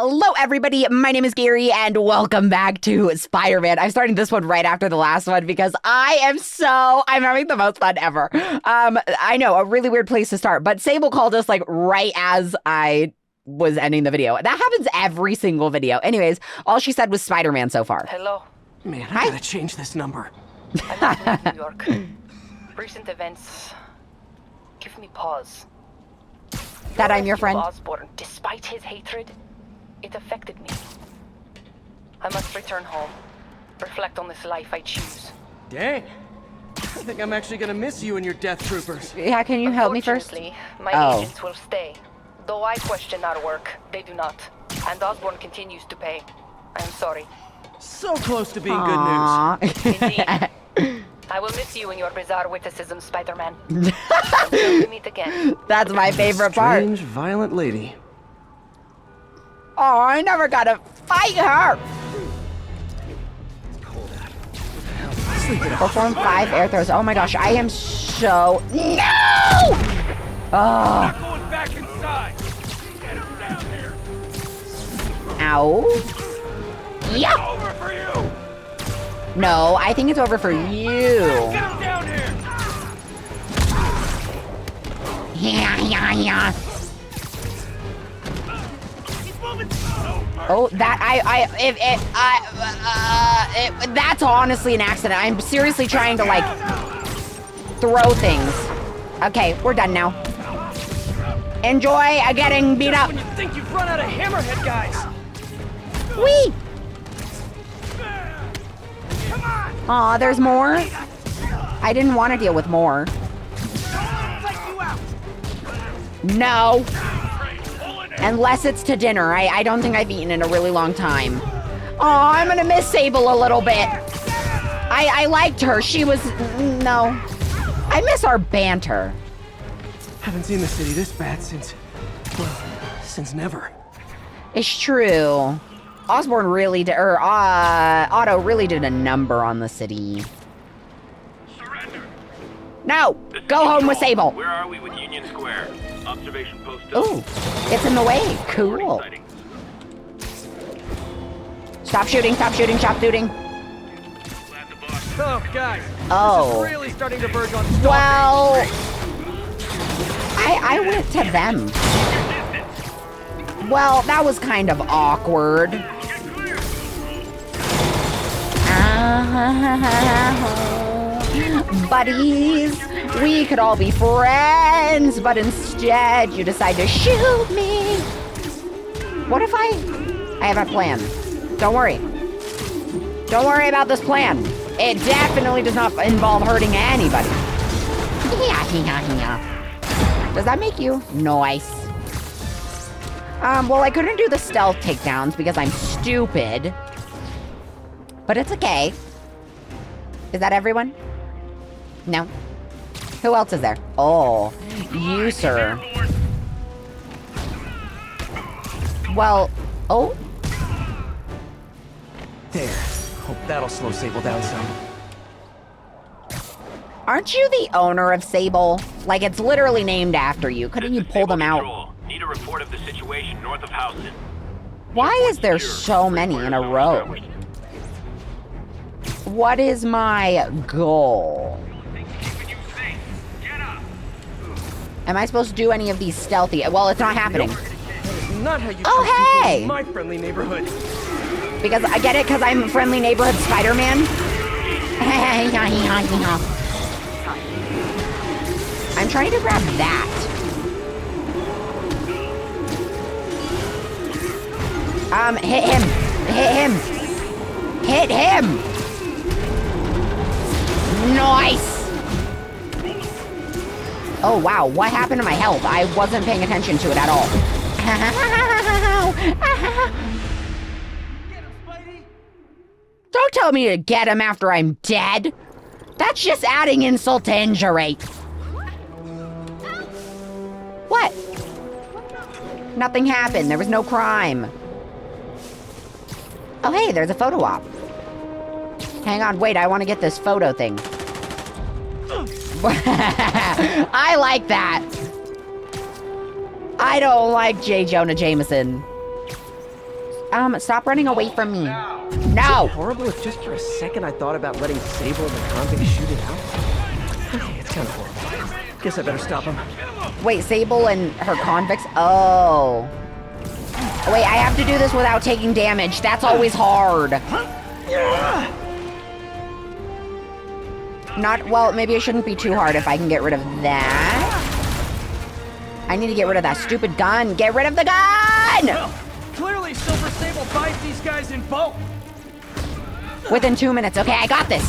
Hello, everybody. My name is Gary, and welcome back to Spider-Man. I'm starting this one right after the last one because I'm having the most fun ever. I know, a really weird place to start, but Sable called us like right as I was ending the video. That happens every single video. Anyways, all she said was Spider-Man so far. Hello. Man, I gotta change this number. I'm in New York. Recent events give me pause. That I'm your friend? Osborn, despite his hatred, it affected me. I must return home, reflect on this life I choose. Dang. I think I'm actually gonna miss you and your death troopers. Yeah, can you help me first? My agents will stay. Though I question our work, they do not. And Osborn continues to pay. I am sorry. So close to being Aww. good news. Indeed. I will miss you and your bizarre witticism, Spider-Man. Until we meet again. That's my favorite part. Strange, violent lady. Oh, I never got to fight her. Perform 5 air throws. Oh my gosh, I am so... No! Oh. Going back inside. Get him down here. Ow. Yeah. Over for you. No, I think it's over for you. Get him down here. Yeah. He's moving. Oh, that that's honestly an accident. I'm seriously trying to like throw things. Okay, we're done now. Enjoy getting beat up. When you think you've run out of hammerhead guys. Whee! Come on. Aw, there's more? I didn't want to deal with more. Take you out. No. Unless it's to dinner. I don't think I've eaten in a really long time. Aw, I'm gonna miss Sable a little bit. I liked her. She was... No. I miss our banter. Haven't seen the city this bad since... well, since never. It's true. Osborn really did... Otto really did a number on the city. Surrender. No! Go home with Sable. Where are we with Union Square? Observation post. Ooh, it's in the way. Cool. Stop shooting, stop shooting, stop shooting. Oh, guys. Oh. This is really starting to verge on stalking. Well, I went to them. Well, that was kind of awkward. Buddies, we could all be friends, but instead you decide to shoot me. What if I have a plan? Don't worry. Don't worry about this plan. It definitely does not involve hurting anybody. Does that make you nice? Well, I couldn't do the stealth takedowns because I'm stupid. But it's okay. Is that everyone? No? Who else is there? Oh, you, sir. Well, oh. There. Hope that'll slow Sable down some. Aren't you the owner of Sable? Like, it's literally named after you. Couldn't you pull them out? Need a report of the situation north of Houston. Why is there so many in a row? What is my goal? Am I supposed to do any of these stealthy? Well, it's not happening. Not how you Oh, treat people hey! in my friendly neighborhood. Because I get it, because I'm friendly neighborhood Spider-Man. I'm trying to grab that. Hit him. Hit him. Hit him. Nice. Oh, wow. What happened to my health? I wasn't paying attention to it at all. Don't tell me to get him after I'm dead. That's just adding insult to injury. What? Nothing happened. There was no crime. Oh, hey, there's a photo op. Hang on, wait, I want to get this photo thing. I like that. I don't like J. Jonah Jameson. Stop running away from me. No! Horrible if just for a second I thought about letting Sable and the convict shoot it out. Okay, it's kind of horrible. Guess I better stop him. Wait, Sable and her convicts? Oh. Wait, I have to do this without taking damage. That's always hard. Not, well, maybe it shouldn't be too hard if I can get rid of that. I need to get rid of that stupid gun. Get rid of the gun! Well, clearly Silver Sable buys these guys in bulk. Within 2 minutes. Okay, I got this.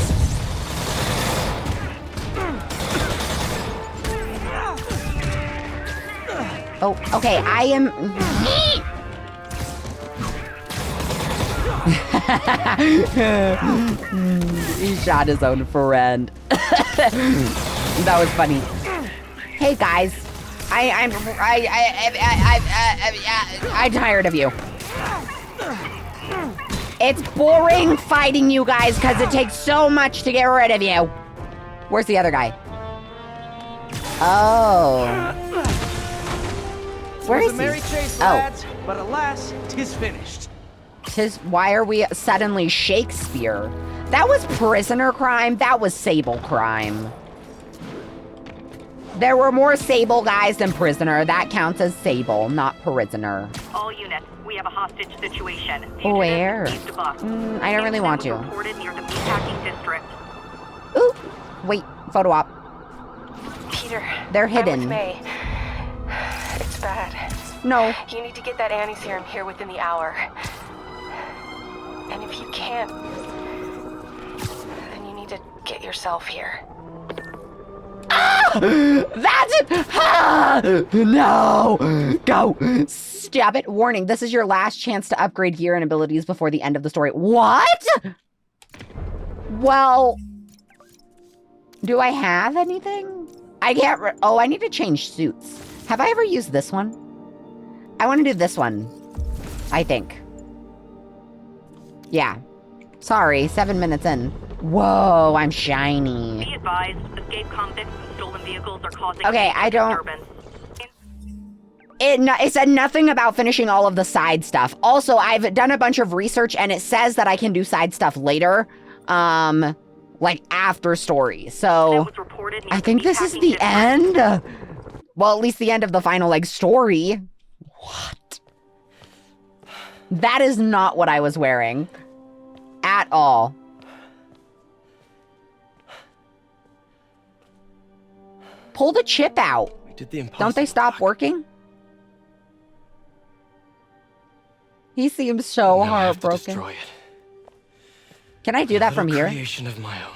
Oh, okay, I am... He shot his own friend. That was funny. Hey guys, I'm tired of you. It's boring fighting you guys because it takes so much to get rid of you. Where's the other guy? Oh. Where is a merry he? chase, Oh. lads, but alas, 'tis finished. Why are we suddenly Shakespeare? That was prisoner crime. That was Sable crime. There were more Sable guys than prisoner. That counts as Sable, not prisoner. All units, we have a hostage situation. Where? East of us. I don't really want to. Reported near the meatpacking district. Ooh, wait, photo op. Peter. They're I'm hidden. with May. It's bad. No. You need to get that anti-serum here within the hour. And if you can't, then you need to get yourself here. Ah! That's it! Ah! No! Go! Stab it. Warning, this is your last chance to upgrade gear and abilities before the end of the story. What? Well, do I have anything? I can't oh, I need to change suits. Have I ever used this one? I want to do this one, I think. Yeah. Sorry, 7 minutes in. Whoa, I'm shiny. Be advised, escaped convicts and stolen vehicles are causing Okay, I don't... disturbance. It said nothing about finishing all of the side stuff. Also, I've done a bunch of research and it says that I can do side stuff later. Like after story. So, I think this is the end. Well, at least the end of the final, like, story. What? That is not what I was wearing. At all. Pull the chip out. We did the impossible. Don't they stop Doc. working? He seems so Now I have to heartbroken. destroy it. Can I do that from here? Creation of my own.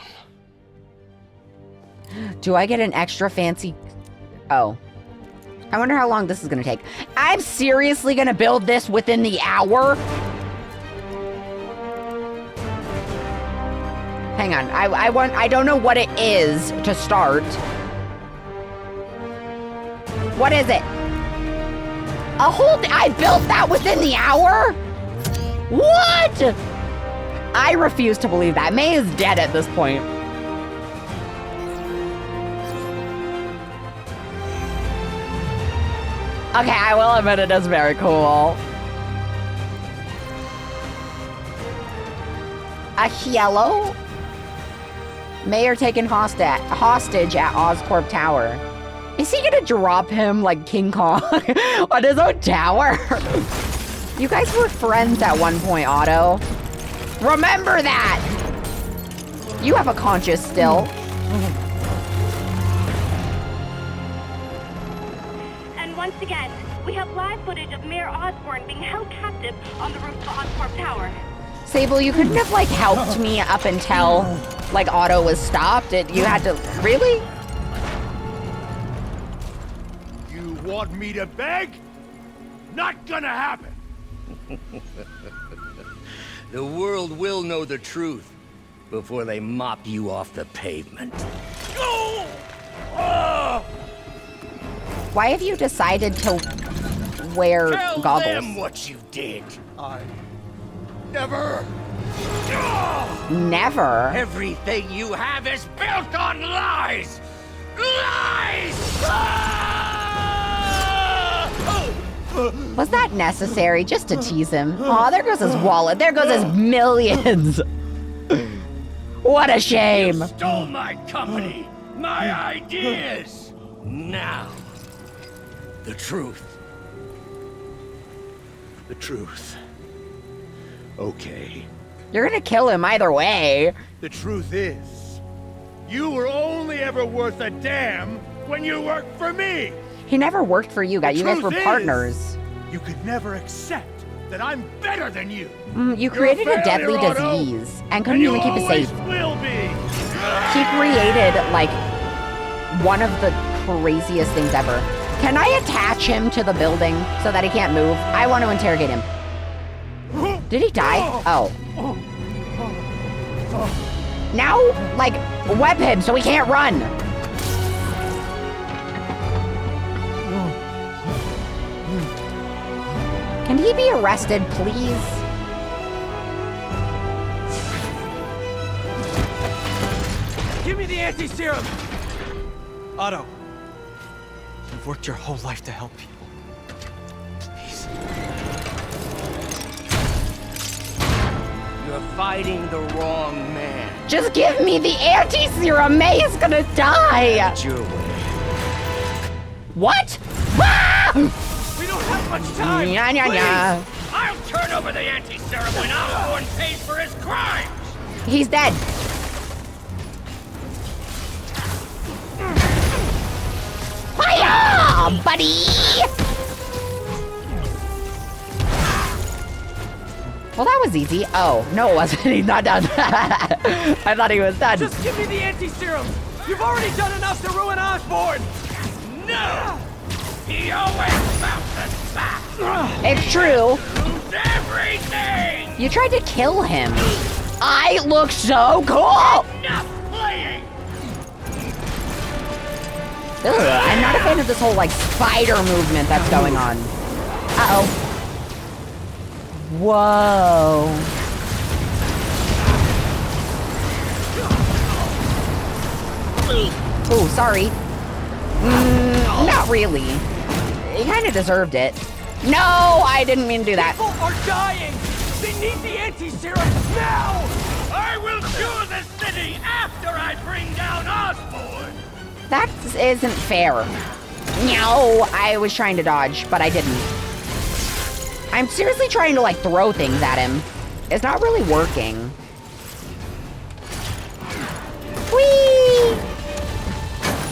Do I get an extra fancy... Oh. I wonder how long this is gonna take. I'm seriously gonna build this within the hour? Hang on, I don't know what it is to start. What is it? I built that within the hour? What? I refuse to believe that. May is dead at this point. Okay, I will admit it is very cool. A yellow? Mayor taken hostage at Oscorp Tower. Is he gonna drop him like King Kong on his own tower? You guys were friends at one point, Otto. Remember that! You have a conscience still. And once again, we have live footage of Mayor Osborn being held captive on the roof of Oscorp Tower. Sable, you couldn't have like helped me up until like Otto was stopped. You had to, really? You want me to beg? Not gonna happen. The world will know the truth before they mop you off the pavement. Why have you decided to wear Tell goggles? them what you did. I never. Never. Everything you have is built on lies! Lies! Was that necessary just to tease him? Aw, there goes his wallet. There goes his millions. What a shame. You stole my company, my ideas. Now, the truth. The truth. Okay. You're gonna kill him either way. The truth is, you were only ever worth a damn when you worked for me. He never worked for you guys. You guys were truth is, partners. You could never accept that I'm better than you. You created a deadly failure, Otto, disease and couldn't And you even keep it always safe. will be. He created, like, one of the craziest things ever. Can I attach him to the building so that he can't move? I want to interrogate him. Did he die? Oh. Now, like, web him so he can't run. Can he be arrested, please? Give me the anti-serum! Otto, you've worked your whole life to help people. Please. You're fighting the wrong man. Just give me the anti-serum. May is gonna die. It's your way. What? Ah! We don't have much time! Nya, nya, nya. I'll turn over the anti-serum when Osborn pays for his crimes. He's dead. Hiya, buddy! Well, that was easy. Oh, no, it wasn't. He's not done. I thought he was done. Just give me the anti-serum! You've already done enough to ruin Osborn! No! He always bounces back. It's true. Lose everything! You tried to kill him. I look so cool. Enough playing! Ugh, I'm not a fan of this whole, like, spider movement that's going on. Uh-oh. Whoa. Oh, sorry. Not really. He kind of deserved it. No, I didn't mean to do that. People are dying! They need the anti-serum now! I will cure the city after I bring down Osborn! That isn't fair. No, I was trying to dodge, but I didn't. I'm seriously trying to, like, throw things at him. It's not really working. Whee!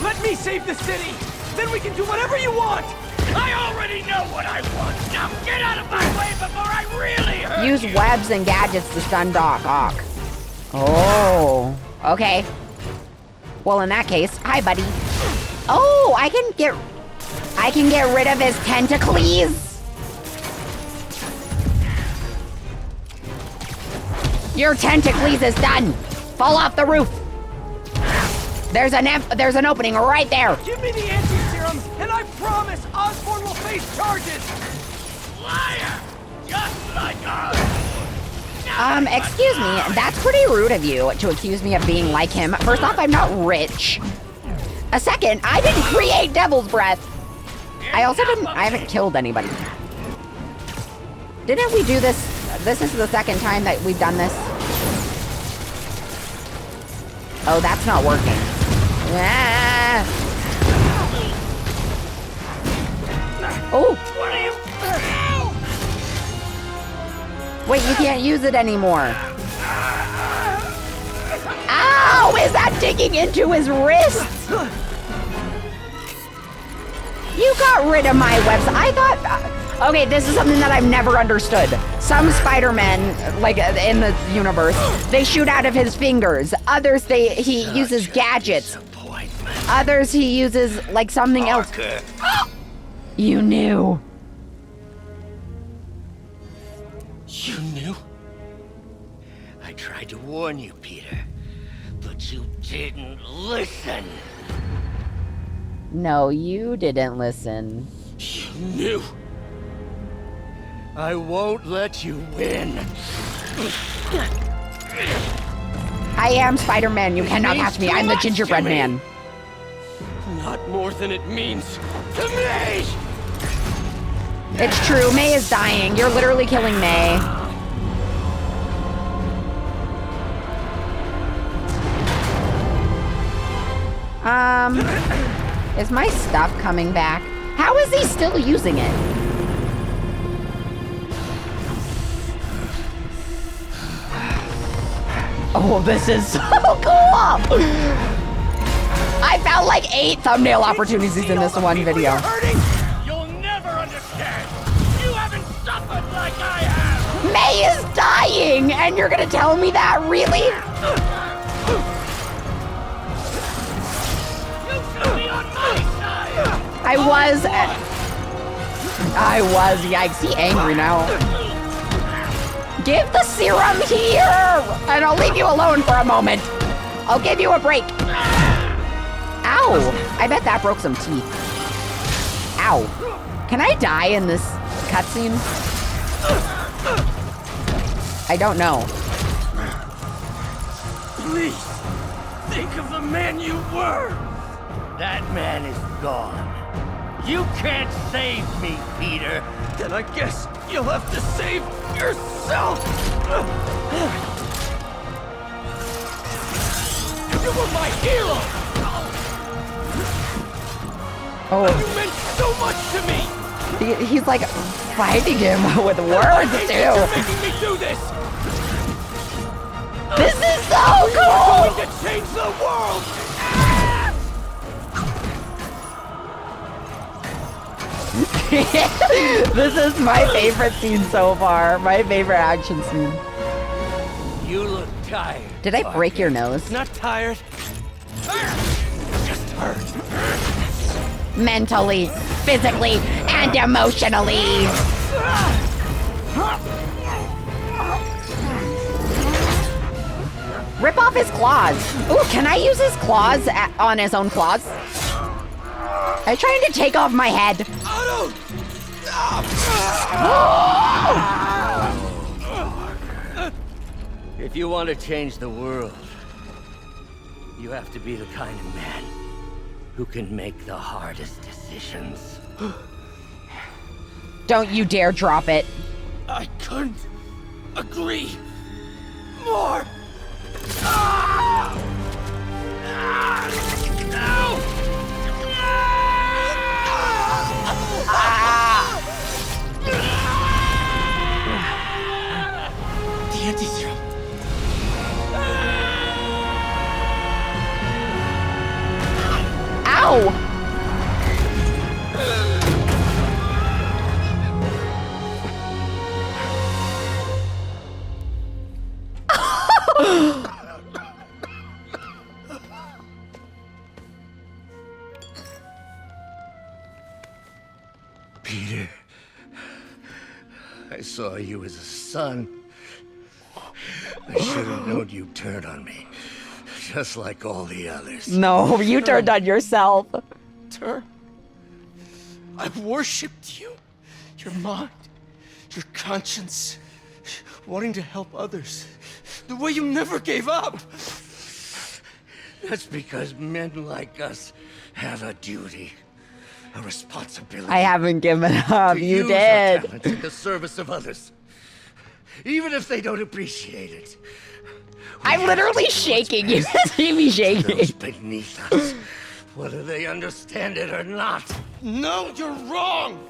Let me save the city! Then we can do whatever you want! I already know what I want! Now get out of my way before I really hurt Use you! webs and gadgets to stun Doc Ock. Oh, okay. Well, in that case, hi, buddy. Oh, I can get rid of his tentacles. Your tentacles is done. Fall off the roof. There's an opening right there. Give me the anti-serum, and I promise Osborn will face charges! Liar! Just like us! Excuse me, that's pretty rude of you to accuse me of being like him. First off, I'm not rich. A second, I didn't create Devil's Breath. I haven't killed anybody. Didn't we do this? This is the second time that we've done this. Oh, that's not working. Ah. Oh. What are you... Wait, you can't use it anymore. Ow! Is that digging into his wrist? You got rid of my webs. I thought... Okay, this is something that I've never understood. Some Spider-Men, like in the universe, they shoot out of his fingers. Others, he uses gadgets. Others, he uses, like, something else. You knew. You knew? I tried to warn you, Peter, but you didn't listen. No, you didn't listen. You knew. I won't let you win. I am Spider-Man. You cannot catch me. I'm the gingerbread man. Not more than it means to me! It's true. May is dying. You're literally killing May. Is my stuff coming back? How is he still using it? Oh, this is so cool! I found like 8 thumbnail opportunities in this one video. You'll never understand. You haven't suffered like I have. May is dying, and you're gonna tell me that? Really? You should be on my side. I was. Yikes, he angry now. Give the serum here, and I'll leave you alone for a moment. I'll give you a break. Ow, I bet that broke some teeth. Ow. Can I die in this cutscene? I don't know. Please, think of the man you were. That man is gone. You can't save me, Peter. Then I guess you'll have to save yourself. You were my hero. Oh, You meant so much to me. he's like fighting him with words You're too. making me do this. This is so I'm cool! going to change the world. This is my favorite scene so far. My favorite action scene. You look tired. Did I break your nose? Not tired. Just hurt. Mentally, physically, and emotionally. Rip off his claws. Ooh, can I use his claws on his own claws? Are you trying to take off my head? If you want to change the world, you have to be the kind of man who can make the hardest decisions. Don't you dare drop it. I couldn't agree more. The anti-serum. Ow! Peter, I saw you as a son. I should have known you'd turn on me, just like all the others. No, you turned on yourself. Turn. I worshipped you. Your mind, your conscience, wanting to help others. The way you never gave up. That's because men like us have a duty, a responsibility. I haven't given up. to You use our did. talents in the service of others, even if they don't appreciate it. I'm literally shaking. You can see me shaking. Those beneath us, whether they understand it or not. No, you're wrong.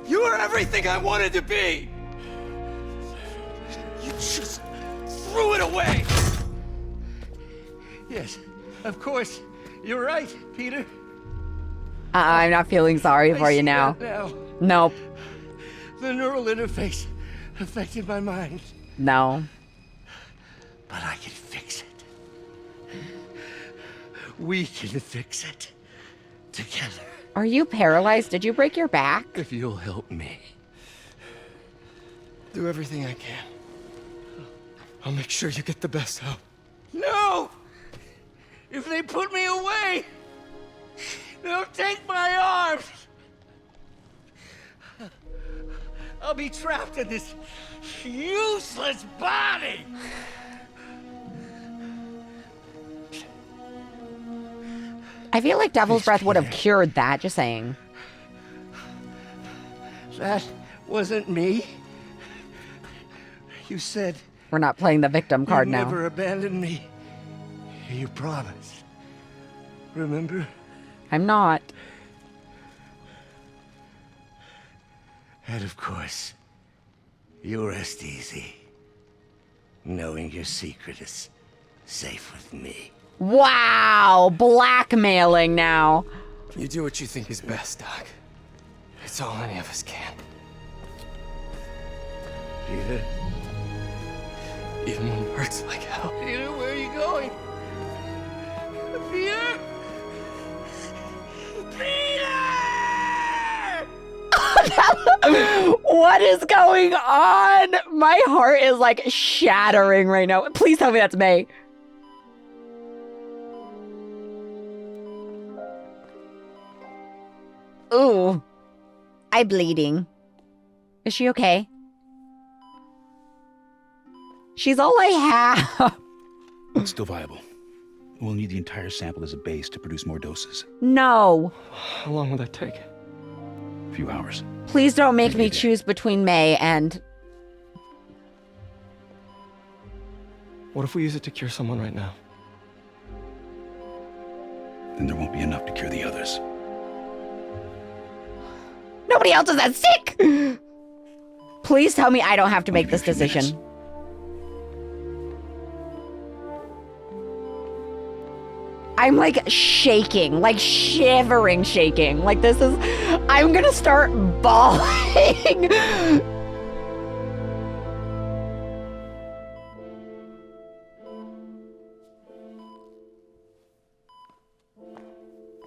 You are everything I wanted to be. You just threw it away. Yes, of course. You're right, Peter. I'm not feeling sorry I for you see now. that now. Nope. The neural interface affected my mind, No. but I can fix it. We can fix it together. Are you paralyzed? Did you break your back? If you'll help me. Do everything I can. I'll make sure you get the best help. No! If they put me away, they'll take my arms. I'll be trapped in this useless body. I feel like Devil's Breath would have cured that, just saying. That wasn't me. You said We're not playing the victim card you'd now. never abandon me. You promised. Remember? I'm not. And of course, you rest easy, knowing your secret is safe with me. Wow, blackmailing now. You do what you think is best, Doc. It's all any of us can. Peter? Even when it hurts like hell. Peter, where are you going? Peter? What is going on? My heart is like shattering right now. Please tell me that's May. Ooh. I'm bleeding. Is she okay? She's all I have. It's still viable. We'll need the entire sample as a base to produce more doses. No. How long will that take? A few hours. Please don't make me choose between May and... What if we use it to cure someone right now? Then there won't be enough to cure the others. Nobody else is that sick! Please tell me I don't have to make this decision. I'm like shaking, like shivering shaking. Like this is, I'm gonna start bawling.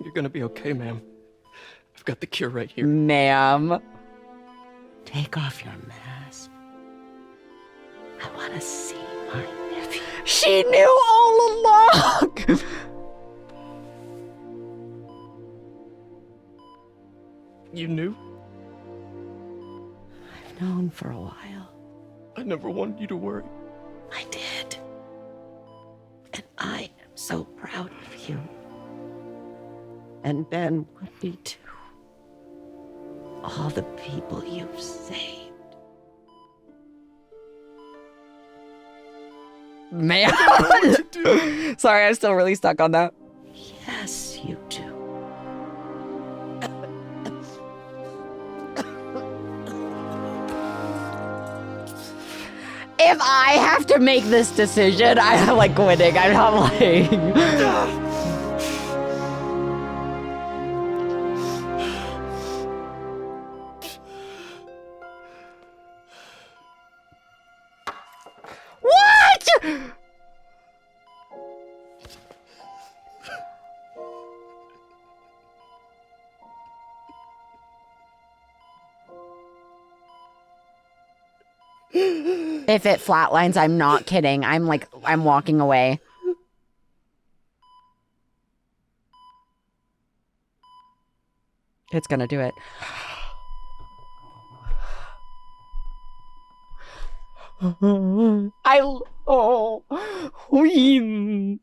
You're gonna be okay, ma'am. I've got the cure right here. Ma'am. Take off your mask. I want to see my nephew. She knew all along. You knew? I've known for a while. I never wanted you to worry. I did. And I am so proud of you. And Ben would be too. All the people you've saved. Man. Sorry, I'm still really stuck on that. Yes, you do. If I have to make this decision, I'm like quitting. I'm not like... What? If it flatlines, I'm not kidding. I'm walking away. It's gonna do it. Win.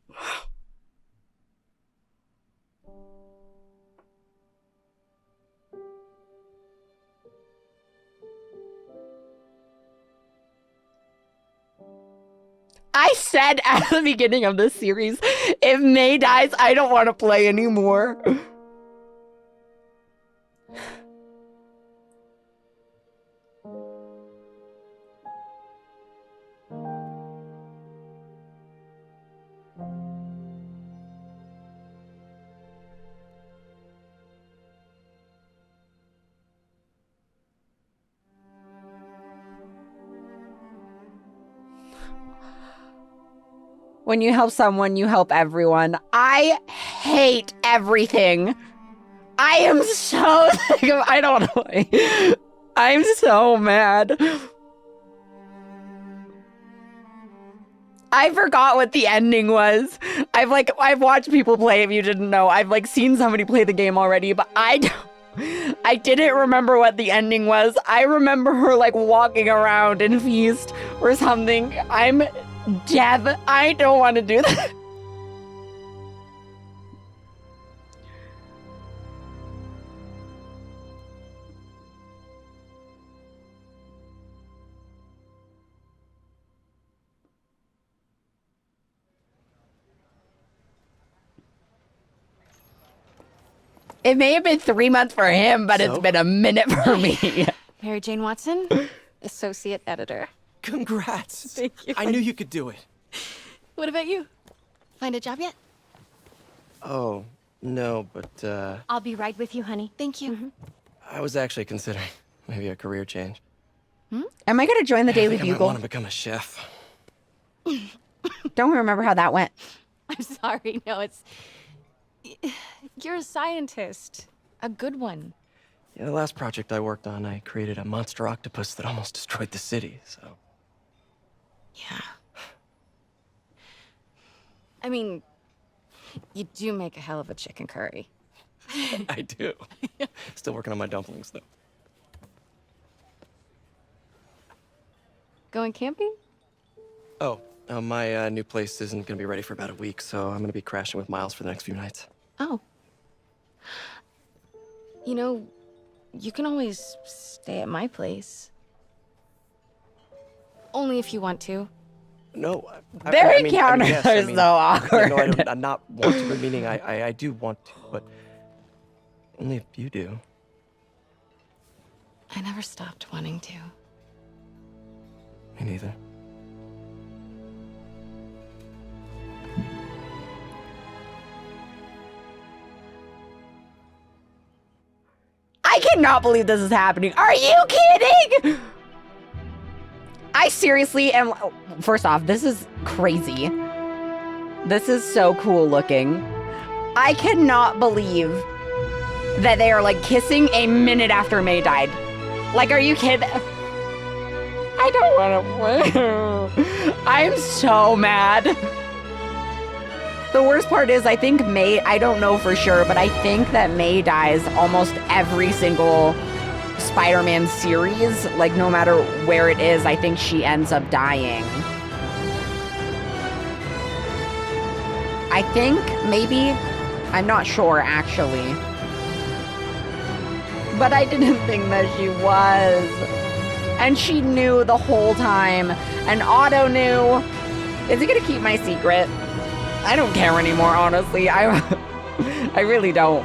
I said at the beginning of this series, if May dies, I don't want to play anymore. When you help someone, you help everyone. I hate everything. I am so sick of, I don't know. I'm so mad. I forgot what the ending was. I've watched people play, if you didn't know. I've seen somebody play the game already, but I didn't remember what the ending was. I remember her walking around in Feast or something. I'm Dev, I don't want to do that. It may have been 3 months for him, but it's been a minute for me. Mary Jane Watson, associate editor. Congrats. Thank you. I knew you could do it. What about you? Find a job yet? Oh, no, but, I'll be right with you, honey. Thank you. I was actually considering maybe a career change. Am I going to join the Daily I think I might Bugle? want to become a chef. Don't remember how that went. I'm sorry. No, it's... You're a scientist. A good one. Yeah, the last project I worked on, I created a monster octopus that almost destroyed the city, so... Yeah. I mean, you do make a hell of a chicken curry. I do. Still working on my dumplings, though. Going camping? Oh, my new place isn't gonna be ready for about a week, so I'm gonna be crashing with Miles for the next few nights. Oh. You know, you can always stay at my place. Only if you want to. No, Their I mean, encounters yes, are so awkward. No, I don't, I'm not want to, meaning I do want to, but only if you do. I never stopped wanting to. Me neither. I cannot believe this is happening. Are you kidding? I seriously am. First off, this is crazy. This is so cool looking. I cannot believe that they are like kissing a minute after May died. Like, are you kidding? I don't want to. I'm so mad. The worst part is, I think May, I don't know for sure, but I think that May dies almost every single Spider-Man series. Like, no matter where it is, I think she ends up dying. I think, maybe, I'm not sure actually. But I didn't think that she was. And she knew the whole time. And Otto knew. Is he gonna keep my secret? I don't care anymore, honestly. I really don't.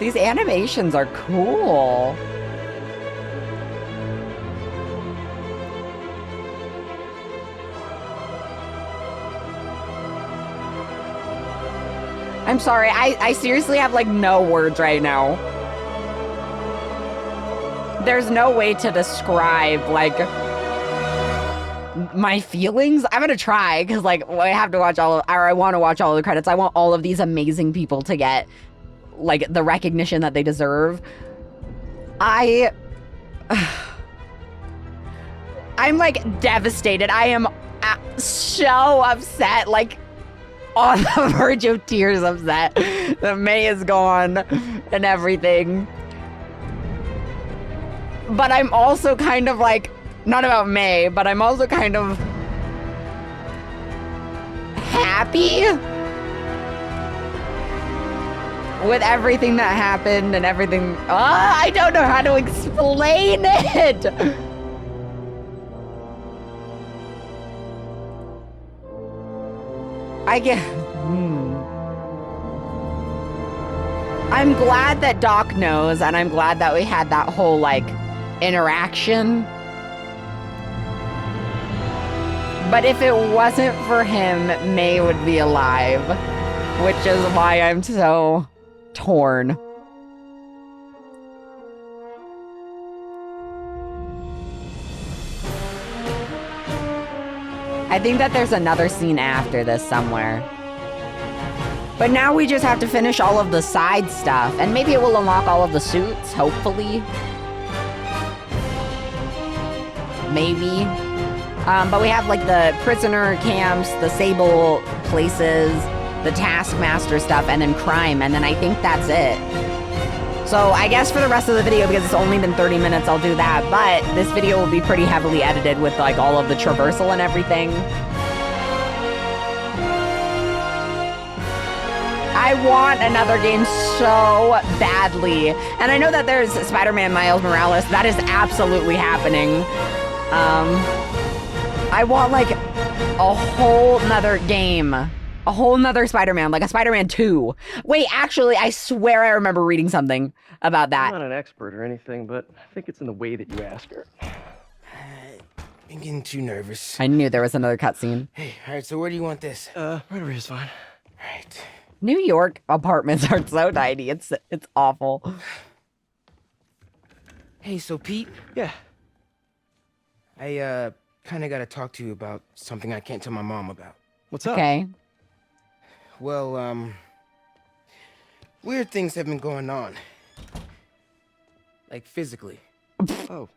These animations are cool. I'm sorry, I seriously have like no words right now. There's no way to describe like my feelings. I'm gonna try because like I have to watch all of, or I want to watch all of the credits. I want all of these amazing people to get like the recognition that they deserve. I'm like devastated. I am so upset, like on the verge of tears upset that May is gone and everything. But I'm also kind of like, not about May, but I'm also kind of happy with everything that happened and everything. I don't know how to explain it. I get. I'm glad that Doc knows, and I'm glad that we had that whole like interaction. But if it wasn't for him, May would be alive, which is why I'm so torn. I think that there's another scene after this somewhere. But now we just have to finish all of the side stuff, and maybe it will unlock all of the suits, hopefully. Maybe. But we have like the prisoner camps, the Sable places, the Taskmaster stuff, and then crime, and then I think that's it. So I guess for the rest of the video, because it's only been 30 minutes, I'll do that. But this video will be pretty heavily edited with like all of the traversal and everything. I want another game so badly. And I know that there's Spider-Man Miles Morales. That is absolutely happening. I want like a whole nother game A whole nother Spider-Man, like a Spider-Man 2. Wait, actually, I swear I remember reading something about that. I'm not an expert or anything, but I think it's in the way that you ask her. I'm getting too nervous. I knew there was another cutscene. Hey, all right, so where do you want this? Right over here's fine. All right. New York apartments are so tiny. It's awful. Hey, so Pete? Yeah. I, kind of got to talk to you about something I can't tell my mom about. What's up? Okay. Well, weird things have been going on. Like, physically. Oh.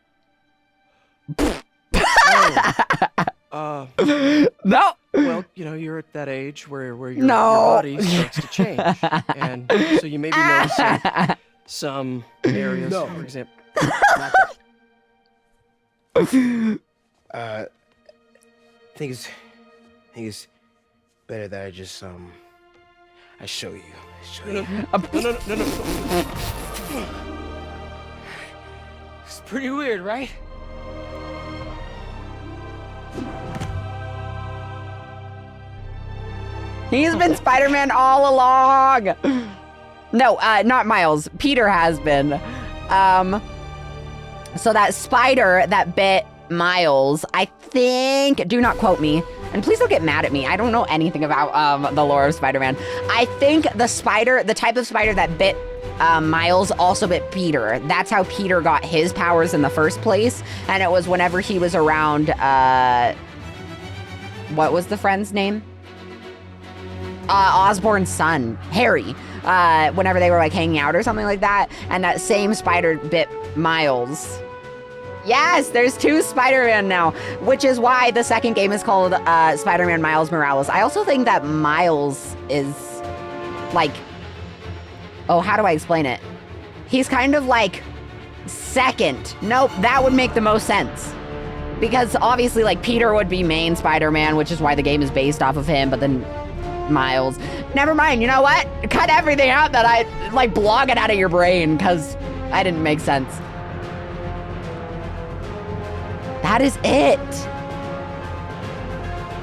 No. Well, you know, you're at that age where your No. body starts to change. And so you may be noticing some areas, for example. Not that. I think it's better that I just, I show you. No. It's pretty weird, right? He's been Spider-Man all along. No, not Miles. Peter has been. So that spider that bit Miles, I think, do not quote me, and please don't get mad at me. I don't know anything about the lore of Spider-Man. I think the type of spider that bit Miles also bit Peter. That's how Peter got his powers in the first place. And it was whenever he was around, what was the friend's name? Osborn's son, Harry, whenever they were like hanging out or something like that. And that same spider bit Miles. Yes, there's 2 Spider-Man now, which is why the second game is called Spider-Man Miles Morales. I also think that Miles is like, oh, how do I explain it? He's kind of like second. Nope, that would make the most sense. Because obviously like Peter would be main Spider-Man, which is why the game is based off of him, but then Miles. Never mind, you know what? Cut everything out that I, like, blog it out of your brain, because I didn't make sense. That is it.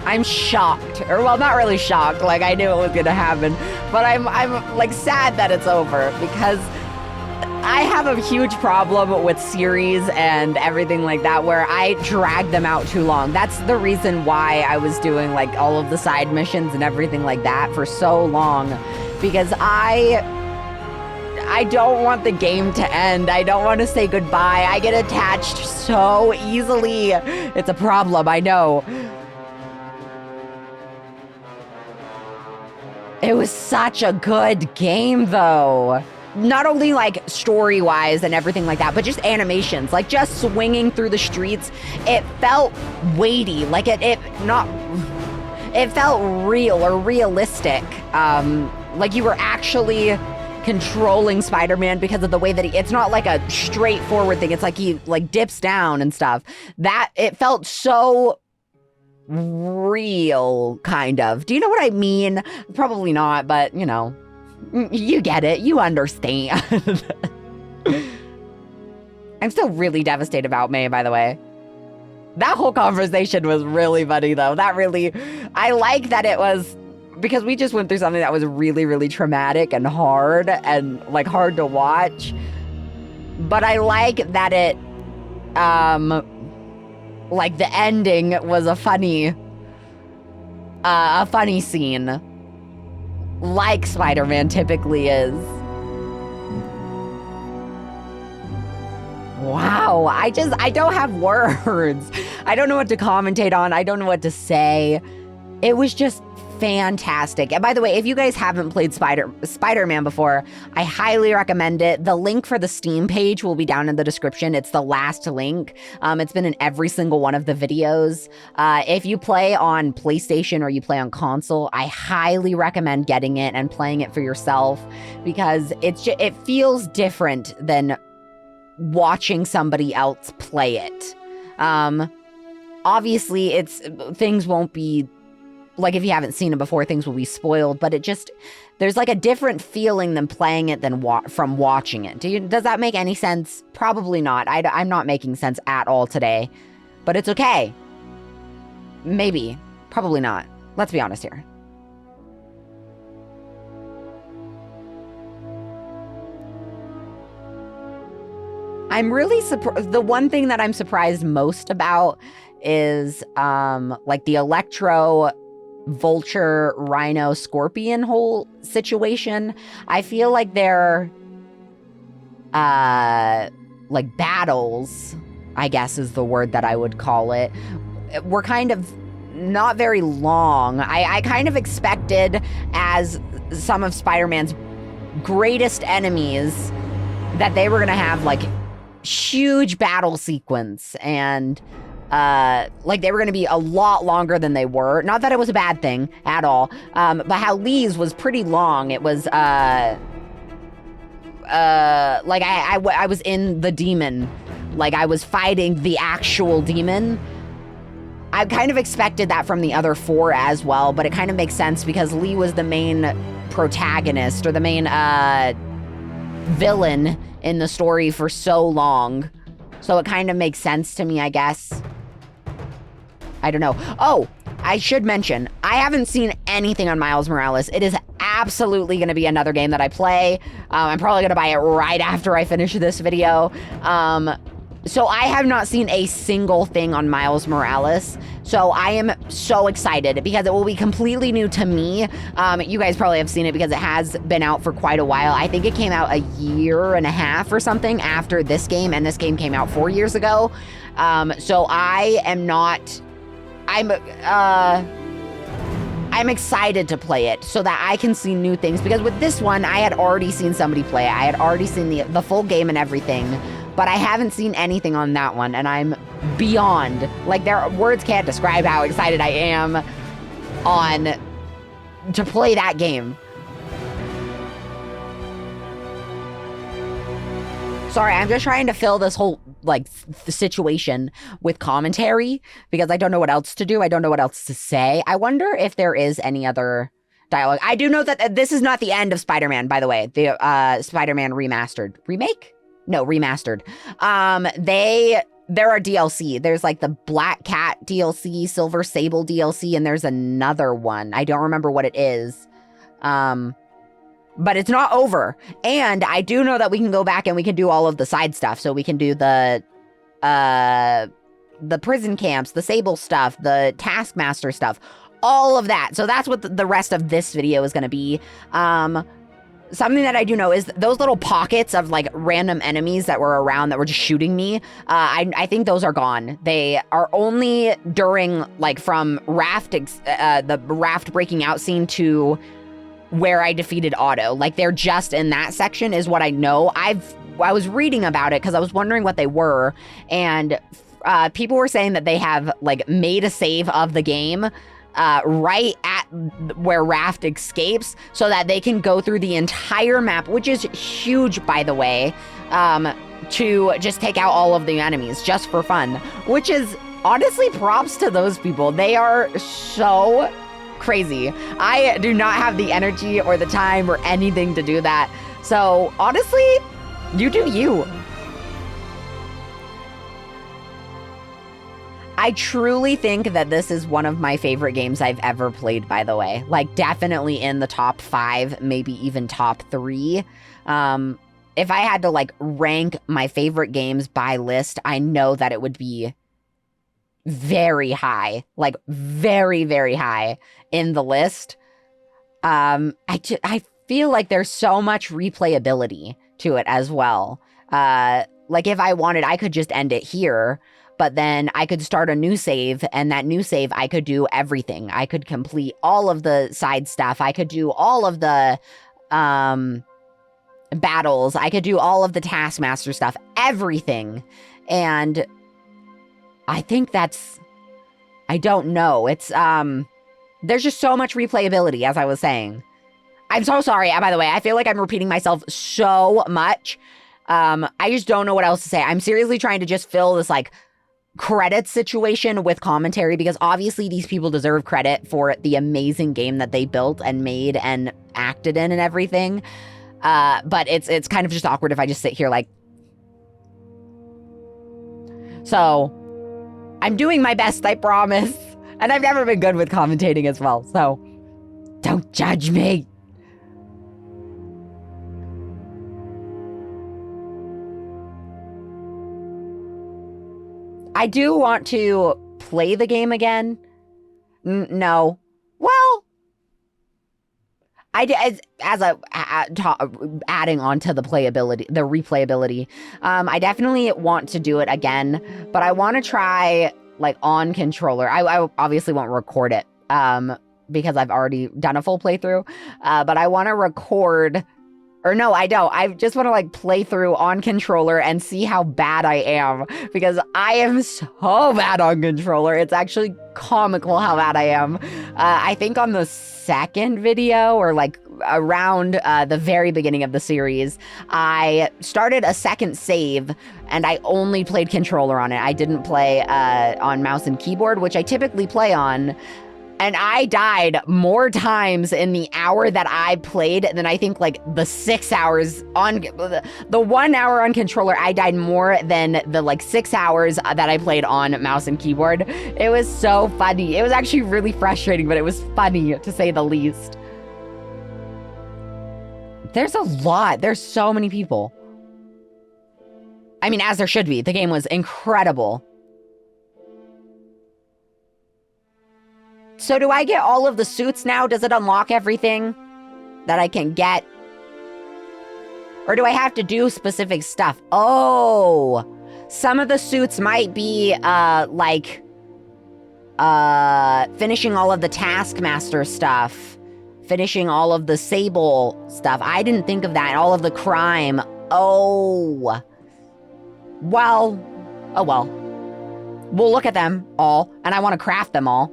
I'm shocked. Or, well, not really shocked, like, I knew it was gonna happen, but I'm like, sad that it's over, because I have a huge problem with series and everything like that where I drag them out too long. That's the reason why I was doing like all of the side missions and everything like that for so long, because I don't want the game to end. I don't want to say goodbye. I get attached so easily. It's a problem, I know. It was such a good game though. Not only like story-wise and everything like that, but just animations, like just swinging through the streets. It felt weighty, like it felt real or realistic. Like you were actually controlling Spider-Man because of the way that it's not like a straightforward thing. It's like he like dips down and stuff. That it felt so real, kind of. Do you know what I mean? Probably not, but you know. You get it. You understand. I'm still really devastated about May, by the way. That whole conversation was really funny, though. I like that it was, because we just went through something that was really, really traumatic and hard to watch. But I like that it, like the ending was a funny scene. Like Spider-Man typically is. Wow, I don't have words. I don't know what to commentate on. I don't know what to say. It was just fantastic. And by the way, if you guys haven't played Spider-Man before, I highly recommend it. The link for the Steam page will be down in the description. It's the last link. It's been in every single one of the videos. If you play on PlayStation or you play on console, I highly recommend getting it and playing it for yourself, because it feels different than watching somebody else play it. Obviously, things won't be like, if you haven't seen it before, things will be spoiled, but there's like a different feeling than playing it than from watching it. Does that make any sense? Probably not. I'm not making sense at all today, but it's okay. Maybe. Probably not. Let's be honest here. I'm really surprised. The one thing that I'm surprised most about is like the Electro, Vulture, Rhino, Scorpion whole situation. I feel like they're like battles, I guess is the word that I would call it, were kind of not very long. I kind of expected, as some of Spider-Man's greatest enemies, that they were gonna have like huge battle sequence and like they were gonna be a lot longer than they were. Not that it was a bad thing at all, but how Lee's was pretty long. It was like I was in the demon, like I was fighting the actual demon. I kind of expected that from the other 4 as well, but it kind of makes sense because Lee was the main protagonist or the main villain in the story for so long. So it kind of makes sense to me, I guess. I don't know. Oh, I should mention, I haven't seen anything on Miles Morales. It is absolutely going to be another game that I play. I'm probably going to buy it right after I finish this video. So I have not seen a single thing on Miles Morales. So I am so excited because it will be completely new to me. You guys probably have seen it because it has been out for quite a while. I think it came out a year and a half or something after this game, and this game came out 4 years ago. So I am not... I'm excited to play it so that I can see new things, because with this one, I had already seen somebody play it. I had already seen the full game and everything, but I haven't seen anything on that one, and I'm beyond, like, words can't describe how excited I am to play that game. Sorry, I'm just trying to fill this whole, like, situation with commentary because I don't know what else to do. I don't know what else to say. I wonder if there is any other dialogue. I do know that this is not the end of Spider-Man, by the way. The Spider-Man Remastered. Remake? No, Remastered. There are DLC. There's, like, the Black Cat DLC, Silver Sable DLC, and there's another one. I don't remember what it is. But it's not over. And I do know that we can go back and we can do all of the side stuff. So we can do the prison camps, the Sable stuff, the Taskmaster stuff, all of that. So that's what the rest of this video is going to be. Something that I do know is those little pockets of, like, random enemies that were around that were just shooting me, I think those are gone. They are only during, like, from the raft breaking out scene to where I defeated Otto. Like, they're just in that section is what I know. I was reading about it because I was wondering what they were, and people were saying that they have, like, made a save of the game right at where Raft escapes so that they can go through the entire map, which is huge, by the way, to just take out all of the enemies just for fun, which is honestly props to those people. They are so crazy. I do not have the energy or the time or anything to do that. So honestly, you do you. I truly think that this is one of my favorite games I've ever played, by the way. Like, definitely in the top 5, maybe even top 3. If I had to, like, rank my favorite games by list, I know that it would be very high, like very, very high in the list. I feel like there's so much replayability to it as well. Like, if I wanted, I could just end it here, but then I could start a new save, and that new save, I could do everything. I could complete all of the side stuff. I could do all of the battles. I could do all of the Taskmaster stuff, everything. And I think I don't know. It's, there's just so much replayability, as I was saying. I'm so sorry, by the way. I feel like I'm repeating myself so much. I just don't know what else to say. I'm seriously trying to just fill this, like, credit situation with commentary, because obviously these people deserve credit for the amazing game that they built and made and acted in and everything. But it's kind of just awkward if I just sit here, like... So... I'm doing my best, I promise. And I've never been good with commentating as well, so don't judge me. I do want to play the game again. No. Well, adding on to the replayability, I definitely want to do it again, but I want to try like on controller. I obviously won't record it, because I've already done a full playthrough, but I want to record, or no, I don't. I just want to like play through on controller and see how bad I am, because I am so bad on controller. It's actually comical how bad I am. I think on the second video, or like around the very beginning of the series, I started a second save and I only played controller on it. I didn't play on mouse and keyboard, which I typically play on. And I died more times in the hour that I played than I think like the 6 hours on the 1 hour on controller. I died more than the like 6 hours that I played on mouse and keyboard. It was so funny. It was actually really frustrating, but it was funny to say the least. There's a lot. There's so many people. I mean, as there should be. The game was incredible. So do I get all of the suits now? Does it unlock everything that I can get? Or do I have to do specific stuff? Oh, some of the suits might be like finishing all of the Taskmaster stuff, finishing all of the Sable stuff. I didn't think of that. All of the crime. Oh, well, oh well. We'll look at them all, and I want to craft them all.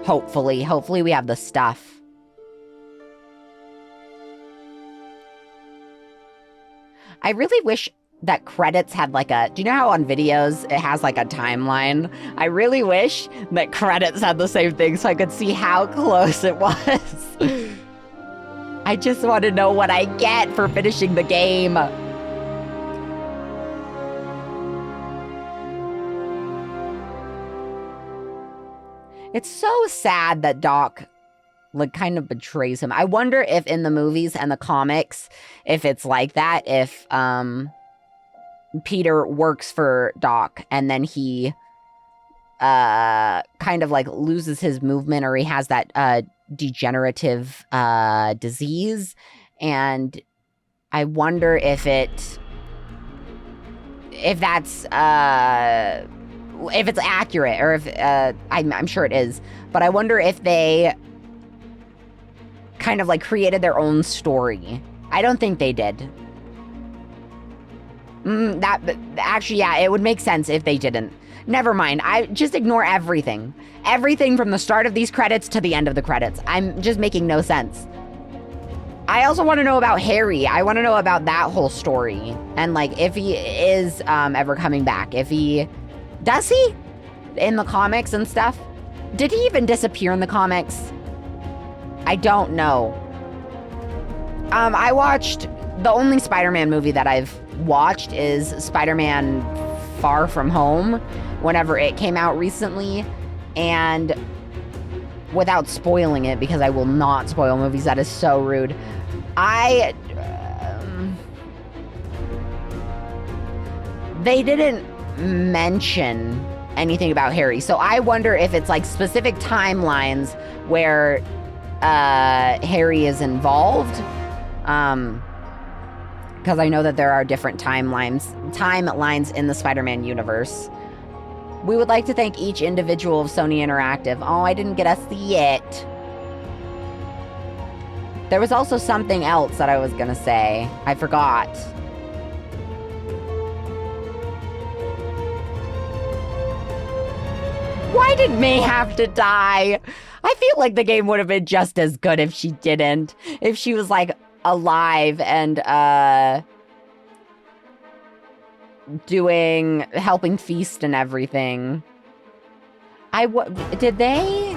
Hopefully we have the stuff. I really wish that credits had like a, do you know how on videos it has like a timeline? I really wish that credits had the same thing so I could see how close it was. I just want to know what I get for finishing the game. It's so sad that Doc like kind of betrays him. I wonder if in the movies and the comics, if it's like that, if Peter works for Doc and then he kind of like loses his movement, or he has that degenerative disease, and I wonder if that's if it's accurate, or if I'm sure it is, but I wonder if they kind of like created their own story. I don't think they did. Actually, yeah, it would make sense if they didn't. Never mind. I just ignore everything. Everything from the start of these credits to the end of the credits. I'm just making no sense. I also want to know about Harry. I want to know about that whole story, and like if he is ever coming back. If he does he in the comics and stuff? Did he even disappear in the comics? I don't know. I watched, the only Spider-Man movie that I've watched is Spider-Man Far From Home, whenever it came out recently, and without spoiling it, because I will not spoil movies, that is so rude. They didn't mention anything about Harry, so I wonder if it's like specific timelines where Harry is involved, because I know that there are different timelines in the Spider-Man universe. We would like to thank each individual of Sony Interactive. Oh, I didn't get to see it. There was also something else that I was gonna say. I forgot. Why did May have to die? I feel like the game would have been just as good if she didn't. If she was, like, alive and, helping Feast and everything. Did they?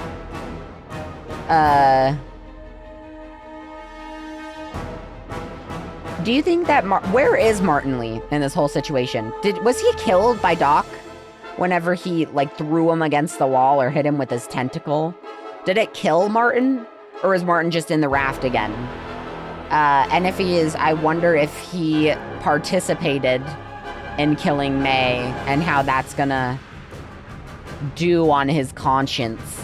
Do you think that, where is Martin Lee in this whole situation? Was he killed by Doc? Whenever he, like, threw him against the wall or hit him with his tentacle? Did it kill Martin? Or is Martin just in the raft again? And if he is, I wonder if he participated in killing May and how that's gonna do on his conscience.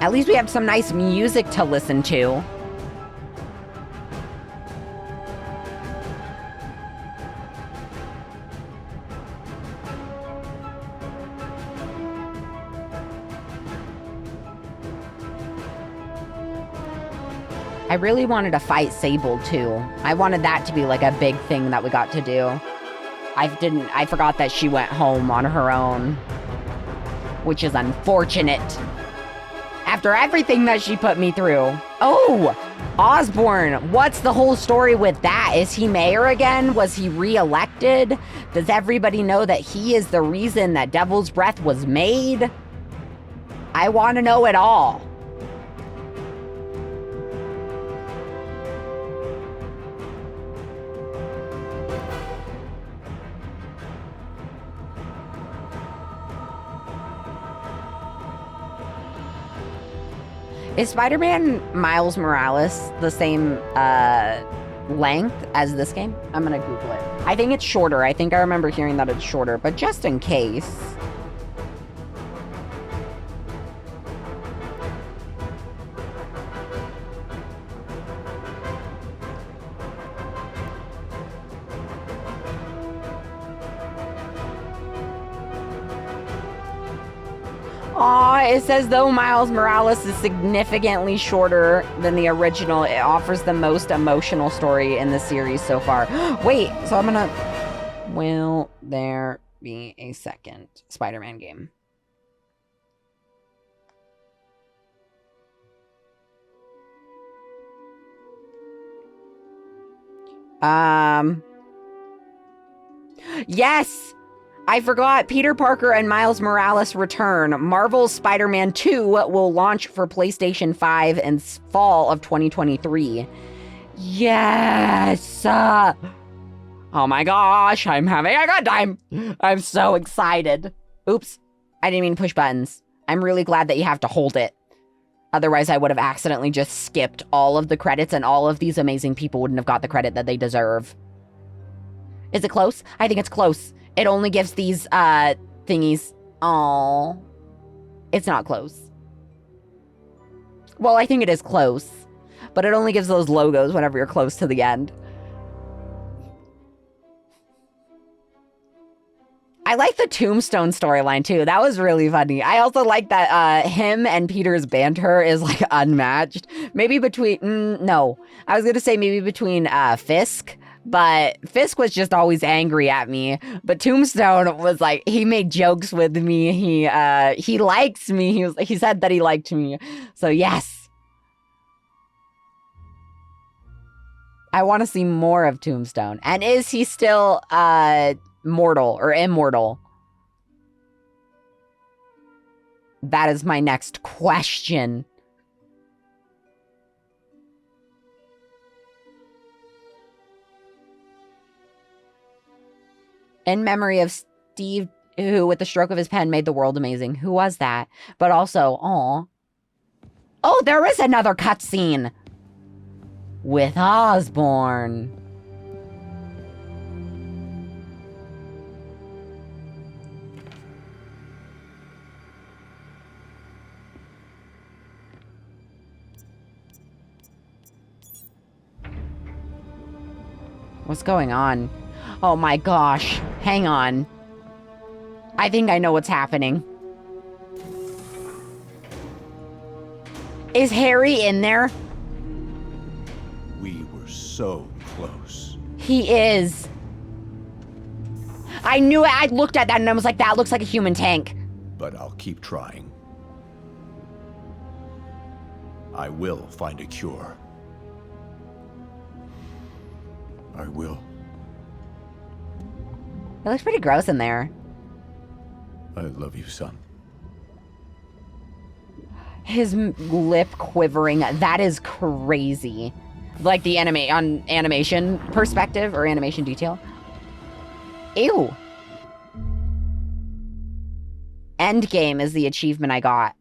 At least we have some nice music to listen to. I really wanted to fight Sable too. I wanted that to be like a big thing that we got to do. I forgot that she went home on her own, which is unfortunate. After everything that she put me through. Oh, Osborn. What's the whole story with that? Is he mayor again? Was he re-elected? Does everybody know that he is the reason that Devil's Breath was made? I want to know it all. Is Spider-Man Miles Morales the same length as this game? I'm gonna Google it. I think it's shorter. I think I remember hearing that it's shorter, but just in case. Aw, it says though Miles Morales is significantly shorter than the original, it offers the most emotional story in the series so far. Wait, so I'm gonna... Will there be a second Spider-Man game? Yes! I forgot, Peter Parker and Miles Morales return. Marvel's Spider-Man 2 will launch for PlayStation 5 in fall of 2023. Yes! Oh my gosh, I'm having a good time. I'm so excited. Oops, I didn't mean to push buttons. I'm really glad that you have to hold it. Otherwise, I would have accidentally just skipped all of the credits and all of these amazing people wouldn't have got the credit that they deserve. Is it close? I think it's close. It only gives these, thingies. Aww. It's not close. Well, I think it is close. But it only gives those logos whenever you're close to the end. I like the Tombstone storyline, too. That was really funny. I also like that, him and Peter's banter is, like, unmatched. Maybe between... no. I was gonna say maybe between, Fisk... But Fisk was just always angry at me. But Tombstone was like, he made jokes with me. He likes me. He said that he liked me. So yes. I want to see more of Tombstone. And is he still mortal or immortal? That is my next question. In memory of Steve, who, with the stroke of his pen, made the world amazing. Who was that? But also, aw. Oh, there is another cutscene! With Osborn. What's going on? Oh my gosh. Hang on. I think I know what's happening. Is Harry in there? We were so close. He is. I knew it. I looked at that and I was like, that looks like a human tank. But I'll keep trying. I will find a cure. I will. It looks pretty gross in there. I love you, son. His lip quivering. That is crazy. Like the animation perspective or animation detail. Ew. Endgame is the achievement I got.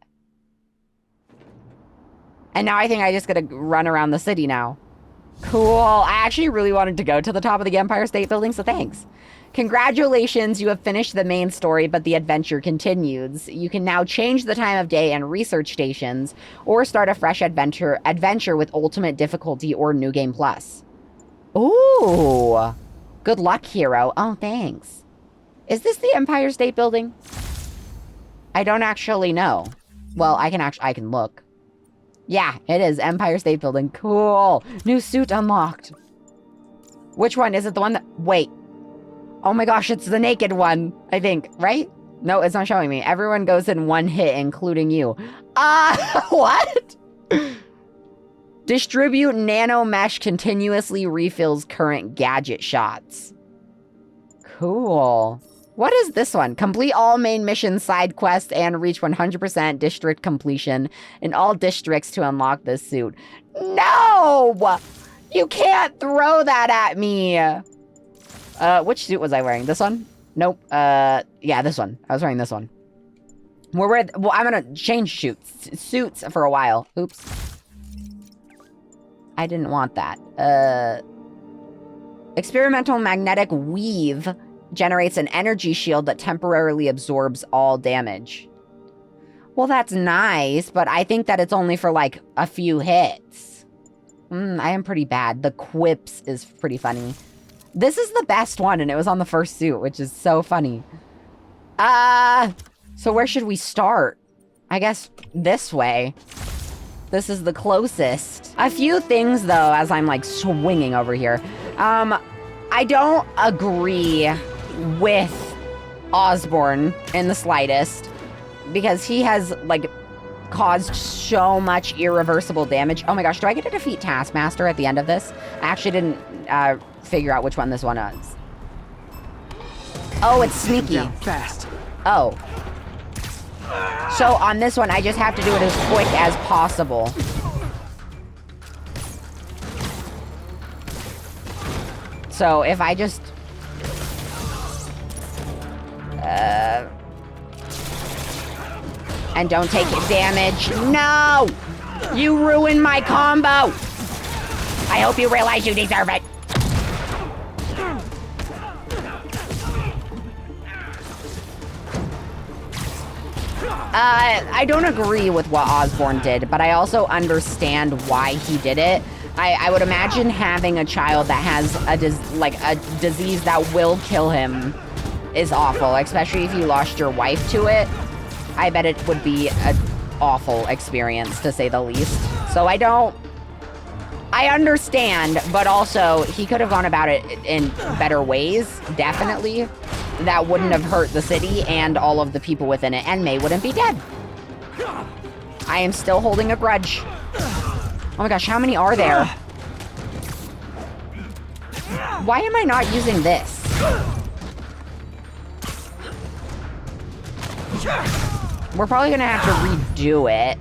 And now I think I just gotta run around the city now. Cool. I actually really wanted to go to the top of the Empire State Building, so thanks. Congratulations, you have finished the main story, but the adventure continues. You can now change the time of day and research stations, or start a fresh adventure with ultimate difficulty or New Game Plus. Ooh. Good luck, hero. Oh, thanks. Is this the Empire State Building? I don't actually know. Well, I can look. Yeah, it is Empire State Building. Cool. New suit unlocked. Which one? Is it the one that... Wait. Oh my gosh, it's the naked one, I think, right? No, it's not showing me. Everyone goes in one hit, including you. What? Distribute nano mesh continuously refills current gadget shots. Cool. What is this one? Complete all main mission side quests and reach 100% district completion in all districts to unlock this suit. No! You can't throw that at me! Which suit was I wearing? This one? Nope. Yeah, this one. I was wearing this one. Well, I'm gonna change suits for a while. Oops. I didn't want that. Experimental magnetic weave generates an energy shield that temporarily absorbs all damage. Well, that's nice, but I think that it's only for, like, a few hits. I am pretty bad. The quips is pretty funny. This is the best one, and it was on the first suit, which is so funny. So where should we start? I guess this way. This is the closest. A few things, though, as I'm, like, swinging over here. I don't agree with Osborn in the slightest, because he has, like, caused so much irreversible damage. Oh my gosh, do I get to defeat Taskmaster at the end of this? I actually didn't, figure out which one this one is. Oh, it's sneaky. Fast. Oh. So on this one, I just have to do it as quick as possible. So if I just... and don't take damage. No! You ruined my combo! I hope you realize you deserve it. I don't agree with what Osborn did, but I also understand why he did it. I would imagine having a child that has a disease that will kill him is awful, especially if you lost your wife to it. I bet it would be an awful experience, to say the least. So I understand, but also he could have gone about it in better ways, definitely. That wouldn't have hurt the city and all of the people within it, and May wouldn't be dead. I am still holding a grudge. Oh my gosh, how many are there? Why am I not using this? We're probably gonna have to redo it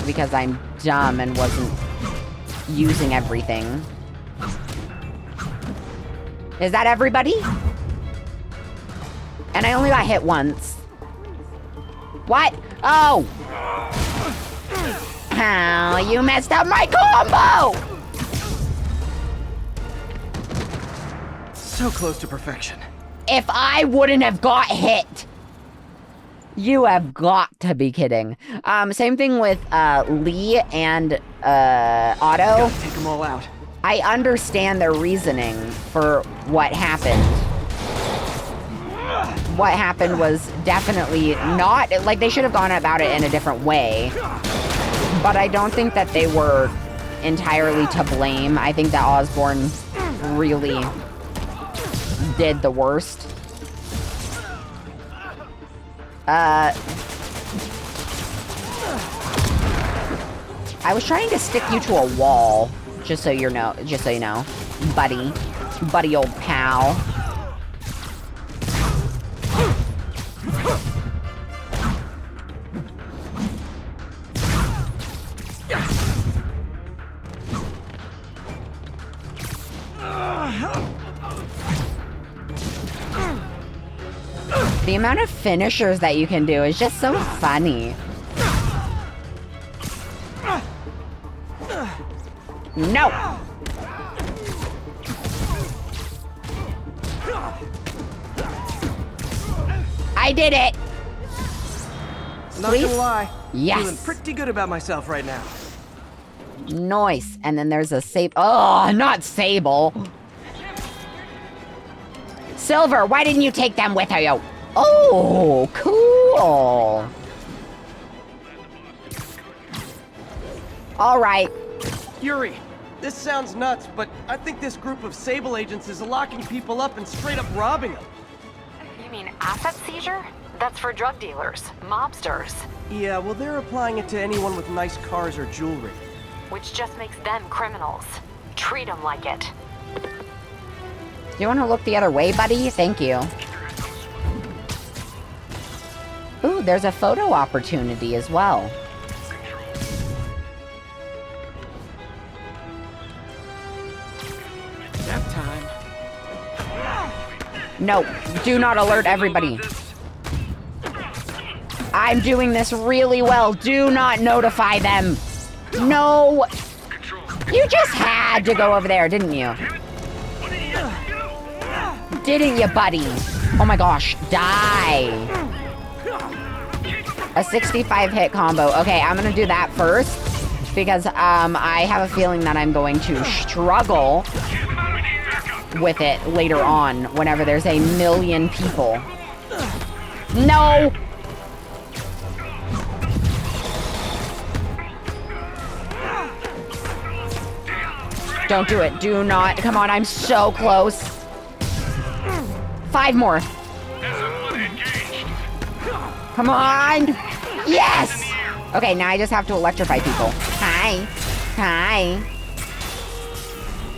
because I'm dumb and wasn't using everything. Is that everybody? And I only got hit once. What? Oh! Oh, you messed up my combo! So close to perfection. If I wouldn't have got hit, you have got to be kidding. Same thing with Lee and Otto. Take them all out. I understand their reasoning for what happened. What happened was definitely not, like, they should have gone about it in a different way. But I don't think that they were entirely to blame. I think that Osborn really did the worst. I was trying to stick you to a wall, just so you know, buddy old pal. The amount of finishers that you can do is just so funny. No! I did it. Not Please? gonna lie. Yes. Feeling pretty good about myself right now. Nice. And then there's a Sable. Oh, not Sable. Silver, why didn't you take them with you? Oh, cool. All right. Yuri, this sounds nuts, but I think this group of Sable agents is locking people up and straight up robbing them. You mean asset seizure? That's for drug dealers, mobsters. Yeah, well, they're applying it to anyone with nice cars or jewelry. Which just makes them criminals. Treat them like it. Do you want to look the other way, buddy? Thank you. Ooh, there's a photo opportunity as well. Nap time. No, do not alert everybody. I'm doing this really well. Do not notify them. No. You just had to go over there, didn't you? Didn't you, buddy? Oh my gosh, die. A 65 hit combo. Okay, I'm gonna do that first because I have a feeling that I'm going to struggle with it later on whenever there's a million people. No! Don't do it. Do not. Come on, I'm so close. 5 more. Come on. Yes! Okay, now I just have to electrify people. Hi. Hi.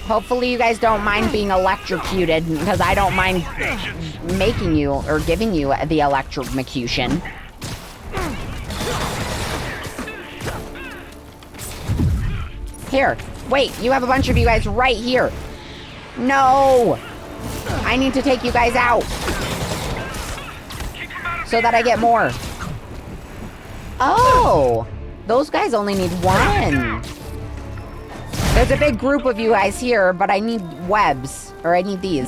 Hopefully you guys don't mind being electrocuted, because I don't mind making you, or giving you the electrocution. Here. Wait, you have a bunch of you guys right here. No! I need to take you guys out. So that I get more. Oh! Those guys only need 1. There's a big group of you guys here, but I need webs. Or I need these.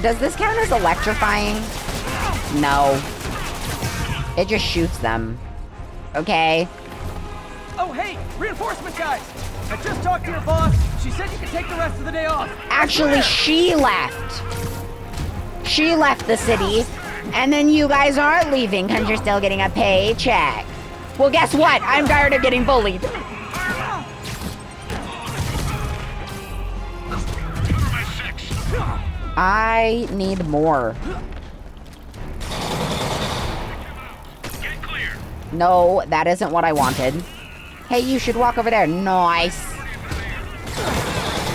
Does this count as electrifying? No. It just shoots them. Okay. Oh, hey, reinforcement guys! I just talked to your boss. She said you can take the rest of the day off. Actually, she left. She left the city. And then you guys aren't leaving because you're still getting a paycheck. Well, guess what? I'm tired of getting bullied. I need more. No, that isn't what I wanted. Hey, you should walk over there. Nice.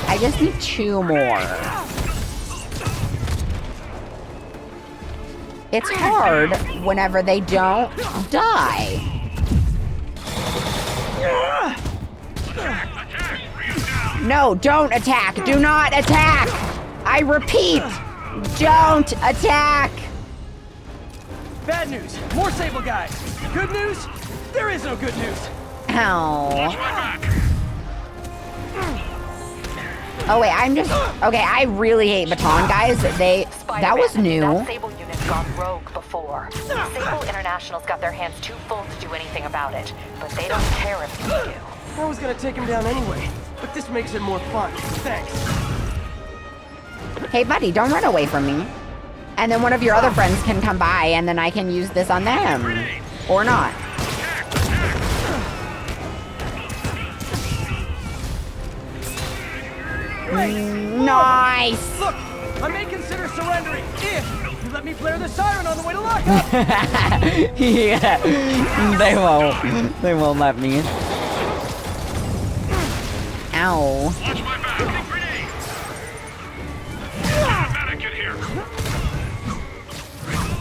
I just need 2 more. It's hard whenever they don't die. No, don't attack. Do not attack. I repeat, don't attack. Bad news. More Sable guys. Good news? There is no good news. Ow. Oh wait, I'm just okay. I really hate baton guys. That was new. That Sable unit's gone rogue before. Sable International's got their hands too full to do anything about it, but they don't care if you do. I was gonna take him down anyway, but this makes it more fun. Thanks. Hey buddy, don't run away from me. And then one of your other friends can come by, and then I can use this on them, or not. Nice! Look, I may consider surrendering if you let me flare the siren on the way to lockup. Yeah, they won't. They won't let me. Ow.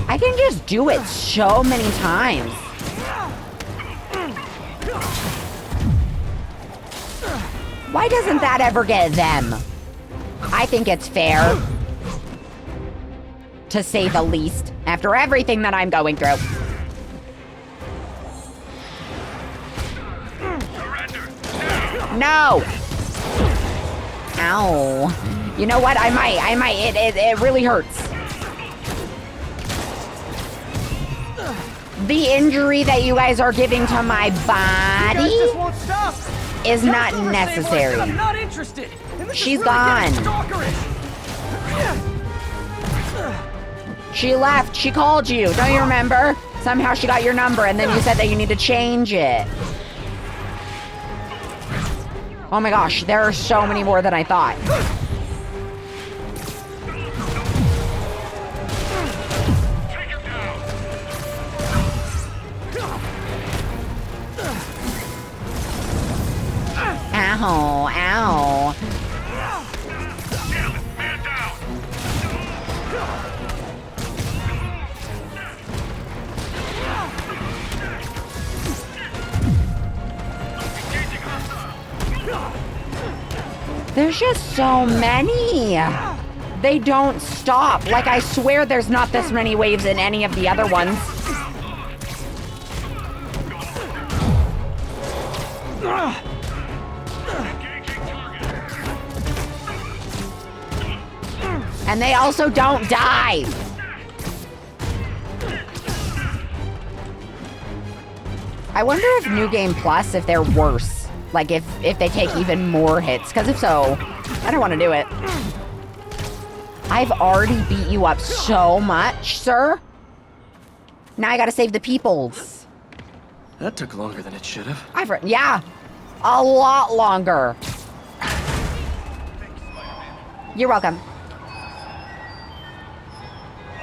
I can just do it so many times. Why doesn't that ever get them? I think it's fair. To say the least, after everything that I'm going through. No! Ow. You know what? I might. It really hurts. The injury that you guys are giving to my body You guys just won't stop. is not necessary. I'm not interested. And this She's is really gone. getting stalkerish. She left. She called you. Don't you remember? Somehow she got your number, and then you said that you need to change it. Oh my gosh, there are so many more than I thought. Ow, ow. There's just so many. They don't stop. Like, I swear there's not this many waves in any of the other ones. And they also don't die. I wonder if New Game Plus, if they're worse. Like, if they take even more hits. Because if so, I don't want to do it. I've already beat you up so much, sir. Now I gotta save the peoples. That took longer than it should have. Yeah, a lot longer. You're welcome.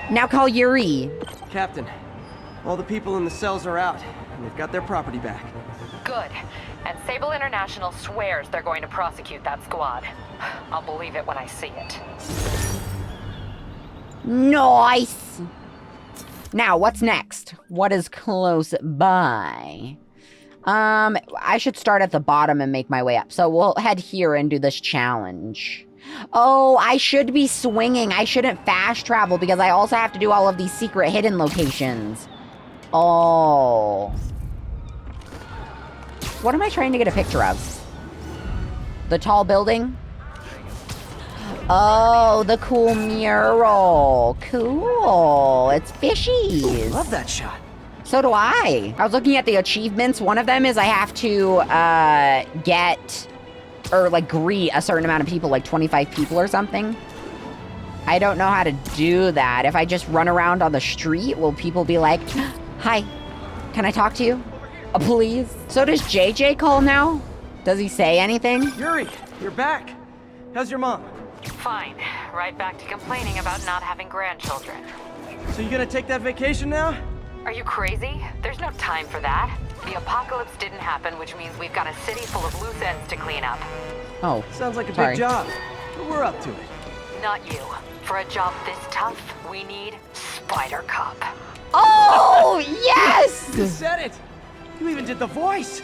Now call Yuri. Captain, all the people in the cells are out, and they've got their property back. Good. And Sable International swears they're going to prosecute that squad. I'll believe it when I see it. Nice. Now, what's next? What is close by? I should start at the bottom and make my way up. So we'll head here and do this challenge. Oh, I should be swinging. I shouldn't fast travel because I also have to do all of these secret hidden locations. Oh. What am I trying to get a picture of? The tall building? Oh, the cool mural. Cool. It's fishies. Love that shot. So do I. I was looking at the achievements. One of them is I have to get or like greet a certain amount of people, like 25 people or something. I don't know how to do that. If I just run around on the street, will people be like, hi, can I talk to you? Please? So does JJ call now? Does he say anything? Yuri, you're back. How's your mom? Fine. Right back to complaining about not having grandchildren. So you gonna take that vacation now? Are you crazy? There's no time for that. The apocalypse didn't happen, which means we've got a city full of loose ends to clean up. Oh, sounds like a sorry. big job, but we're up to it. Not you. For a job this tough, we need Spider Cop. Oh, yes! You said it! You even did the voice!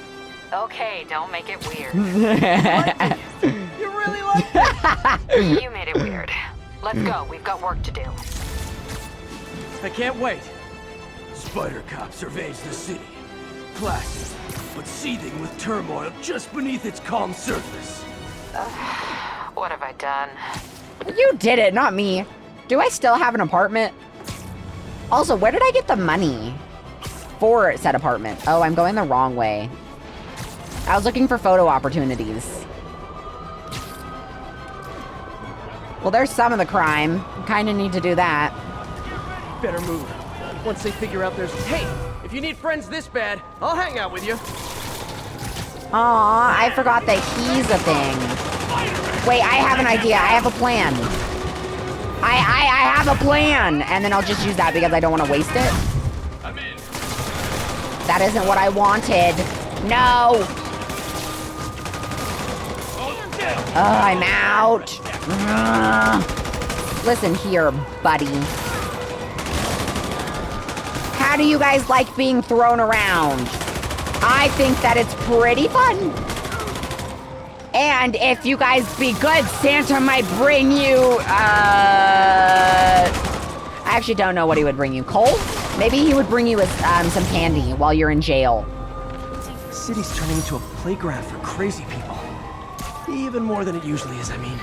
Okay, don't make it weird. You really liked it! You made it weird. Let's go, we've got work to do. I can't wait. Spider Cop surveys the city. Placid, but seething with turmoil just beneath its calm surface. What have I done? You did it, not me. Do I still have an apartment? Also, where did I get the money for said apartment? Oh, I'm going the wrong way. I was looking for photo opportunities. Well, there's some of the crime. Kind of need to do that. Better move. Once they figure out there's... Hey, if you need friends this bad, I'll hang out with you. Aw, I forgot that he's a thing. Wait, I have an idea. I have a plan. I have a plan. And then I'll just use that because I don't want to waste it. That isn't what I wanted. No. I'm out. Listen here, buddy. How do you guys like being thrown around? I think that it's pretty fun. And if you guys be good, Santa might bring you, I actually don't know what he would bring you. Coal? Maybe he would bring you some candy while you're in jail. The city's turning into a playground for crazy people. Even more than it usually is, I mean.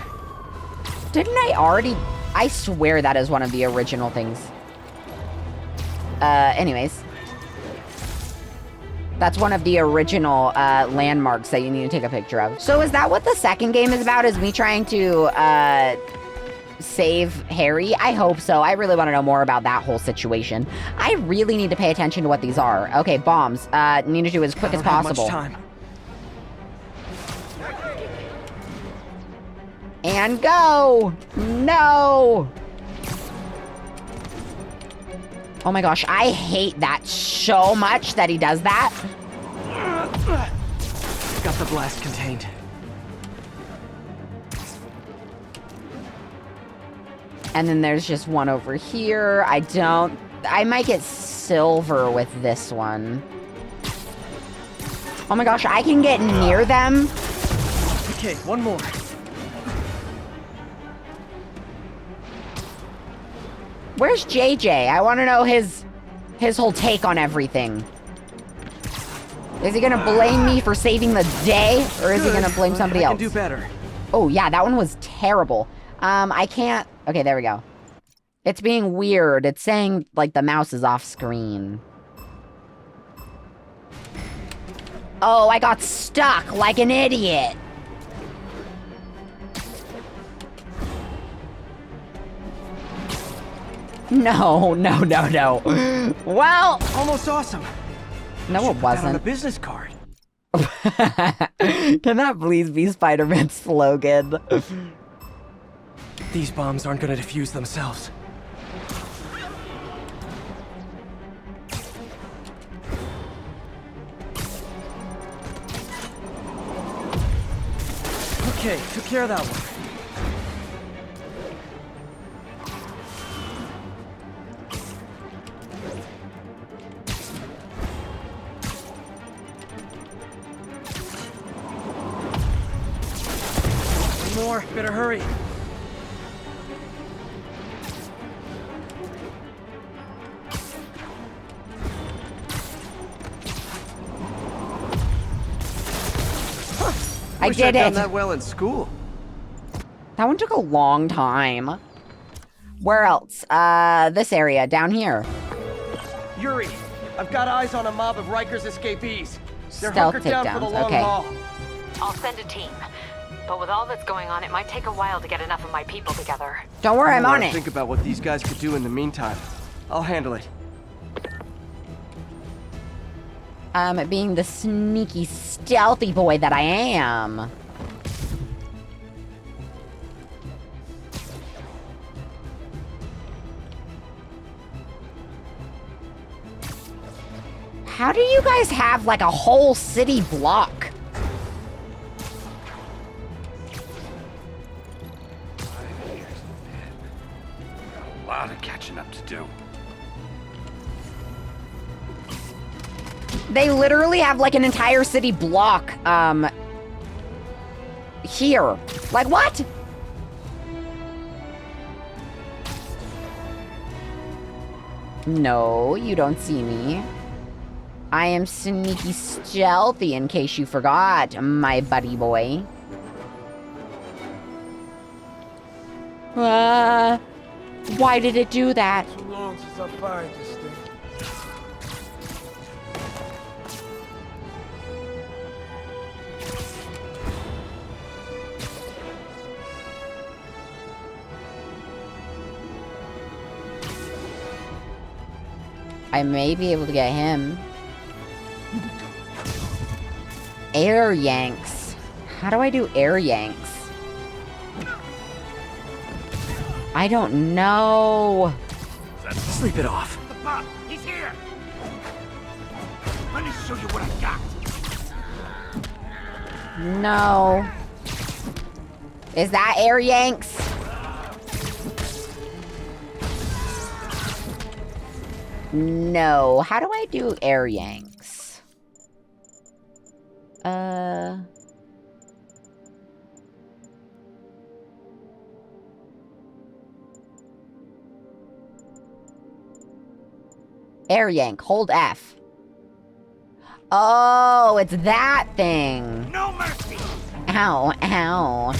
Didn't I already... I swear that is one of the original things. Anyways. That's one of the original landmarks that you need to take a picture of. So is that what the second game is about? Is me trying to save Harry? I hope so. I really want to know more about that whole situation. I really need to pay attention to what these are. Okay, bombs. Need to do as quick as possible. Much time. And go! No! Oh my gosh, I hate that so much that he does that. Got the blast contained. And then there's just one over here. I might get silver with this one. Oh my gosh, I can get near them. Okay, one more. Where's JJ? I want to know his whole take on everything. Is he gonna blame me for saving the day, or is he gonna blame somebody else? I can do better. Oh yeah, that one was terrible. I can't. Okay, there we go. It's being weird. It's saying like the mouse is off screen. Oh, I got stuck like an idiot. No. Well, almost awesome. No, it wasn't. On a business card. Can that please be Spider-Man's slogan? These bombs aren't gonna defuse themselves. Okay, took care of that one. More, better hurry. I Wish did I'd done it. that well in school. That one took a long time. Where else? This area, down here. Yuri, I've got eyes on a mob of Riker's escapees. They're Stealth hunkered down for the takedowns, long okay. haul. I'll send a team. But with all that's going on, it might take a while to get enough of my people together. Don't worry, I'm on it. Think about what these guys could do in the meantime. I'll handle it. Being the sneaky, stealthy boy that I am. How do you guys have, like, a whole city block? A lot of catching up to do. They literally have, like, an entire city block, here. Like, what? No, you don't see me. I am sneaky stealthy, in case you forgot, my buddy boy. Why did it do that? Too long since I fired this thing. I may be able to get him. Air yanks. How do I do air yanks? I don't know. Sleep it off. The pop, he's here. Let me show you what I got. No. Is that air yanks? No. How do I do air yanks? Air yank. Hold F. Oh, it's that thing. No mercy. Ow, ow.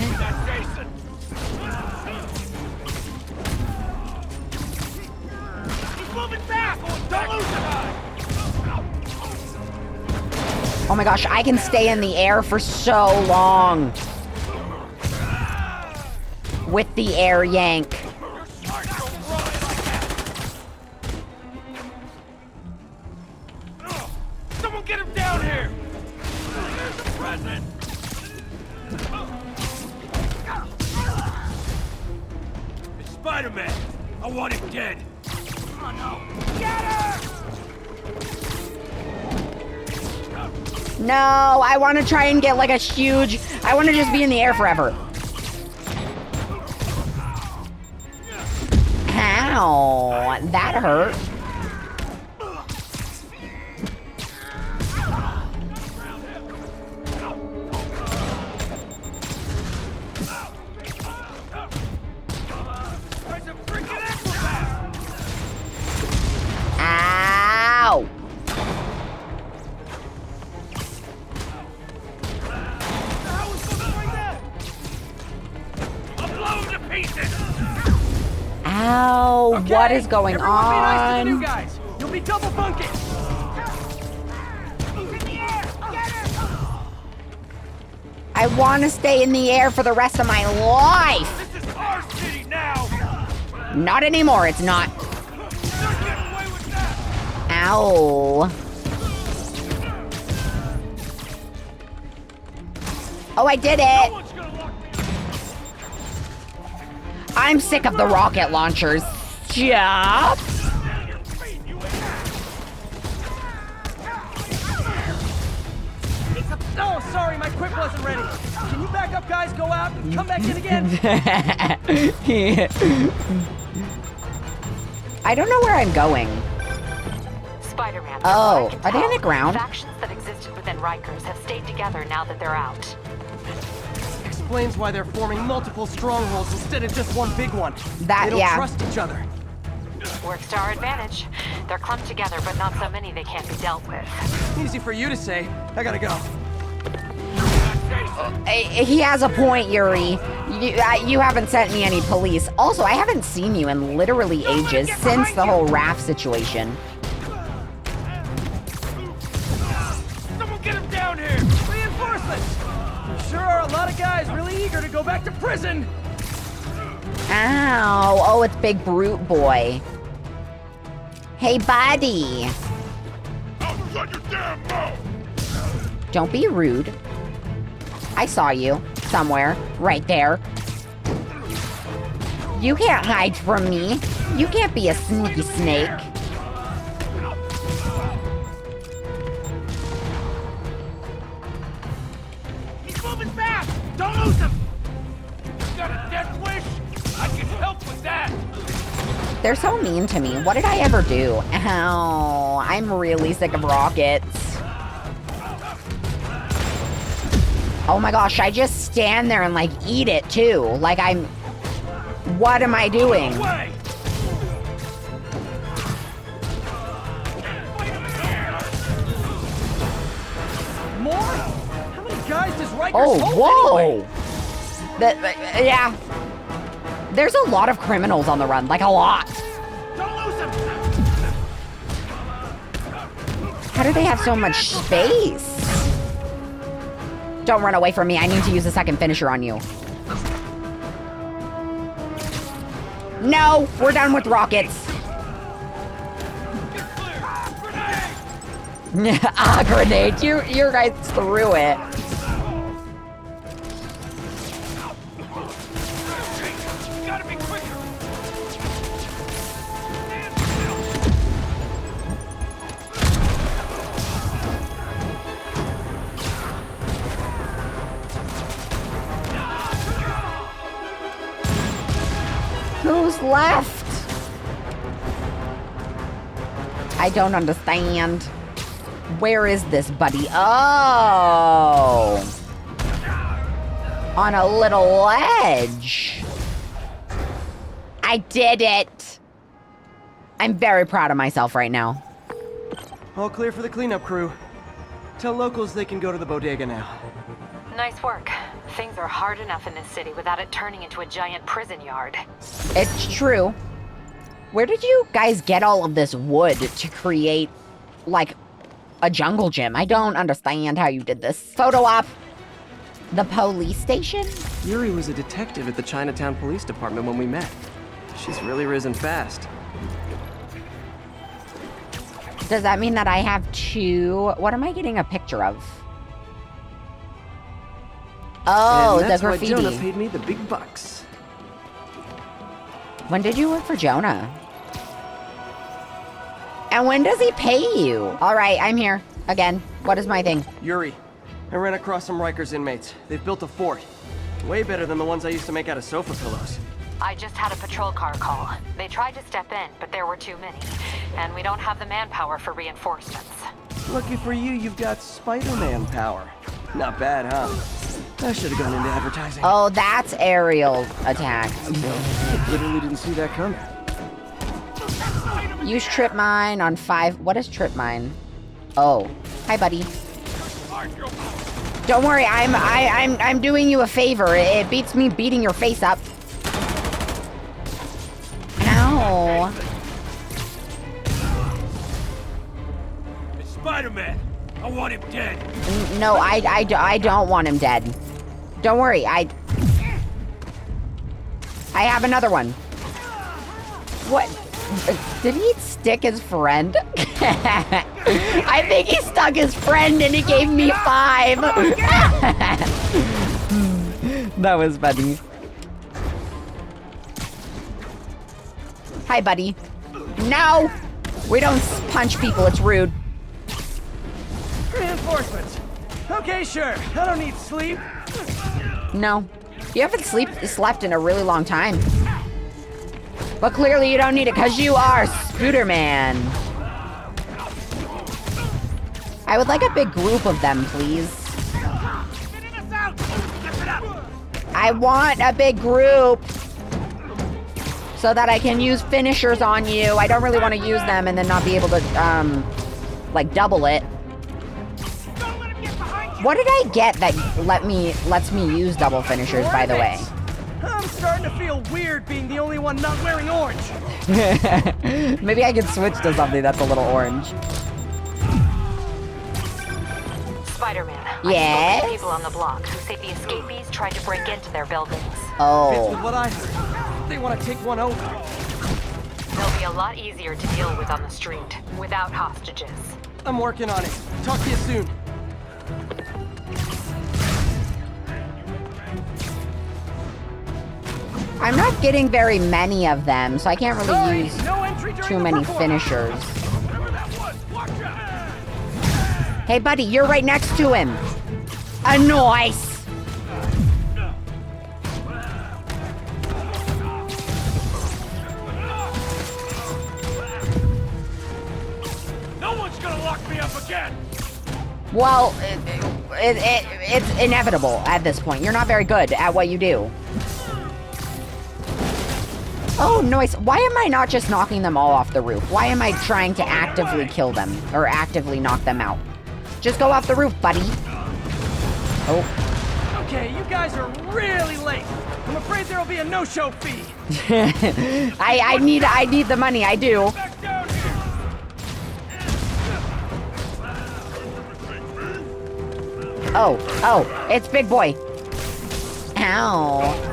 He's moving fast! Don't lose him! Oh my gosh, I can stay in the air for so long. With the air yank. Someone get him down here! There's the president! It's Spider-Man! I want him dead! Oh no! Get her! No, I want to try and get like a huge... I want to just be in the air forever. Ow, that hurt. Ow. Ow, Okay, what is going everyone be nice to the new on? guys. You'll be double bunking. I want to stay in the air for the rest of my life. This is our city now. Not anymore, it's not. Ow. Oh, I did it. I'm sick of the rocket launchers. Stop. Oh, sorry, my quick wasn't ready. Can you back up, guys? Go out and come back in again. I don't know where I'm going. Spider-Man. Oh, are they on the ground? Factions that existed within Rikers have stayed together now that they're out. Explains why they're forming multiple strongholds instead of just one big one. That, they don't yeah. trust each other. Works to our advantage. They're clumped together, but not so many they can't be dealt with. Easy for you to say. I gotta go. He has a point, Yuri. You haven't sent me any police. Also, I haven't seen you in literally ages since the whole raft situation. Someone get him down here! Reinforcements! There sure are a lot of guys really eager to go back to prison! Ow. Oh, it's Big Brute Boy. Hey, buddy. Oh, shut your damn mouth! Don't be rude. I saw you somewhere, right there. You can't hide from me. You can't be a sneaky snake. He's moving fast! Don't lose him! You got a death wish? I can help with that! They're so mean to me. What did I ever do? Ow. I'm really sick of rockets. Oh my gosh, I just stand there and like eat it too. Like I'm... What am I doing? More? How many guys does Rikers Oh, hold anyway? whoa. Yeah. There's a lot of criminals on the run. Like a lot. Don't lose him! How do they have so much space? Don't run away from me. I need to use a second finisher on you. No, we're done with rockets. Ah, grenade. You guys threw it. Gotta be quicker! Who's left? I don't understand. Where is this, buddy? Oh! On a little ledge. I did it! I'm very proud of myself right now. All clear for the cleanup crew. Tell locals they can go to the bodega now. Nice work. Things are hard enough in this city without it turning into a giant prison yard. It's true. Where did you guys get all of this wood to create, like, a jungle gym? I don't understand how you did this. Photo op. The police station? Yuri was a detective at the Chinatown Police Department when we met. She's really risen fast. Does that mean that I have two? What am I getting a picture of? Oh, and that's the graffiti. Why Jonah paid me the big bucks. When did you work for Jonah? And when does he pay you? All right, I'm here. Again, what is my thing? Yuri, I ran across some Rikers inmates. They've built a fort. Way better than the ones I used to make out of sofa pillows. I just had a patrol car call. They tried to step in, but there were too many. And we don't have the manpower for reinforcements. Lucky for you, you've got Spider-Man power. Not bad, huh? I should have gone into advertising. Oh, that's aerial attack. Literally didn't see that coming. Use trip mine on 5. What is trip mine? Oh, hi, buddy. Don't worry, I'm doing you a favor. It beats me beating your face up. Ow. It's Spider-Man. I want him dead. No, I don't want him dead. Don't worry, I have another one. What? Did he stick his friend? I think he stuck his friend and he gave me 5. That was funny. Hi, buddy. No! We don't punch people, it's rude. Reinforcements. Okay, sure. I don't need sleep. No. You haven't slept in a really long time. But clearly you don't need it because you are Spider-Man. I would like a big group of them, please. I want a big group so that I can use finishers on you. I don't really want to use them and then not be able to, like, double it. What did I get that lets me use double finishers, by the way? I'm starting to feel weird being the only one not wearing orange. Maybe I could switch to something that's a little orange. Spider-Man. Yes? I spoke to people on the block who say the escapees tried to break into their buildings. Oh. Fits with what I heard. They want to take one over. They'll be a lot easier to deal with on the street, without hostages. I'm working on it. Talk to you soon. I'm not getting very many of them, so I can't really use too many finishers. Hey, buddy, you're right next to him. A noise. No one's gonna lock me up again. Well, it's inevitable at this point. You're not very good at what you do. Oh, noise. Why am I not just knocking them all off the roof? Why am I trying to actively kill them or actively knock them out? Just go off the roof, buddy. Oh. Okay, you guys are really late. I'm afraid there'll be a no-show fee. I need the money. I do. Oh, it's Big Boy. Ow.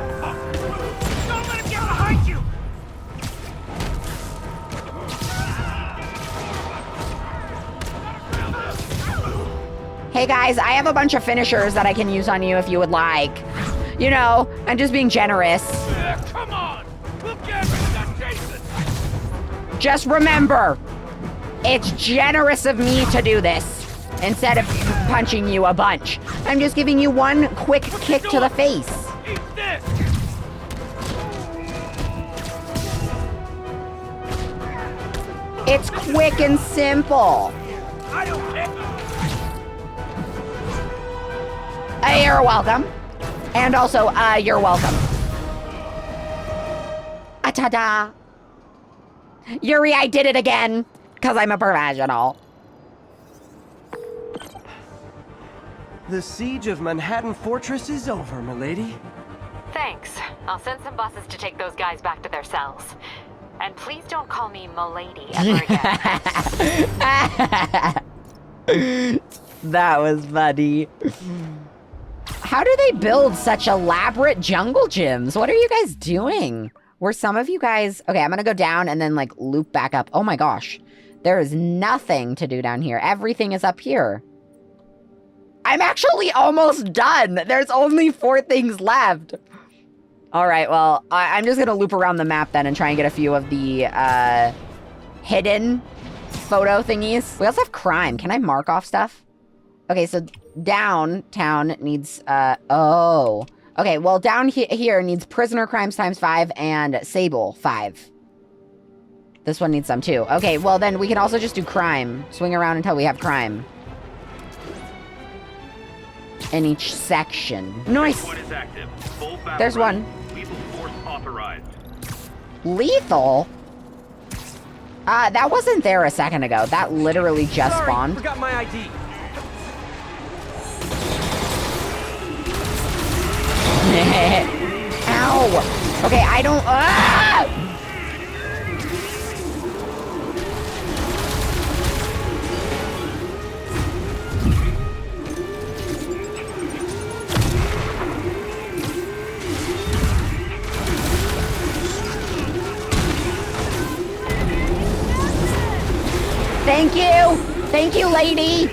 Hey guys, I have a bunch of finishers that I can use on you if you would like. You know, I'm just being generous. Come on! We'll get Jason! Just remember, it's generous of me to do this instead of punching you a bunch. I'm just giving you one quick kick to the face. Eat this! It's quick and simple. I don't care. You're welcome. And also, you're welcome. Ta-da! Yuri, I did it again, because I'm a professional. The siege of Manhattan Fortress is over, milady. Thanks. I'll send some buses to take those guys back to their cells. And please don't call me Milady ever again. That was funny. How do they build such elaborate jungle gyms? What are you guys doing? Were some of you guys... Okay, I'm gonna go down and then like loop back up. Oh my gosh. There is nothing to do down here. Everything is up here. I'm actually almost done. There's only 4 things left. All right, well, I'm just gonna loop around the map then and try and get a few of the hidden photo thingies. We also have crime. Can I mark off stuff? Okay, so downtown needs, oh. Okay, well, down here needs prisoner crimes ×5 and Sable 5. This one needs some too. Okay, well then we can also just do crime. Swing around until we have crime. In each section. Nice. There's one. Lethal force authorized. Lethal? That wasn't there a second ago. That literally just spawned. Forgot my ID. Ow! Okay, I don't... Ah! Thank you! Thank you, lady!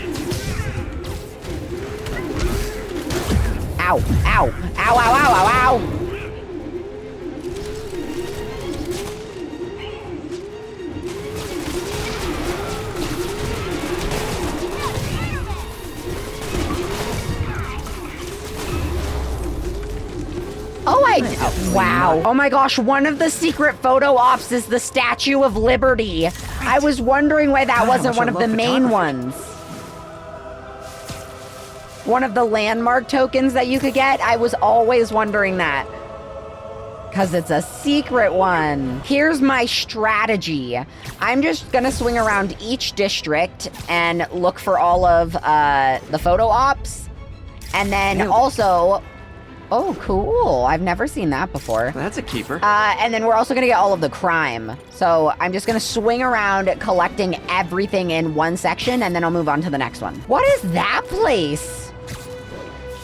Ow, ow, ow, ow, ow, ow, ow! Oh, wow. Oh my gosh, one of the secret photo ops is the Statue of Liberty. I was wondering why that wasn't one of the main ones. One of the landmark tokens that you could get, I was always wondering that. Because it's a secret one. Here's my strategy. I'm just gonna swing around each district and look for all of the photo ops. And then also... Oh, cool. I've never seen that before. That's a keeper. And then we're also gonna get all of the crime. So I'm just gonna swing around collecting everything in one section, and then I'll move on to the next one. What is that place?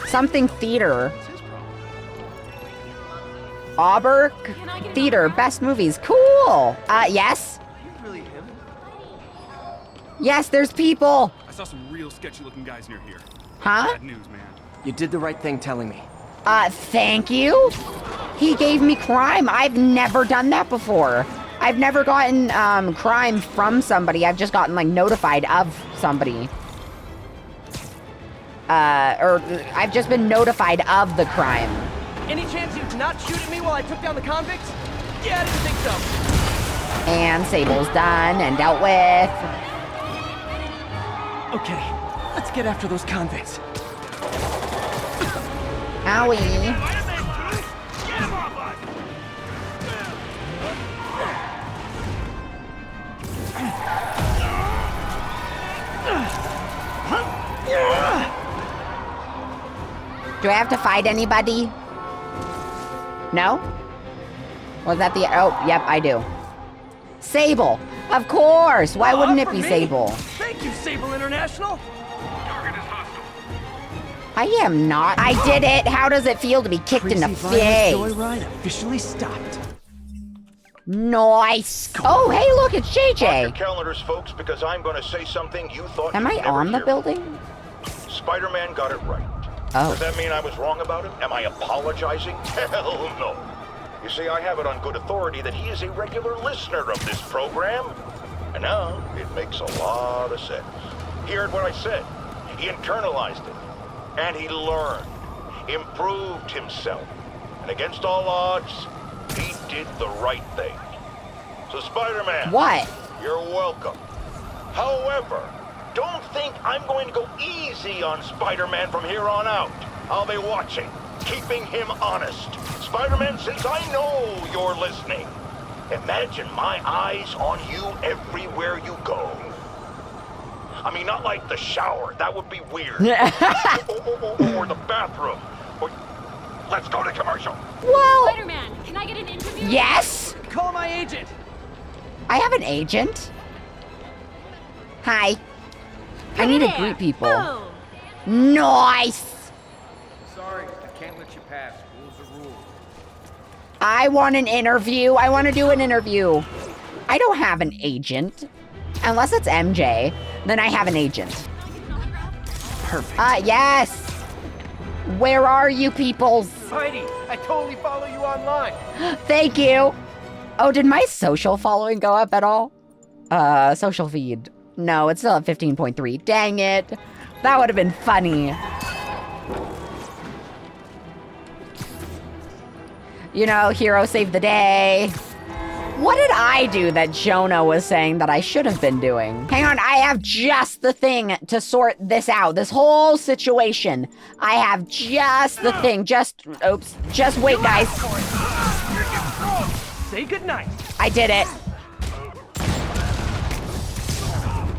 Something theater. Auberk Theater, best movies. Cool. Yes? Yes, there's people. I saw some real sketchy looking guys near here. Huh? Bad news, man. You did the right thing telling me. Thank you? He gave me crime. I've never done that before. I've never gotten, crime from somebody. I've just gotten, like, notified of somebody. Or I've just been notified of the crime. Any chance you'd not shoot at me while I took down the convicts? Yeah, I didn't think so. And Sable's done and dealt with. Okay, let's get after those convicts. Owie. Do I have to fight anybody? No? Was that the... Oh, yep, I do. Sable! Of course! Why wouldn't it be Sable? Thank you, Sable International! I am not. I did it! How does it feel to be kicked in the face? Joyride officially stopped. Nice! Oh, hey, look, it's Mark your JJ! calendars, folks, because I'm going to say something you thought Am you'd I never on the hear. building? Spider-Man got it right. Oh. Does that mean I was wrong about him? Am I apologizing? Hell no. You see, I have it on good authority that he is a regular listener of this program. And now, it makes a lot of sense. He heard what I said. He internalized it. And he learned. Improved himself. And against all odds, he did the right thing. So Spider-Man. What? You're welcome. However, don't think I'm going to go easy on Spider-Man from here on out. I'll be watching, keeping him honest. Spider-Man, since I know you're listening, imagine my eyes on you everywhere you go. I mean, not like the shower. That would be weird. or the bathroom. Or... Let's go to commercial. Well... Spider-Man, can I get an interview? Yes? Call my agent. I have an agent. Hi. I need to greet people. Oh. Nice. Sorry, I can't let you pass. Rules are rules. I want an interview. I want to do an interview. I don't have an agent. Unless it's MJ, then I have an agent. Perfect. Yes. Where are you peoples? Spidey, I totally follow you online. Thank you. Oh, did my social following go up at all? Social feed. No, it's still at 15.3. Dang it. That would have been funny. You know, hero saved the day. What did I do that Jonah was saying that I should have been doing? Hang on, I have just the thing to sort this out. This whole situation. I have just the thing. Just wait, guys. Say goodnight. I did it.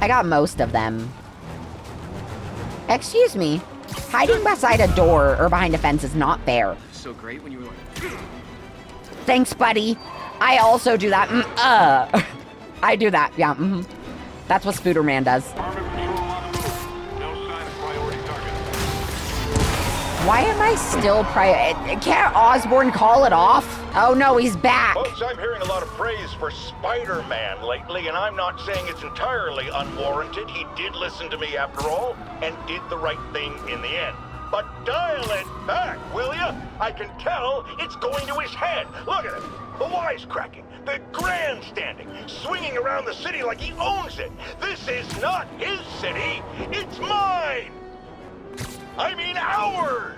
I got most of them. Excuse me. Hiding beside a door or behind a fence is not fair. So great when you were like... Thanks, buddy. I also do that. I do that. Yeah. That's what Spider-Man does. Why am I still Can't Osborn call it off? Oh no, he's back. Folks, I'm hearing a lot of praise for Spider-Man lately, and I'm not saying it's entirely unwarranted. He did listen to me after all, and did the right thing in the end. But dial it back, will ya? I can tell it's going to his head. Look at it. The wisecracking, the grandstanding, swinging around the city like he owns it. This is not his city, it's mine. I mean ours.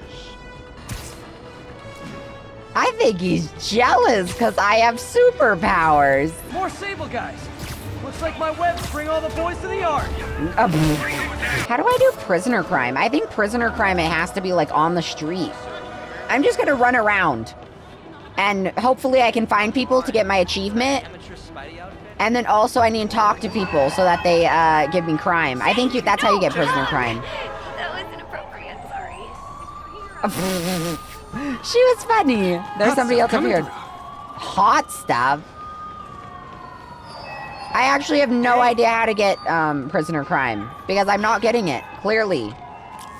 I think he's jealous because I have superpowers. More Sable guys. Looks like my webs bring all the boys to the yard. How do I do prisoner crime? I think prisoner crime, it has to be like on the street. I'm just gonna run around. And hopefully I can find people to get my achievement. And then also I need to talk to people so that they give me crime. I think that's how you get prisoner crime. That was inappropriate, sorry. She was funny. There's somebody else over here. Hot stuff? I actually have no idea how to get prisoner crime because I'm not getting it, clearly.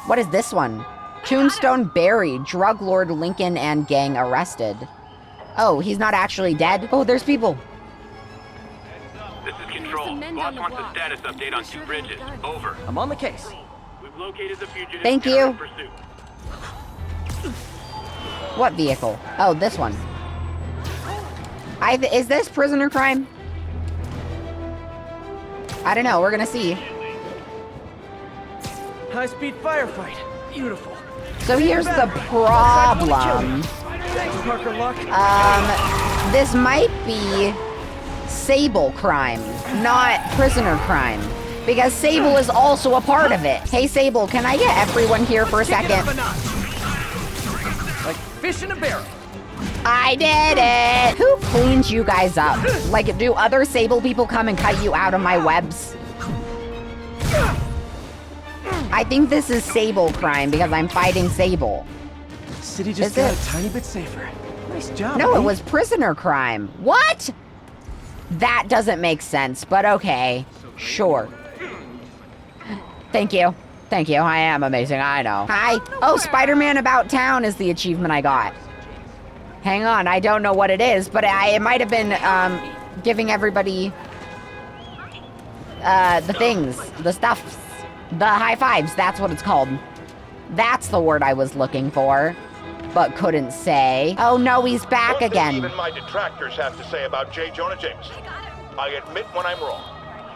What is this one? Tombstone buried, drug lord Lincoln and gang arrested. Oh, he's not actually dead? Oh, there's people. This is Control. Boss wants a status update on 2 bridges. Over. I'm on the case. We've located the fugitive. Thank you. What vehicle? Oh, this one. Is this prisoner crime? I don't know. We're gonna see. High-speed firefight. Beautiful. So here's the problem. Thanks, Parker Luck. This might be Sable crime, not prisoner crime. Because Sable is also a part of it. Hey, Sable, can I get everyone here for a second? Like fish in a barrel. I did it! Who cleans you guys up? Like, do other Sable people come and cut you out of my webs? I think this is Sable crime because I'm fighting Sable. City just got a tiny bit safer. Nice job. No, it was prisoner crime. What? That doesn't make sense, but okay. Sure. Thank you. Thank you. I am amazing. I know. Hi. Oh, Spider-Man About Town is the achievement I got. Hang on. I don't know what it is, but it might have been giving everybody the things, the stuffs, the high fives. That's what it's called. That's the word I was looking for, but couldn't say. Oh no, he's back again. Even my detractors have to say about J. Jonah Jameson. I admit when I'm wrong.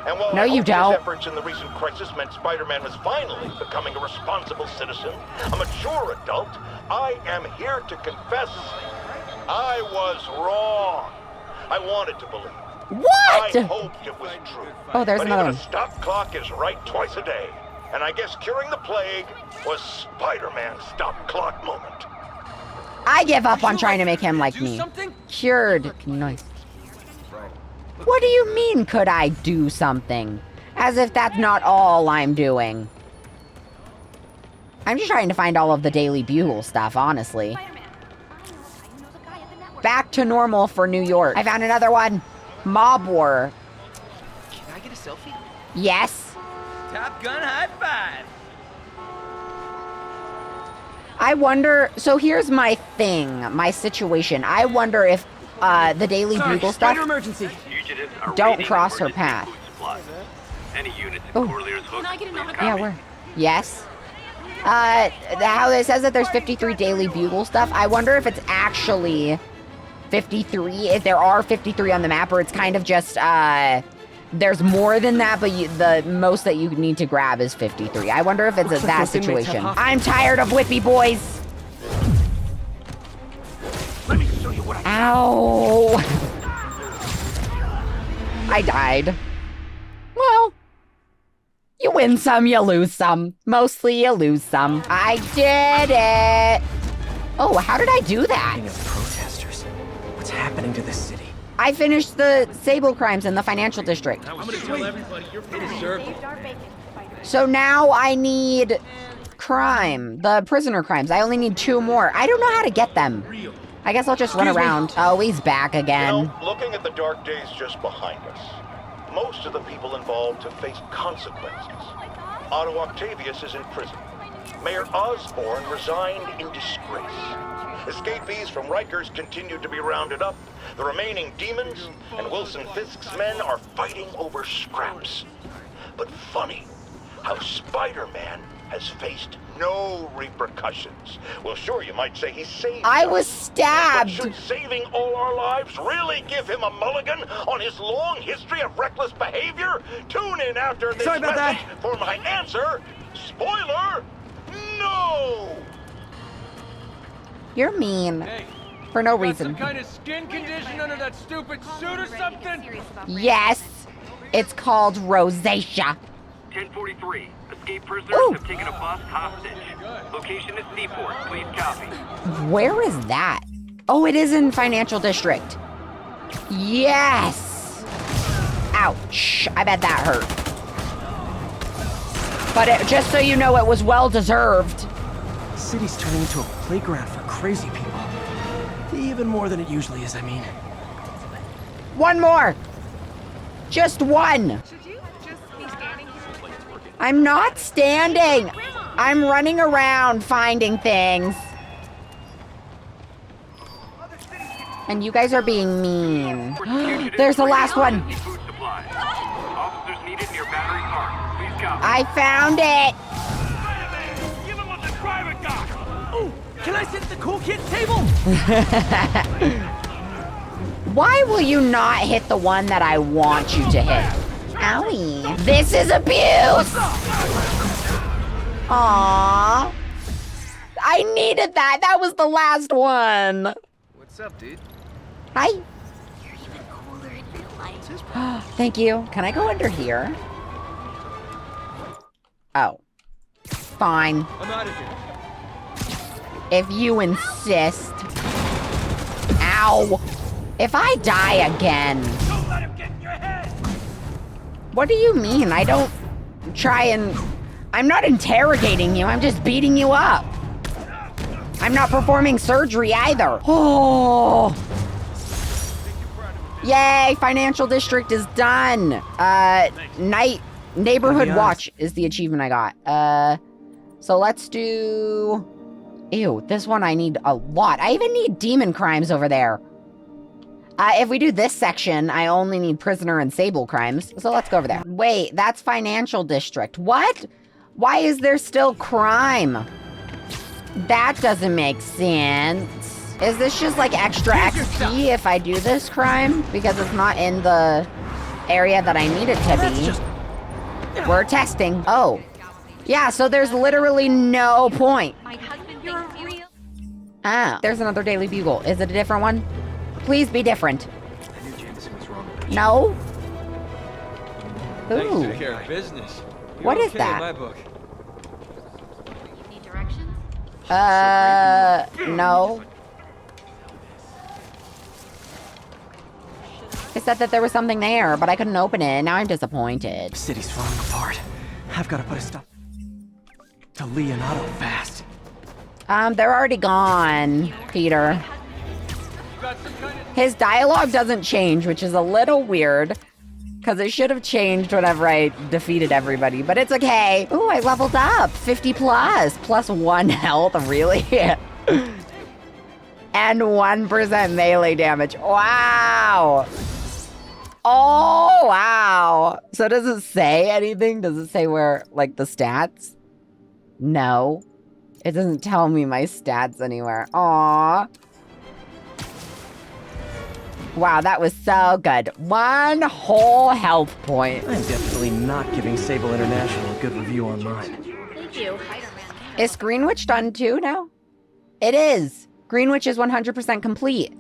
And while no, I you hope don't. his efforts in the recent crisis meant Spider-Man was finally becoming a responsible citizen, a mature adult, I am here to confess I was wrong. I wanted to believe. What? I hoped it was true. Oh, there's but another even one. a stop clock is right twice a day. And I guess curing the plague was Spider-Man's stop clock moment. I give up on trying to make him like me. Cured. Nice. What do you mean, could I do something? As if that's not all I'm doing. I'm just trying to find all of the Daily Bugle stuff, honestly. Back to normal for New York. I found another one. Mob War. Can I get a selfie? Yes. Top Gun high five. I wonder, so here's my thing, my situation. I wonder if the Daily Bugle stuff emergency. don't cross her path. Any units in Corlear's Hook, please copy. Yeah, where? Yes. How it says that there's 53 Daily Bugle stuff. I wonder if it's actually 53, if there are 53 on the map, or it's kind of just, there's more than that, but the most that you need to grab is 53. I wonder if it's that situation. I'm tired of whippy boys. Let me show you what I Ow. I died. Well, you win some, you lose some. Mostly you lose some. I did it. Oh, how did I do that? Speaking of protesters, what's happening to this city? I finished the Sable crimes in the financial district. I'm gonna tell everybody you're deserve it. So now I need crime, the prisoner crimes. I only need 2 more. I don't know how to get them. I guess I'll just run around. Oh, he's back again. You know, looking at the dark days just behind us, most of the people involved have faced consequences. Otto Octavius is in prison. Mayor Osborn resigned in disgrace. Escapees from Rikers continue to be rounded up. The remaining demons and Wilson Fisk's men are fighting over scraps. But funny how Spider-Man has faced no repercussions. Well, sure, you might say he saved I us, was stabbed. But should saving all our lives really give him a mulligan on his long history of reckless behavior? Tune in after this message for my answer. Spoiler, no! You're mean. For no reason. Some kind of skin condition under that stupid suit or something? Yes. It's called rosacea. 1043. Escape prisoners have taken a bus hostage. Location is Seaport. Please copy. Where is that? Oh, it is in Financial District. Yes. Ouch. I bet that hurt. But just so you know, it was well deserved. The city's turning into a playground for crazy people. Even more than it usually is, I mean. One more. Just one. I'm not standing. I'm running around finding things. And you guys are being mean. There's the last one. Officers needed near Battery Park. Please copy. I found it. Give him a private dock. Oh, can I sit at the cool kids table? Why will you not hit the one that I want you to hit? Owie. This is abuse! Aww. I needed that. That was the last one. What's up, dude? Hi. Thank you. Can I go under here? Oh. Fine. I'm out of here. If you insist. Ow. If I die again. Don't let him get in your head. What do you mean? I don't try and... I'm not interrogating you. I'm just beating you up. I'm not performing surgery either. Oh. Yay, Financial District is done. Neighborhood Watch is the achievement I got. So let's do... Ew, this one I need a lot. I even need demon crimes over there. If we do this section, I only need prisoner and sable crimes. So let's go over there. Wait, that's Financial District. What? Why is there still crime? That doesn't make sense. Is this just like extra XP if I do this crime? Because it's not in the area that I need it to be. We're testing. Oh. Yeah, so there's literally no point. Ah, there's another Daily Bugle. Is it a different one? Please be different. I knew Jameson was wrong. No? Thanks Ooh. to care of business. You're What is okay that? In my book. Need directions? No. It said that there was something there, but I couldn't open it. Now I'm disappointed. City's falling apart. I've got to put a stop to Lee and Otto fast. They're already gone, Peter. His dialogue doesn't change, which is a little weird, because it should have changed whenever I defeated everybody, but it's okay. Ooh, I leveled up, 50 plus 1 health, really? And 1% melee damage, wow. Oh, wow. So does it say anything? Does it say where, like, the stats? No. It doesn't tell me my stats anywhere. Aww. Wow, that was so good. 1 whole health point. I'm definitely not giving Sable International a good review online. Thank you. Is Greenwich done too now? It is. Greenwich is 100% complete.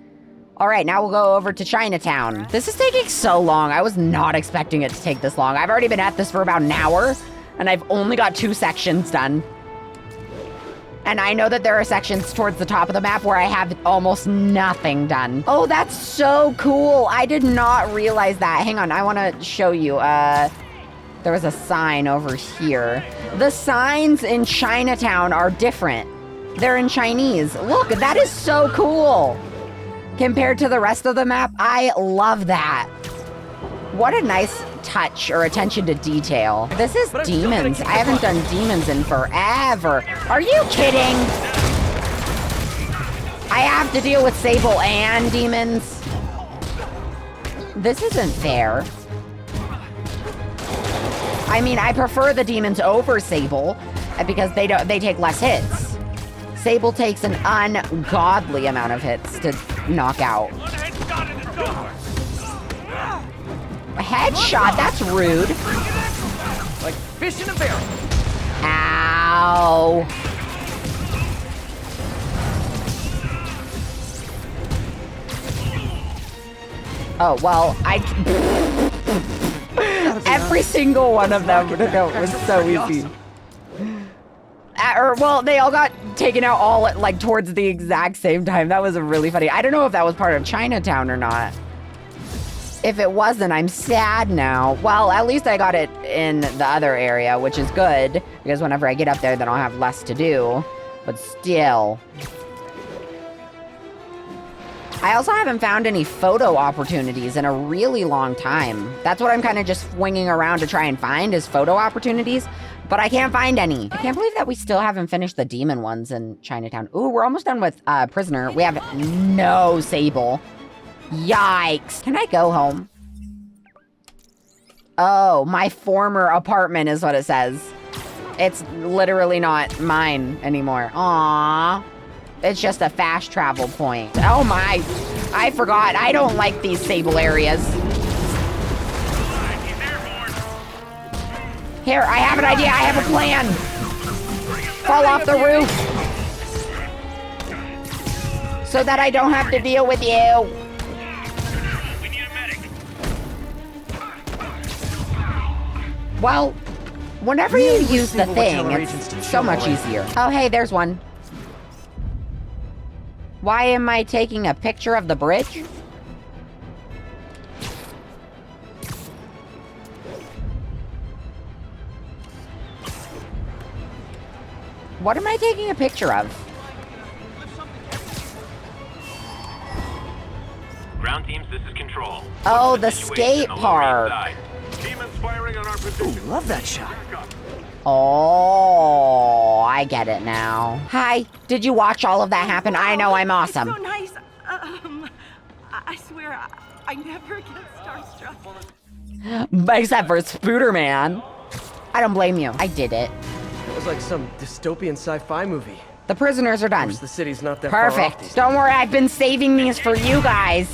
All right, now we'll go over to Chinatown. This is taking so long. I was not expecting it to take this long. I've already been at this for about an hour, and I've only got 2 sections done. And I know that there are sections towards the top of the map where I have almost nothing done. Oh, that's so cool. I did not realize that. Hang on, I want to show you. There was a sign over here. The signs in Chinatown are different. They're in Chinese. Look, that is so cool. Compared to the rest of the map, I love that. What a nice touch or attention to detail. This is demons. I haven't done demons in forever. Are you kidding? I have to deal with Sable and demons. This isn't fair. I mean, I prefer the demons over Sable because they take less hits. Sable takes an ungodly amount of hits to knock out. A headshot? That's rude. Like fish in a barrel. Ow. Oh, well, every single one of them was so easy. Well, they all got taken out all at, like, towards the exact same time. That was really funny. I don't know if that was part of Chinatown or not. If it wasn't, I'm sad now. Well, at least I got it in the other area, which is good, because whenever I get up there, then I'll have less to do. But still. I also haven't found any photo opportunities in a really long time. That's what I'm kind of just swinging around to try and find, is photo opportunities. But I can't find any. I can't believe that we still haven't finished the demon ones in Chinatown. Ooh, we're almost done with Prisoner. We have no Sable. Yikes. Can I go home? Oh, my former apartment is what it says. It's literally not mine anymore. Aww. It's just a fast travel point. Oh my. I forgot. I don't like these Sable areas. Here, I have an idea. I have a plan. Fall off the roof. So that I don't have to deal with you. Well, whenever you use the thing, it's so much easier. Oh, hey, there's one. Why am I taking a picture of the bridge? What am I taking a picture of? Ground teams, this is Control. Oh, the skate park. Demons firing on our position. Ooh, love that shot. Oh, I get it now. Hi, did you watch all of that happen? I know, I'm awesome. It's so nice. I swear, I never get starstruck. Except for Spider-Man. I don't blame you. I did it. It was like some dystopian sci-fi movie. The prisoners are done. Of course, the city's not that far off Perfect. these Don't worry, I've been saving these for you guys.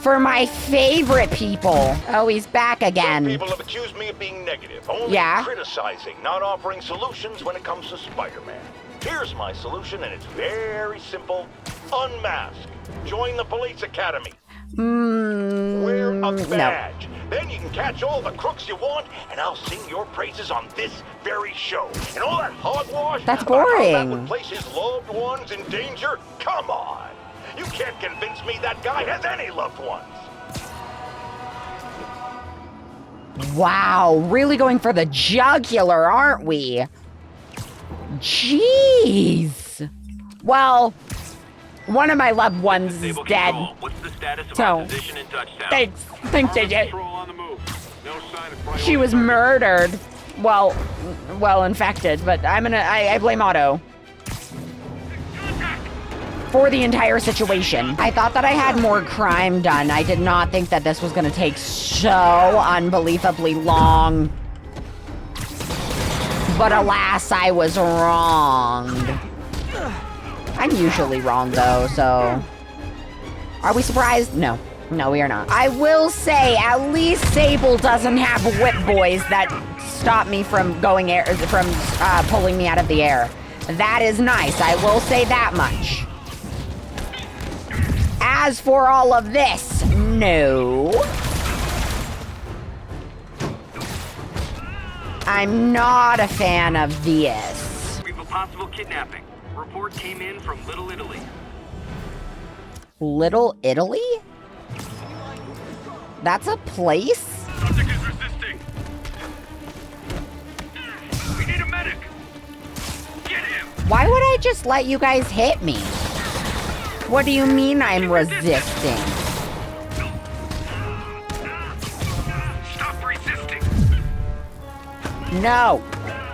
For my favorite people. Oh, he's back again. Some people have accused me of being negative, only criticizing, not offering solutions when it comes to Spider-Man. Here's my solution, and it's very simple. Unmask. Join the police academy. Wear a badge. Then you can catch all the crooks you want, and I'll sing your praises on this very show. And all that hogwash That's about how that boring. would place his loved ones in danger? Come on. You can't convince me that guy has any loved ones. Wow, really going for the jugular, aren't we? Jeez. Well, one of my loved ones is dead. What's the status of So, our position in touchdown? thanks, JJ. Patrol on the move. No sign of priority. She was murdered. Well, infected, but I blame Otto for the entire situation. I thought that I had more crime done. I did not think that this was gonna take so unbelievably long. But alas, I was wronged. I'm usually wrong though, so. Are we surprised? No. No, we are not. I will say, at least Sable doesn't have whip boys that stop me from pulling me out of the air. That is nice. I will say that much. As for all of this, no. I'm not a fan of this. We have a possible kidnapping. Report came in from Little Italy. Little Italy? That's a place? Subject is resisting. We need a medic. Get him. Why would I just let you guys hit me? What do you mean I'm resisting? Stop resisting. No,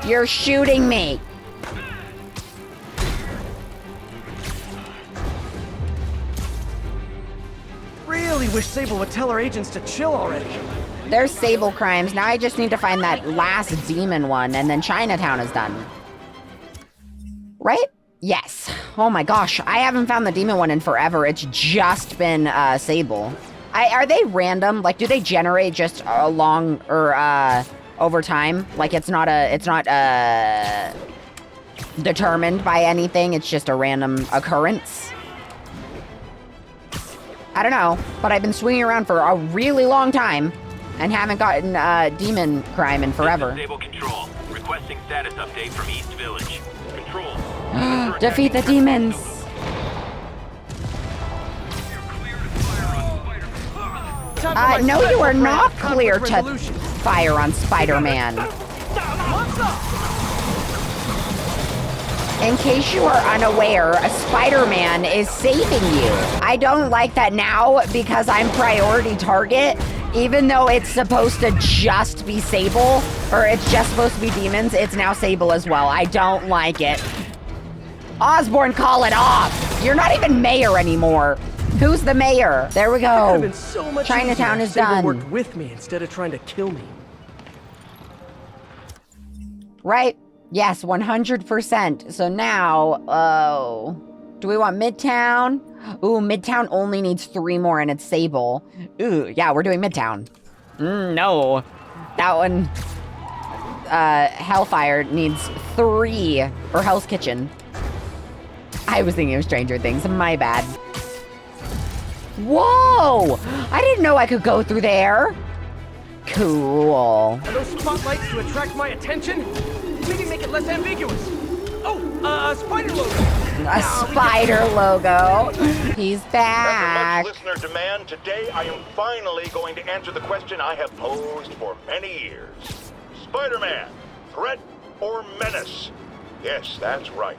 you're shooting me. Really wish Sable would tell our agents to chill already. There's Sable crimes. Now I just need to find that last demon one, and then Chinatown is done. Right? Yes. Oh my gosh, I haven't found the demon one in forever. It's just been Sable. Are they random? Like, do they generate just along or over time? Like, it's not determined by anything. It's just a random occurrence. I don't know, but I've been swinging around for a really long time and haven't gotten demon crime in forever. Sable Control. Requesting status update from East Village. Control. Defeat the demons. No, you are not clear to fire on Spider-Man. In case you are unaware, Spider-Man is saving you. I don't like that now because I'm priority target, even though it's supposed to just be Sable, or it's just supposed to be demons, it's now Sable as well. I don't like it. Osborn, call it off. You're not even mayor anymore. Who's the mayor? There we go. Been so much Chinatown is Sable done. worked with me instead of trying to kill me. Right? Yes, 100%. So now, do we want Midtown? Ooh, Midtown only needs 3 more and it's Sable. Ooh, yeah, we're doing Midtown. No. That one, Hellfire needs 3, or Hell's Kitchen. I was thinking of Stranger Things, my bad. Whoa! I didn't know I could go through there. Cool. Are those spotlights to attract my attention? Maybe make it less ambiguous. Oh, spider logo. A spider logo. He's back. After much listener demand, today I am finally going to answer the question I have posed for many years. Spider-Man, threat or menace? Yes, that's right.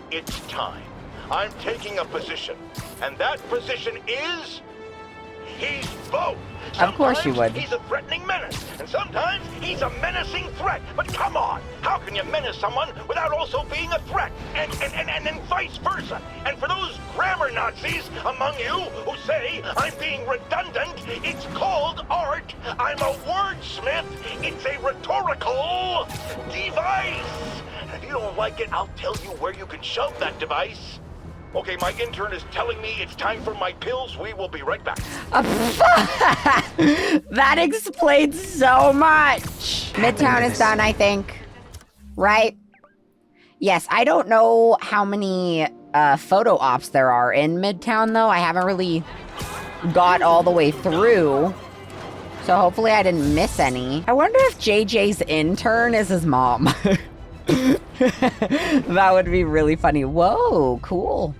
It's time. I'm taking a position, and that position is... he's both. Of course you would. He's a threatening menace, and sometimes he's a menacing threat. But come on, how can you menace someone without also being a threat? And vice versa. And for those grammar Nazis among you who say I'm being redundant, it's called art. I'm a wordsmith. It's a rhetorical device. And if you don't like it, I'll tell you where you can shove that device. Okay, my intern is telling me it's time for my pills. We will be right back. That explains so much. Midtown is done, I think. Right? Yes, I don't know how many photo ops there are in Midtown, though. I haven't really got all the way through. So hopefully I didn't miss any. I wonder if JJ's intern is his mom. That would be really funny. Whoa, cool.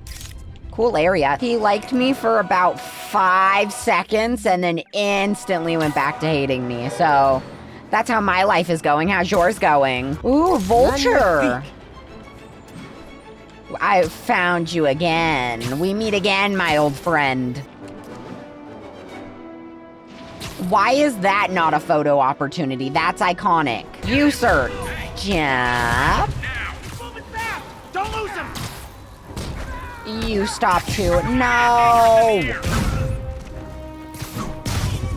Cool area. He liked me for about 5 seconds and then instantly went back to hating me. So that's how my life is going. How's yours going? Ooh, Vulture. I found you again. We meet again, my old friend. Why is that not a photo opportunity? That's iconic. You, sir. Jump. Don't lose him! You stop too. No!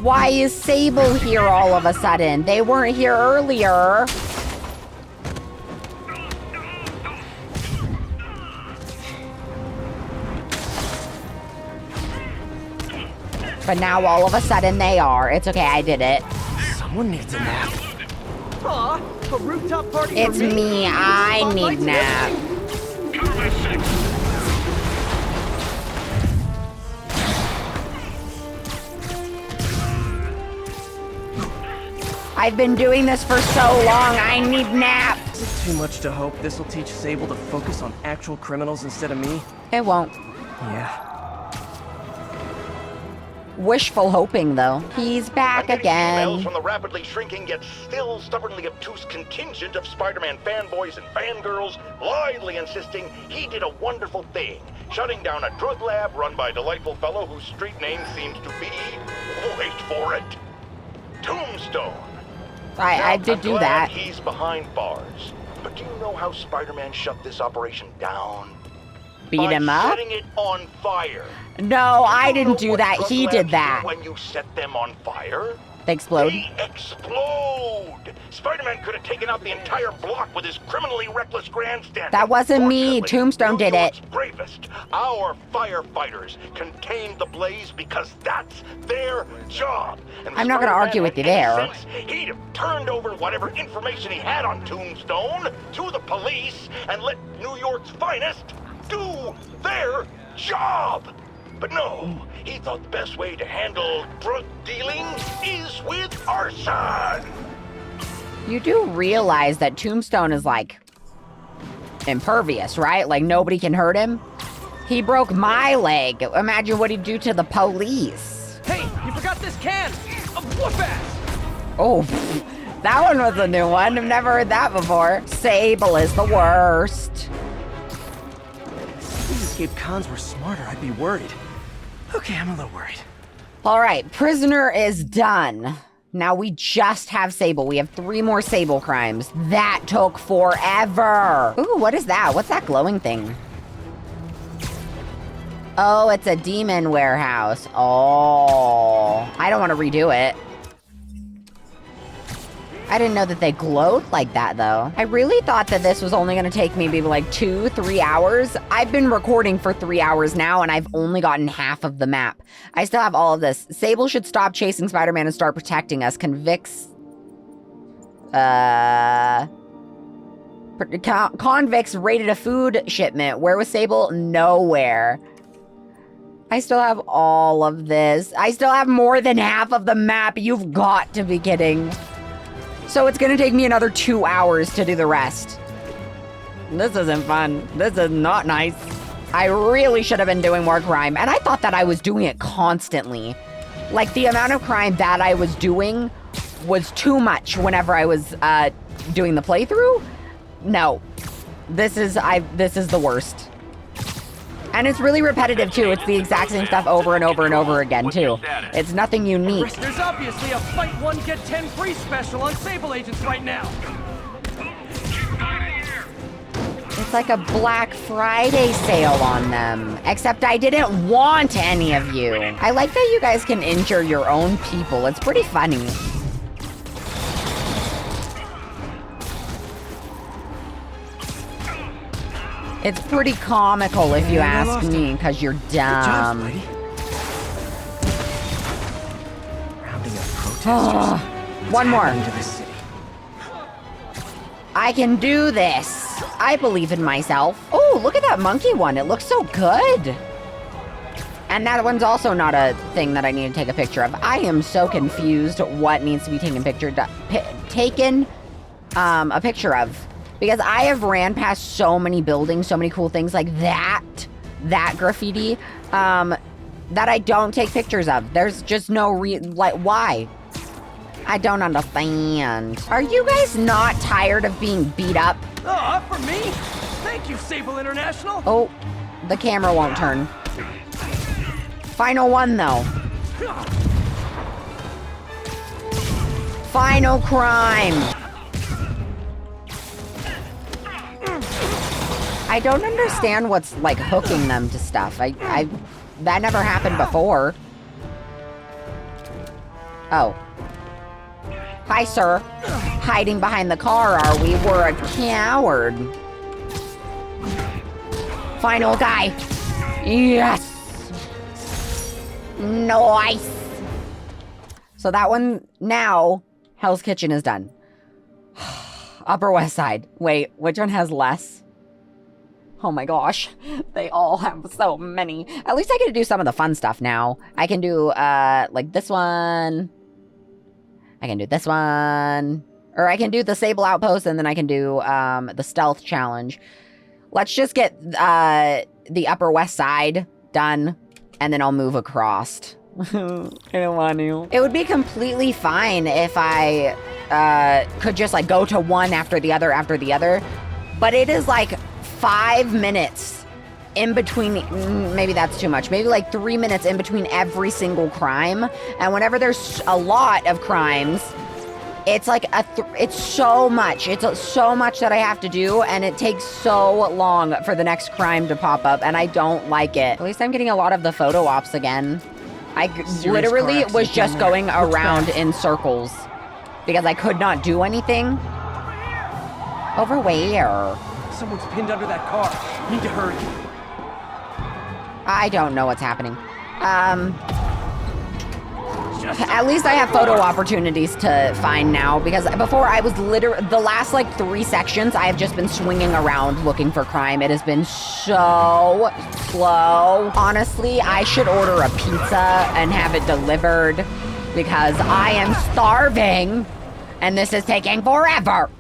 Why is Sable here all of a sudden? They weren't here earlier. But now all of a sudden they are. It's okay, I did it. Someone needs a nap. Aw, a rooftop party for It's me. I need nap. I've been doing this for so long. I need nap. Too much to hope this will teach Sable to focus on actual criminals instead of me. It won't. Yeah. Wishful hoping, though. He's back again. Emails from the rapidly shrinking yet still stubbornly obtuse contingent of Spider-Man fanboys and fangirls, blithely insisting he did a wonderful thing, shutting down a drug lab run by a delightful fellow whose street name seems to be, wait for it, Tombstone. I did do that. He's behind bars. But do you know how Spider-Man shut this operation down? Beat him up? Setting it on fire. No, I didn't do that. He did that. When you set them on fire, they explode. They explode. Spider-Man could have taken out the entire block with his criminally reckless grandstand. That wasn't me. Tombstone did it. Bravest, our firefighters contained the blaze because that's their job. And I'm not going to argue with you there. He'd have turned over whatever information he had on Tombstone to the police and let New York's finest do their job. But no, he thought the best way to handle drug dealing is with arson. You do realize that Tombstone is like impervious, right? Like nobody can hurt him. He broke my leg. Imagine what he'd do to the police. Hey, you forgot this can of whoop-ass. Oh, that one was a new one. I've never heard that before. Sable is the worst. If these escape cons were smarter, I'd be worried. Okay, I'm a little worried. All right, prisoner is done. Now we just have Sable. We have 3 more Sable crimes. That took forever. Ooh, what is that? What's that glowing thing? Oh, it's a demon warehouse. Oh, I don't want to redo it. I didn't know that they glowed like that, though. I really thought that this was only going to take me maybe like 2-3 hours. I've been recording for 3 hours now, and I've only gotten half of the map. I still have all of this. Sable should stop chasing Spider-Man and start protecting us. Convicts raided a food shipment. Where was Sable? Nowhere. I still have all of this. I still have more than half of the map. You've got to be kidding. So it's gonna take me another 2 hours to do the rest. This isn't fun. This is not nice. I really should have been doing more crime. And I thought that I was doing it constantly. Like the amount of crime that I was doing was too much whenever I was doing the playthrough. No, this is the worst. And it's really repetitive too. It's the exact same stuff over and over and over again too. It's nothing unique. There's obviously a fight 1 get 10 free special on Sable agents right now. It's like a Black Friday sale on them. Except I didn't want any of you. I like that you guys can injure your own people. It's pretty funny. It's pretty comical if you ask me, because you're dumb. Good job, rounding up protesters. One more. Into this city. I can do this. I believe in myself. Oh, look at that monkey one. It looks so good. And that one's also not a thing that I need to take a picture of. I am so confused what needs to be taken a picture of. Because I have ran past so many buildings, so many cool things like that. that graffiti that I don't take pictures of. There's just no why? I don't understand. Are you guys not tired of being beat up? Oh, up for me? Thank you, Sable International. Oh, the camera won't turn. Final one, though. Final crime. I don't understand what's, like, hooking them to stuff. That never happened before. Oh. Hi, sir. Hiding behind the car, are we? We're a coward. Final guy. Yes. Nice. So that one, now, Hell's Kitchen is done. Upper West Side. Wait, which one has less? Oh my gosh. They all have so many. At least I get to do some of the fun stuff now. I can do, like this one. I can do this one. Or I can do the Sable Outpost, and then I can do, the Stealth Challenge. Let's just get, the Upper West Side done, and then I'll move across. I don't want to. It would be completely fine if I, could just, like, go to one after the other. But it is, like, 5 minutes in between, maybe that's too much, maybe like 3 minutes in between every single crime. And whenever there's a lot of crimes, it's like it's so much. It's so much that I have to do, and it takes so long for the next crime to pop up, and I don't like it. At least I'm getting a lot of the photo ops again. I literally was just going around in circles because I could not do anything. Over where? Someone's pinned under that car. Need to hurry. I don't know what's happening. At least I have photo opportunities to find now, because before I was literally, the last like 3 sections, I have just been swinging around looking for crime. It has been so slow. Honestly, I should order a pizza and have it delivered because I am starving and this is taking forever.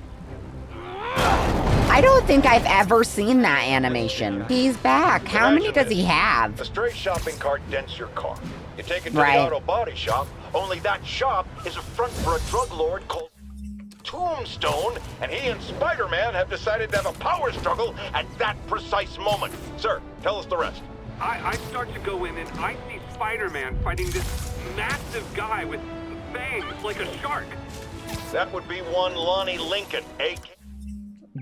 I don't think I've ever seen that animation. He's back. How many does he have? A stray shopping cart dents your car. You take it to the auto body shop, only that shop is a front for a drug lord called Tombstone, and he and Spider-Man have decided to have a power struggle at that precise moment. Sir, tell us the rest. I start to go in and I see Spider-Man fighting this massive guy with fangs like a shark. That would be one Lonnie Lincoln, a.k.a.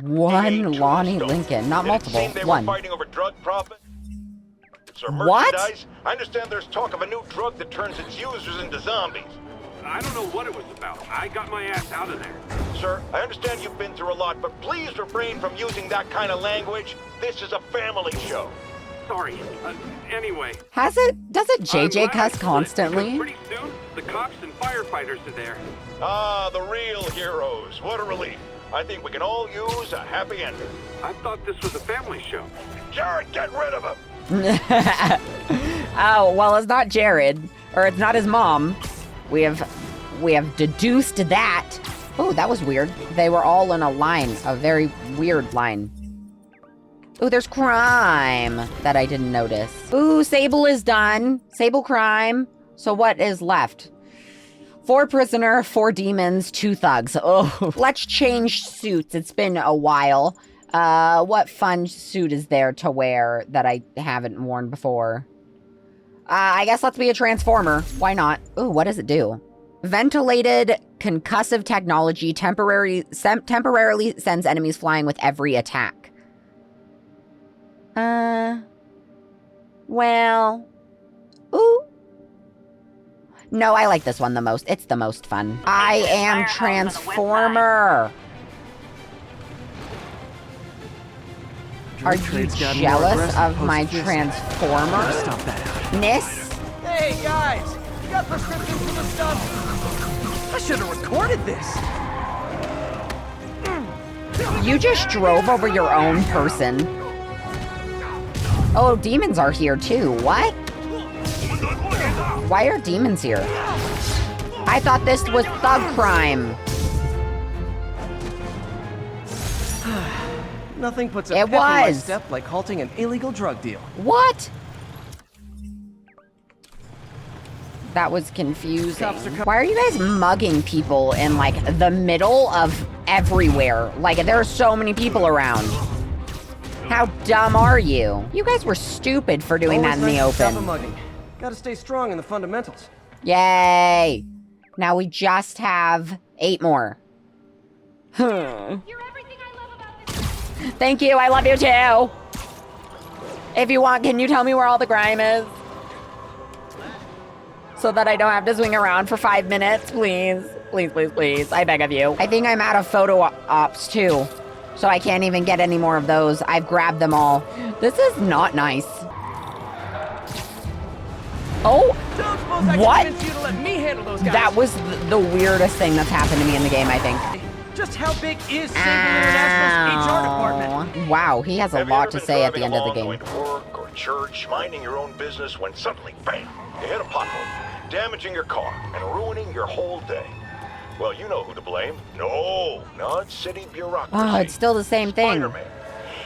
One Lonnie Lincoln, not multiple. They one. Were fighting over drug profits or what? Merchandise. I understand there's talk of a new drug that turns its users into zombies. I don't know what it was about. I got my ass out of there. Sir, I understand you've been through a lot, but please refrain from using that kind of language. This is a family show. Sorry. Anyway. Does it JJ cuss constantly? Pretty soon, the cops and firefighters are there. Ah, the real heroes. What a relief. I think we can all use a happy ending. I thought this was a family show. Jared, get rid of him! Oh, well, it's not Jared, or it's not his mom. We have deduced that. Oh, that was weird. They were all in a line, a very weird line. Oh, there's crime that I didn't notice. Ooh, Sable is done. Sable crime. So what is left? 4 prisoner, 4 demons, 2 thugs. Oh, let's change suits. It's been a while. What fun suit is there to wear that I haven't worn before? I guess let's be a transformer. Why not? Ooh, what does it do? Ventilated concussive technology temporarily sends enemies flying with every attack. Well. Ooh. No, I like this one the most. It's the most fun. I am Transformer. Are you jealous of my Transformer-ness? Hey, guys! You got prescriptions for the stuff? I should have recorded this. You just drove over your own person. Oh, demons are here too. What? Why are demons here? I thought this was thug crime. Nothing puts a It pep in my was. step like halting an illegal drug deal. What? That was confusing. Why are you guys mugging people in like the middle of everywhere? Like there are so many people around. How dumb are you? You guys were stupid for doing that in the Always nice to stop a open. mugging. Gotta stay strong in the fundamentals. Yay! Now we just have 8 more. Huh. Thank you, I love you too! If you want, can you tell me where all the grime is? So that I don't have to swing around for 5 minutes, please. Please, please, please, I beg of you. I think I'm out of photo ops too. So I can't even get any more of those. I've grabbed them all. This is not nice. Oh, what? You to let me handle those guys. That was the weirdest thing that's happened to me in the game, I think. Just how big is Sable International's HR department? Wow, he has a lot to say at the end of the game. Going to work or church, minding your own business, when suddenly, bam, you hit a pothole, damaging your car and ruining your whole day. Well, you know who to blame. No, not city bureaucracy. Oh, it's still the same thing. Spider-Man.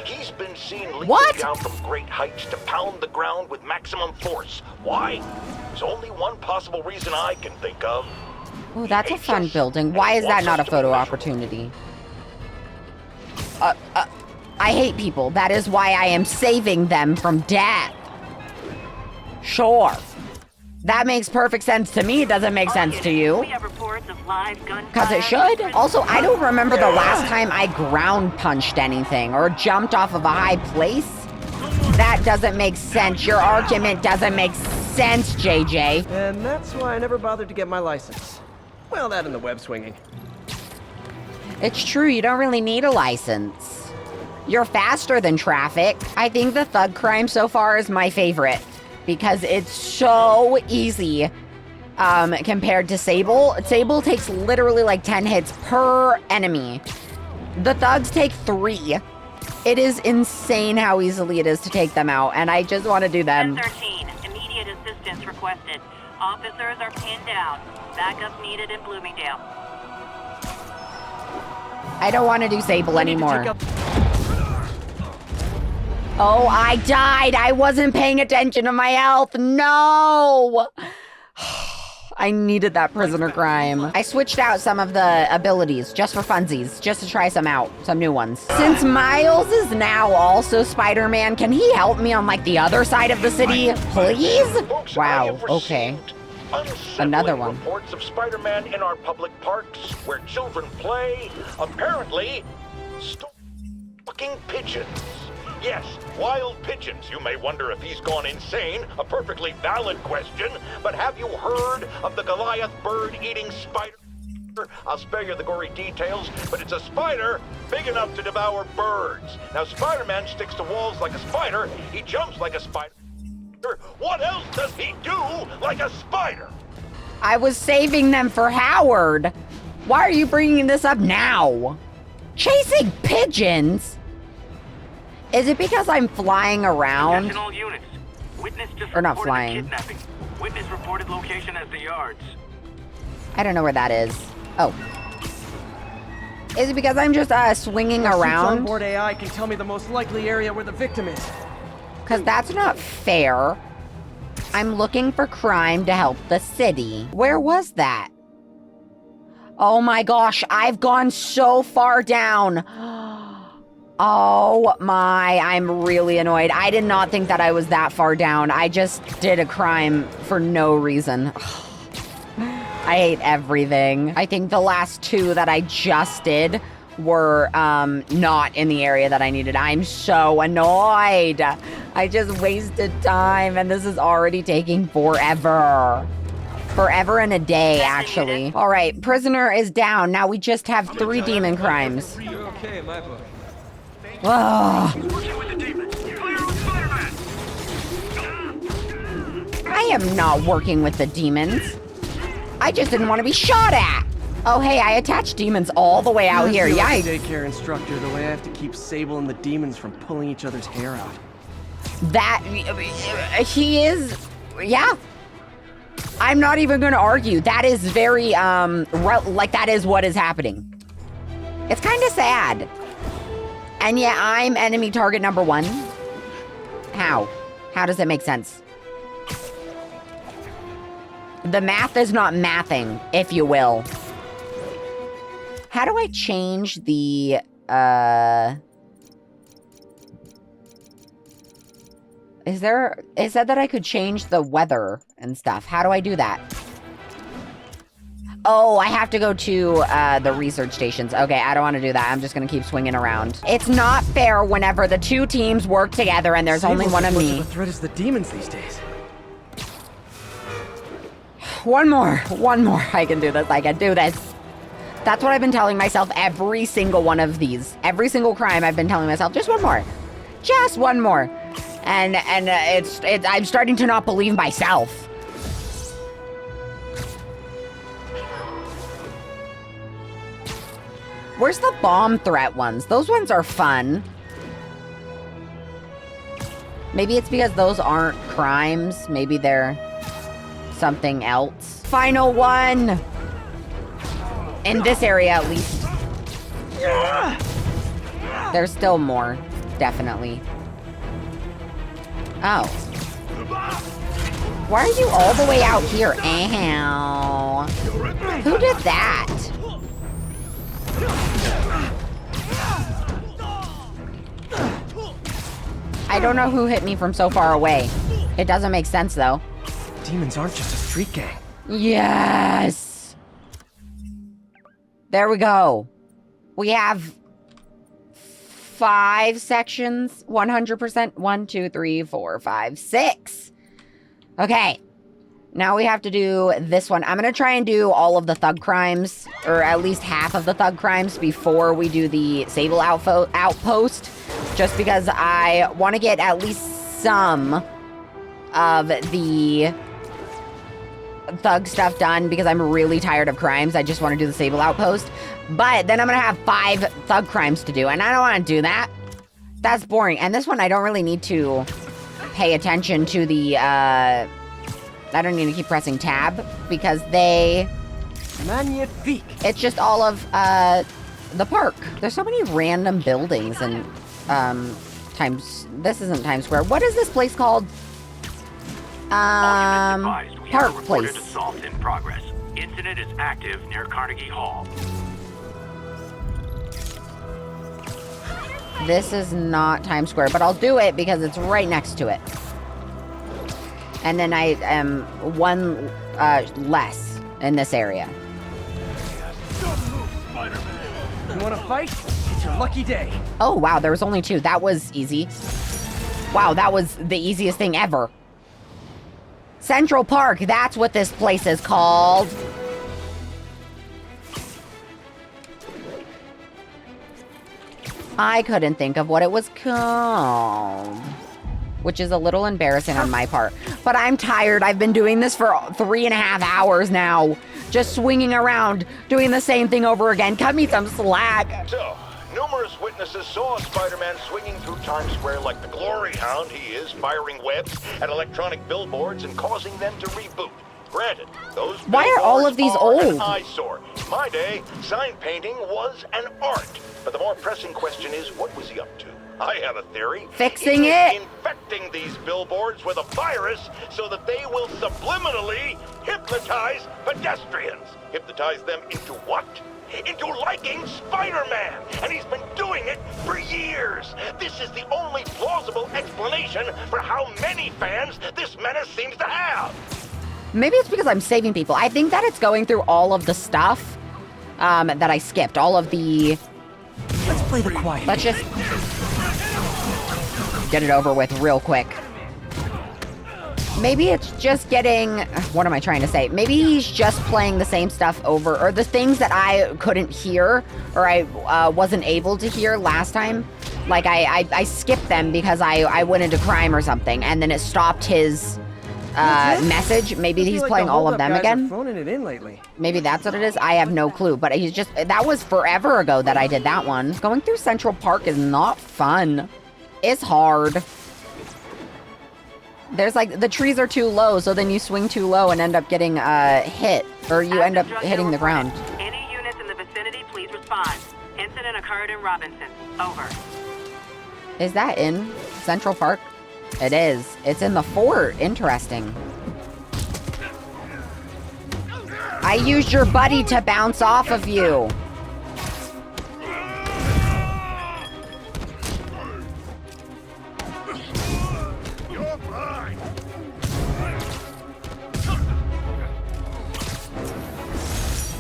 He's been seen leaping What? down from great heights to pound the ground with maximum force. Why? There's only one possible reason I can think of. Oh, that's a fun building. Why is that not a photo opportunity? I hate people. That is why I am saving them from death. Sure. That makes perfect sense to me. It doesn't make sense to you. Because it should. Also, I don't remember the last time I ground punched anything or jumped off of a high place. That doesn't make sense. Your argument doesn't make sense, JJ. And that's why I never bothered to get my license. Well, that and the web swinging. It's true, you don't really need a license. You're faster than traffic. I think the thug crime so far is my favorite because it's so easy compared to Sable. Sable takes literally like 10 hits per enemy. The thugs take 3. It is insane how easily it is to take them out, and I just want to do them. 13, immediate assistance requested. Officers are pinned down. Backup needed in Bloomingdale. I don't want to do Sable anymore. Oh, I died. I wasn't paying attention to my health. No. I needed that prisoner crime. I switched out some of the abilities just for funsies, just to try some out, some new ones. Since Miles is now also Spider-Man, can he help me on like the other side of the city, please? Wow, okay. Another one. Reports of Spider-Man in our public parks where children play, apparently stalking pigeons. Yes, wild pigeons. You may wonder if he's gone insane. A perfectly valid question. But have you heard of the Goliath bird-eating spider? I'll spare you the gory details, but it's a spider big enough to devour birds. Now, Spider-Man sticks to walls like a spider. He jumps like a spider. What else does he do like a spider? I was saving them for Howard. Why are you bringing this up now? Chasing pigeons? Is it because I'm flying around? National units. Witness just Or not reported flying. a kidnapping. Witness reported location as the yards. I don't know where that is. Oh. Is it because I'm just swinging around? Onboard AI can tell me the most likely area where the victim is. Because that's not fair. I'm looking for crime to help the city. Where was that? Oh my gosh, I've gone so far down. Oh my, I'm really annoyed. I did not think that I was that far down. I just did a crime for no reason. I hate everything. I think the last 2 that I just did were not in the area that I needed. I'm so annoyed. I just wasted time and this is already taking forever. Forever and a day, actually. All right, prisoner is down. Now we just have 3 demon crimes. You're okay in my book. Ugh. I am not working with the demons. I just didn't want to be shot at. Oh, hey, I attached demons all the way out here. Yikes. Daycare instructor, the way I have to keep Sable and the demons from pulling each other's hair out. That, he is, yeah. I'm not even going to argue. That is very, like, that is what is happening. It's kind of sad. And yet I'm enemy target number 1. How? How does it make sense? The math is not mathing, if you will. How do I change the, it said that I could change the weather and stuff. How do I do that? Oh, I have to go to the research stations. Okay, I don't want to do that. I'm just going to keep swinging around. It's not fair whenever the 2 teams work together and there's only one of me. The threat is the demons these days. One more. I can do this. I can do this. That's what I've been telling myself every single one of these. Every single crime I've been telling myself, just one more. Just one more. And it's I'm starting to not believe myself. Where's the bomb threat ones? Those ones are fun. Maybe it's because those aren't crimes. Maybe they're something else. Final one. In this area, at least. There's still more. Definitely. Oh. Why are you all the way out here? Ow. Who did that? I don't know who hit me from so far away. It doesn't make sense, though. Demons aren't just a street gang. Yes! There we go. We have 5 sections. 100%. 1, 2, 3, 4, 5, 6. Okay. Now we have to do this one. I'm going to try and do all of the thug crimes, or at least half of the thug crimes before we do the Sable Outpost, just because I want to get at least some of the thug stuff done, because I'm really tired of crimes. I just want to do the Sable Outpost. But then I'm going to have 5 thug crimes to do, and I don't want to do that. That's boring. And this one, I don't really need to pay attention to the, I don't need to keep pressing tab, because they... Magnifique. It's just all of, the park. There's so many random buildings and, this isn't Times Square. What is this place called? Park Place. Assault in progress. Incident is active near Carnegie Hall. This is not Times Square, but I'll do it because it's right next to it. And then I am one less in this area. You want to fight? It's your lucky day. Oh, wow, there was only 2. That was easy. Wow, that was the easiest thing ever. Central Park, that's what this place is called. I couldn't think of what it was called, which is a little embarrassing on my part. But I'm tired. I've been doing this for 3.5 hours now. Just swinging around, doing the same thing over again. Cut me some slack. So, numerous witnesses saw Spider-Man swinging through Times Square like the glory hound he is, firing webs at electronic billboards and causing them to reboot. Granted, those Why are all of these old? An eyesore. In my day, sign painting was an art. But the more pressing question is, what was he up to? I have a theory. Fixing He it. is infecting these billboards with a virus so that they will subliminally hypnotize pedestrians. Hypnotize them into what? Into liking Spider-Man. And he's been doing it for years. This is the only plausible explanation for how many fans this menace seems to have. Maybe it's because I'm saving people. I think that it's going through all of the stuff that I skipped. All of the... Let's play the quiet. Let's just get it over with real quick. Maybe it's just getting... What am I trying to say? Maybe he's just playing the same stuff over, or the things that I couldn't hear, or I wasn't able to hear last time. Like, I skipped them because I went into crime or something, and then it stopped his message. Maybe he's playing all of them again. Phoning it in lately. Maybe that's what it is. I have no clue, but he's just... That was forever ago that I did that one. Going through Central Park is not fun. It's hard. There's like, the trees are too low, so then you swing too low and end up getting hit, or you end up hitting the ground. Any units in the vicinity, please respond. Incident occurred in Robinson. Over. Is that in Central Park? It is. It's in the fort. Interesting. I used your buddy to bounce off of you.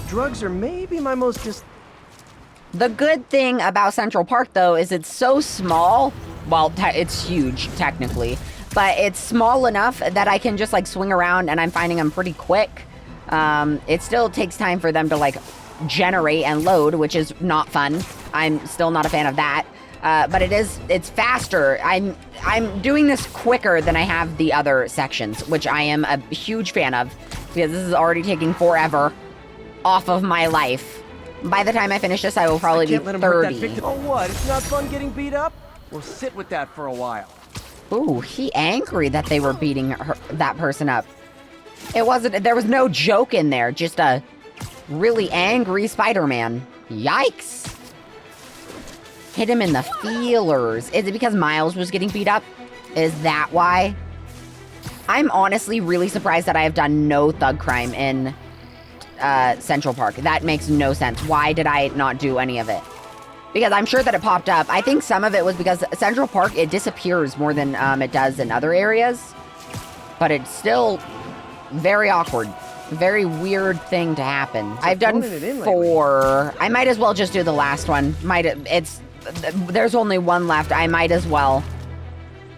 Drugs are maybe my most The good thing about Central Park, though, is it's so small. Well, it's huge, technically. But it's small enough that I can just, like, swing around, and I'm finding them pretty quick. It still takes time for them to, like, generate and load, which is not fun. I'm still not a fan of that. But it's faster. I'm doing this quicker than I have the other sections, which I am a huge fan of, because this is already taking forever off of my life. By the time I finish this, I will probably be 30. Oh, what? It's not fun getting beat up? We'll sit with that for a while. Ooh, he angry that they were beating that person up. It wasn't, there was no joke in there, just a really angry Spider-Man. Yikes. Hit him in the feelers. Is it because Miles was getting beat up? Is that why? I'm honestly really surprised that I have done no thug crime in Central Park. That makes no sense. Why did I not do any of it? Because I'm sure that it popped up. I think some of it was because Central Park, it disappears more than it does in other areas. But it's still very awkward. Very weird thing to happen. I've done 4. I might as well just do the last one. There's only one left. I might as well.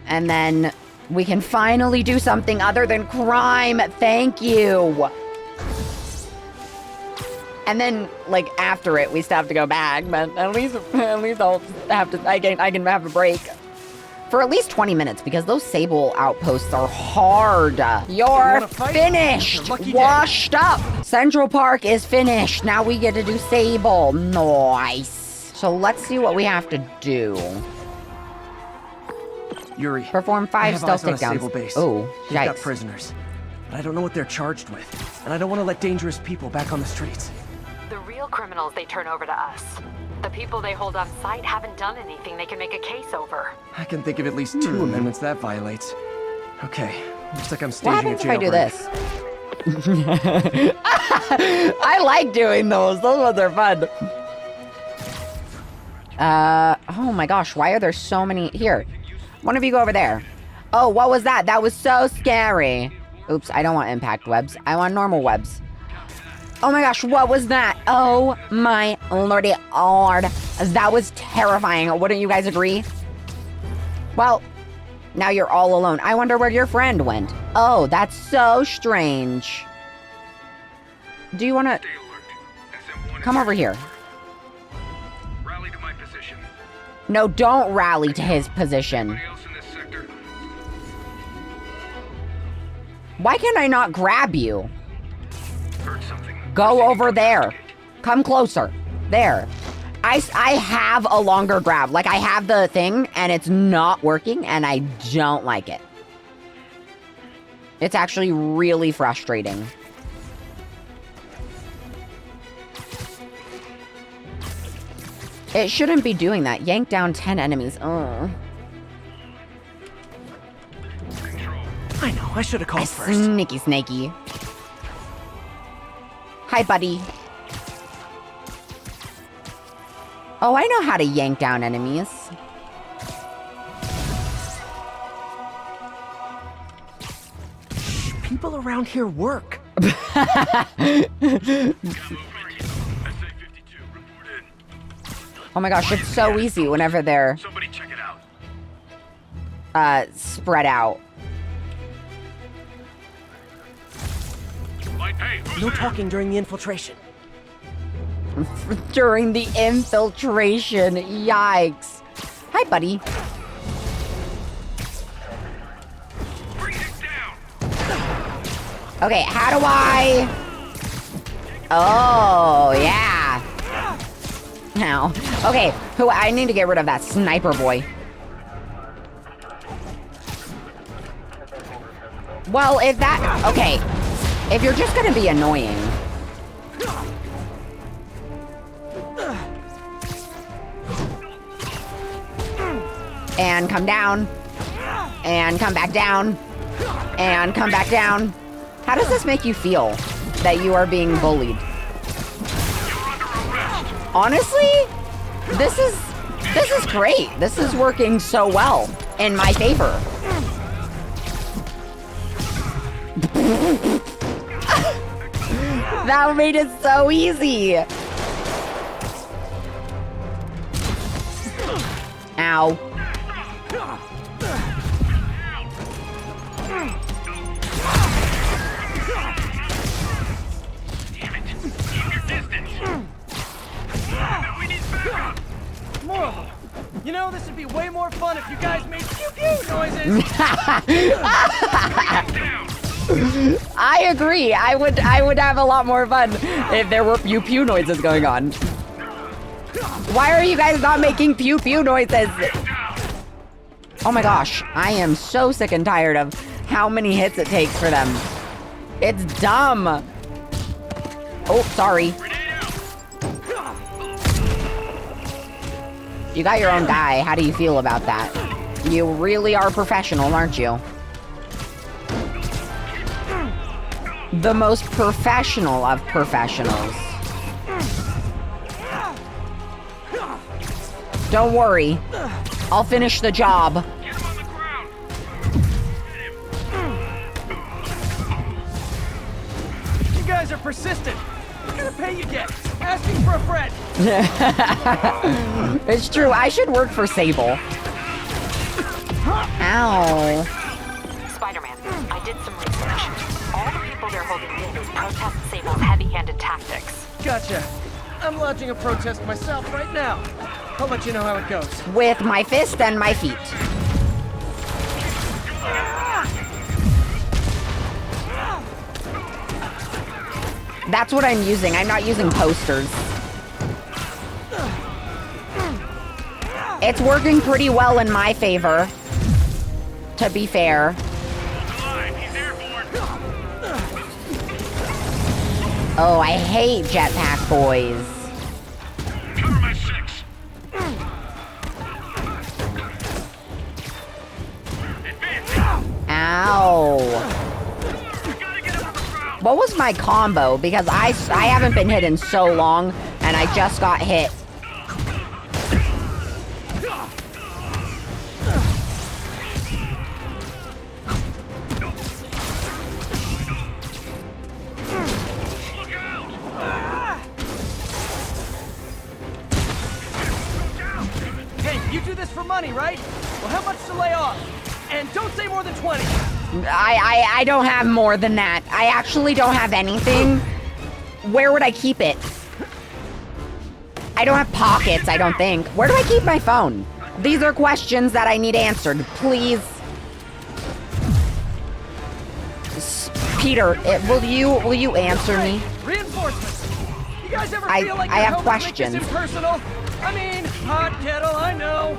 And then we can finally do something other than crime. Thank you. And then, like, after it, we still have to go back, but at least I'll have to, I can have a break. For at least 20 minutes, because those Sable outposts are hard. You're finished! Washed up! Central Park is finished. Now we get to do Sable. Nice. So let's see what we have to do. Yuri, perform 5 stealth takedowns. Oh, You've got yikes. prisoners. But I don't know what they're charged with. And I don't want to let dangerous people back on the streets. The real criminals they turn over to us. The people they hold on site haven't done anything they can make a case over. I can think of at least 2 amendments that violates. Okay, looks like I'm What staging a happens if I do jailbreak. this? I like doing those. Those ones are fun. Oh my gosh, why are there so many? Here, one of you go over there. Oh, what was that? That was so scary. Oops, I don't want impact webs. I want normal webs. Oh my gosh, what was that? Oh my lordy lord. That was terrifying. Wouldn't you guys agree? Well, now you're all alone. I wonder where your friend went. Oh, that's so strange. Do you want to come over here? No, don't rally to his position. Why can I not grab you? Go over there. Come closer. There. I have a longer grab. Like, I have the thing, and it's not working, and I don't like it. It's actually really frustrating. It shouldn't be doing that. Yank down 10 enemies. Ugh. I know, I should have called first. Sneaky snaky. Hi, buddy. Oh, I know how to yank down enemies. People around here work. Oh my gosh, it's so easy whenever they're spread out. No talking during the infiltration. During the infiltration. Yikes. Hi, buddy. Okay, how do I... Oh, yeah. Now, okay, I need to get rid of that sniper boy. Well, if that... Okay, if you're just gonna be annoying... and come down, and come back down, and come back down. How does this make you feel that you are being bullied? Honestly, this is great. This is working so well in my favor. That made it so easy. Ow. More of them. You know, this would be way more fun if you guys made pew-pew noises. I agree. I would have a lot more fun if there were pew-pew noises going on. Why are you guys not making pew-pew noises? Oh my gosh. I am so sick and tired of how many hits it takes for them. It's dumb. Oh, sorry. You got your own guy. How do you feel about that? You really are professional, aren't you? The most professional of professionals. Don't worry. I'll finish the job. You guys are persistent. What kind of pay you get? Asking for a friend. It's true. I should work for Sable. Ow. Spider-Man, I did some research. All the people they're holding in protest Sable's heavy-handed tactics. Gotcha. I'm launching a protest myself right now. I'll let you know how it goes. With my fist and my feet. That's what I'm using. I'm not using posters. It's working pretty well in my favor, to be fair. Oh, I hate jetpack boys. Ow. What was my combo? Because I haven't been hit in so long, and I just got hit. Hey, you do this for money, right? Well, how much to lay off? And don't say more than 20. I don't have more than that. I actually don't have anything. Where would I keep it? I don't have pockets, I don't think. Where do I keep my phone? These are questions that I need answered. Please. Peter, will you answer me? Reinforcements. You guys ever I feel like have you're helping questions. make this impersonal? I mean, hot kettle, I know.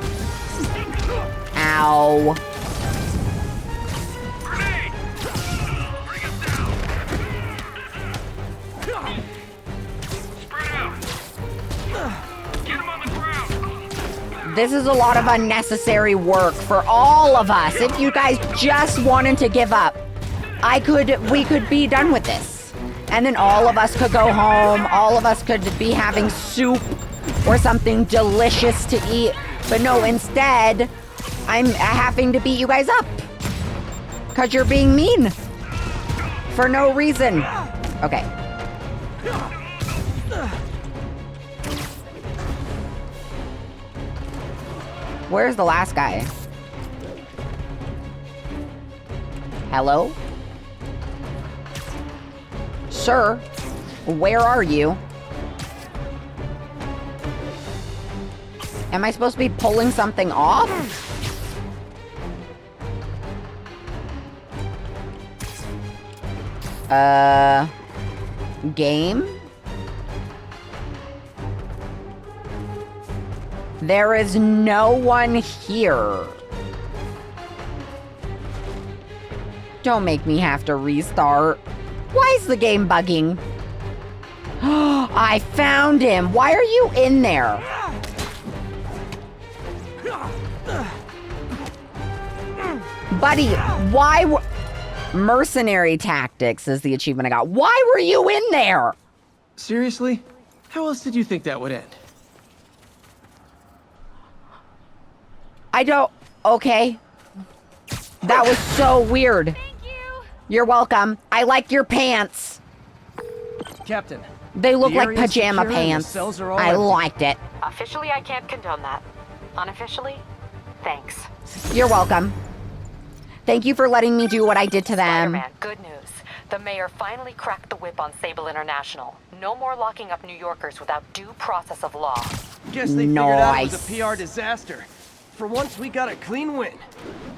Ow. This is a lot of unnecessary work for all of us. If you guys just wanted to give up, we could be done with this. And then all of us could go home. All of us could be having soup or something delicious to eat. But no, instead, I'm having to beat you guys up. Because you're being mean. For no reason. Okay. Where's the last guy? Hello? Sir, where are you? Am I supposed to be pulling something off? Game? There is no one here. Don't make me have to restart. Why is the game bugging? I found him. Why are you in there? Buddy, why mercenary tactics is the achievement I got. Why were you in there? Seriously? How else did you think that would end? I don't... Okay. That was so weird. Thank you. You're welcome. I like your pants. Captain. They look the like area's pajama secure and the pants. cells are all I empty. liked it. Officially, I can't condone that. Unofficially, thanks. You're welcome. Thank you for letting me do what I did to them. Spider-Man, good news. The mayor finally cracked the whip on Sable International. No more locking up New Yorkers without due process of law. Guess they figured out it was a PR disaster. For once, we got a clean win.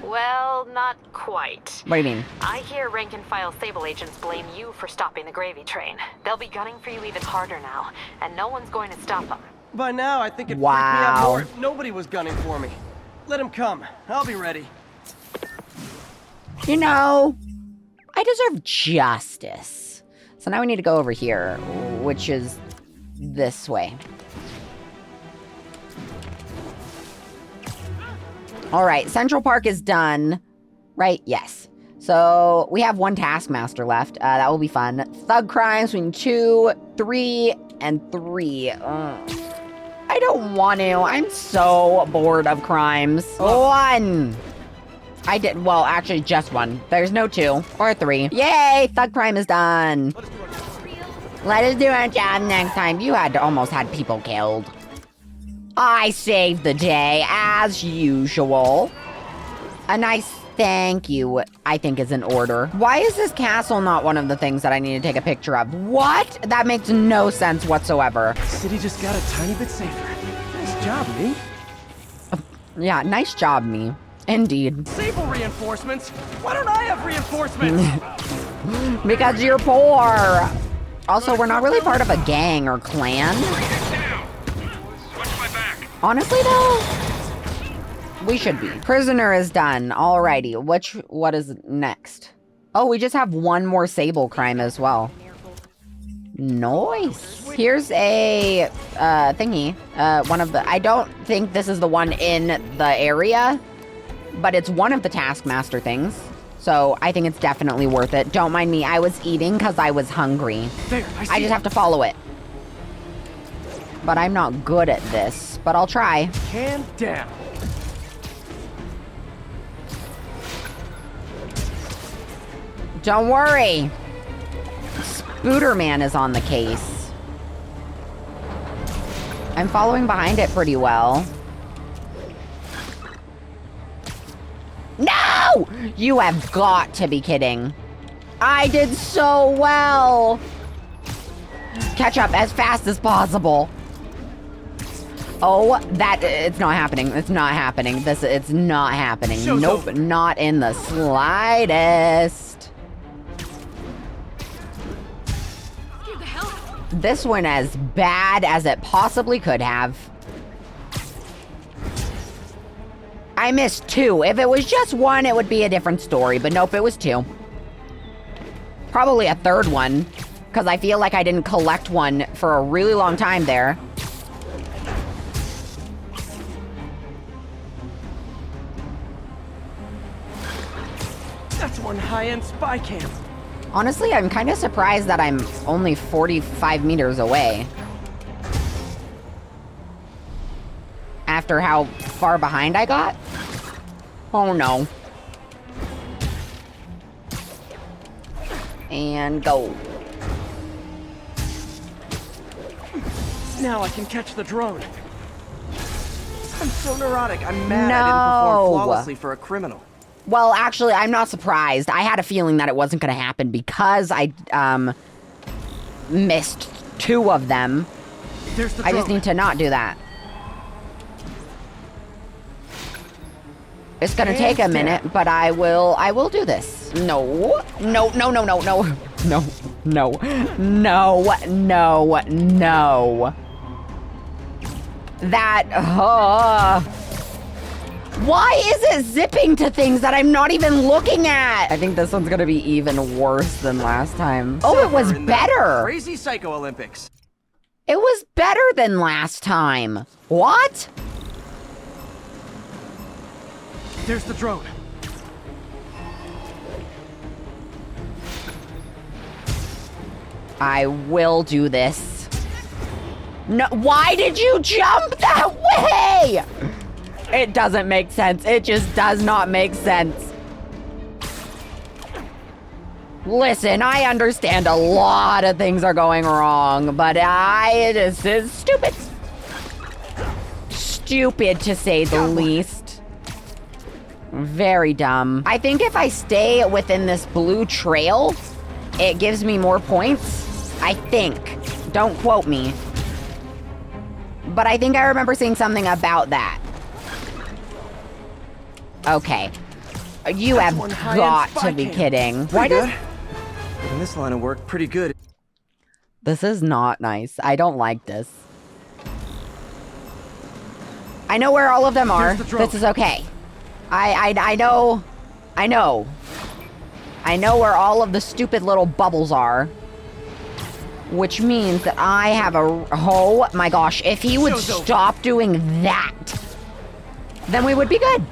Well, not quite. What do you mean? I hear rank-and-file Sable agents blame you for stopping the gravy train. They'll be gunning for you even harder now, and no one's going to stop them. By now, I think it'd freak me out more if nobody was gunning for me. Let him come. I'll be ready. You know, I deserve justice. So now we need to go over here, which is this way. All right, Central Park is done, right? Yes. So we have one Taskmaster left. That will be fun. Thug crimes between 2, 3, and 3. I don't want to. I'm so bored of crimes. 1. I did, well, actually just 1. There's no 2 or 3. Yay, thug crime is done. Let us do our job next time. You almost had people killed. I saved the day, as usual. A nice thank you, I think, is in order. Why is this castle not one of the things that I need to take a picture of? What? That makes no sense whatsoever. City just got a tiny bit safer. Nice job, me. Yeah, nice job, me. Indeed. Sable reinforcements? Why don't I have reinforcements? Because you're poor. Also, we're not really part of a gang or clan. Honestly, though, we should be. Prisoner is done. Alrighty. What is next? Oh, we just have one more Sable crime as well. Nice. Here's a thingy. One of the... I don't think this is the one in the area, but it's one of the Taskmaster things. So I think it's definitely worth it. Don't mind me. I was eating because I was hungry. There, I just have to follow it. But I'm not good at this, but I'll try. Hand down. Don't worry. Spider-Man is on the case. I'm following behind it pretty well. No! You have got to be kidding. I did so well. Catch up as fast as possible. Oh, it's not happening. It's not happening. It's not happening. Nope, not in the slightest. This went as bad as it possibly could have. I missed 2. If it was just 1, it would be a different story, but nope, it was 2. Probably a 3rd one, because I feel like I didn't collect one for a really long time there. That's one high-end spy cam. Honestly, I'm kind of surprised that I'm only 45 meters away. After how far behind I got? Oh no. And go. Now I can catch the drone. I'm so neurotic. I'm mad I didn't perform flawlessly for a criminal. Well, actually, I'm not surprised. I had a feeling that it wasn't going to happen because I missed 2 of them. I just need to not do that. It's going to take a minute, but I will do this. No. No, no, no, no, no. No, no, no, no, no. That, why is it zipping to things that I'm not even looking at? I think this one's gonna be even worse than last time. Oh, it was better. Crazy Psycho Olympics. It was better than last time. What? There's the drone. I will do this. No, why did you jump that way? It doesn't make sense. It just does not make sense. Listen, I understand a lot of things are going wrong, but this is stupid. Stupid to say the least. Very dumb. I think if I stay within this blue trail, it gives me more points. I think. Don't quote me. But I think I remember seeing something about that. Okay. You have got to be kidding. Why does... In this line of work, pretty good. This is not nice. I don't like this. I know where all of them are. This is okay. I know. I know. I know where all of the stupid little bubbles are. Which means that I have a... Oh my gosh. If he would stop doing that, then we would be good.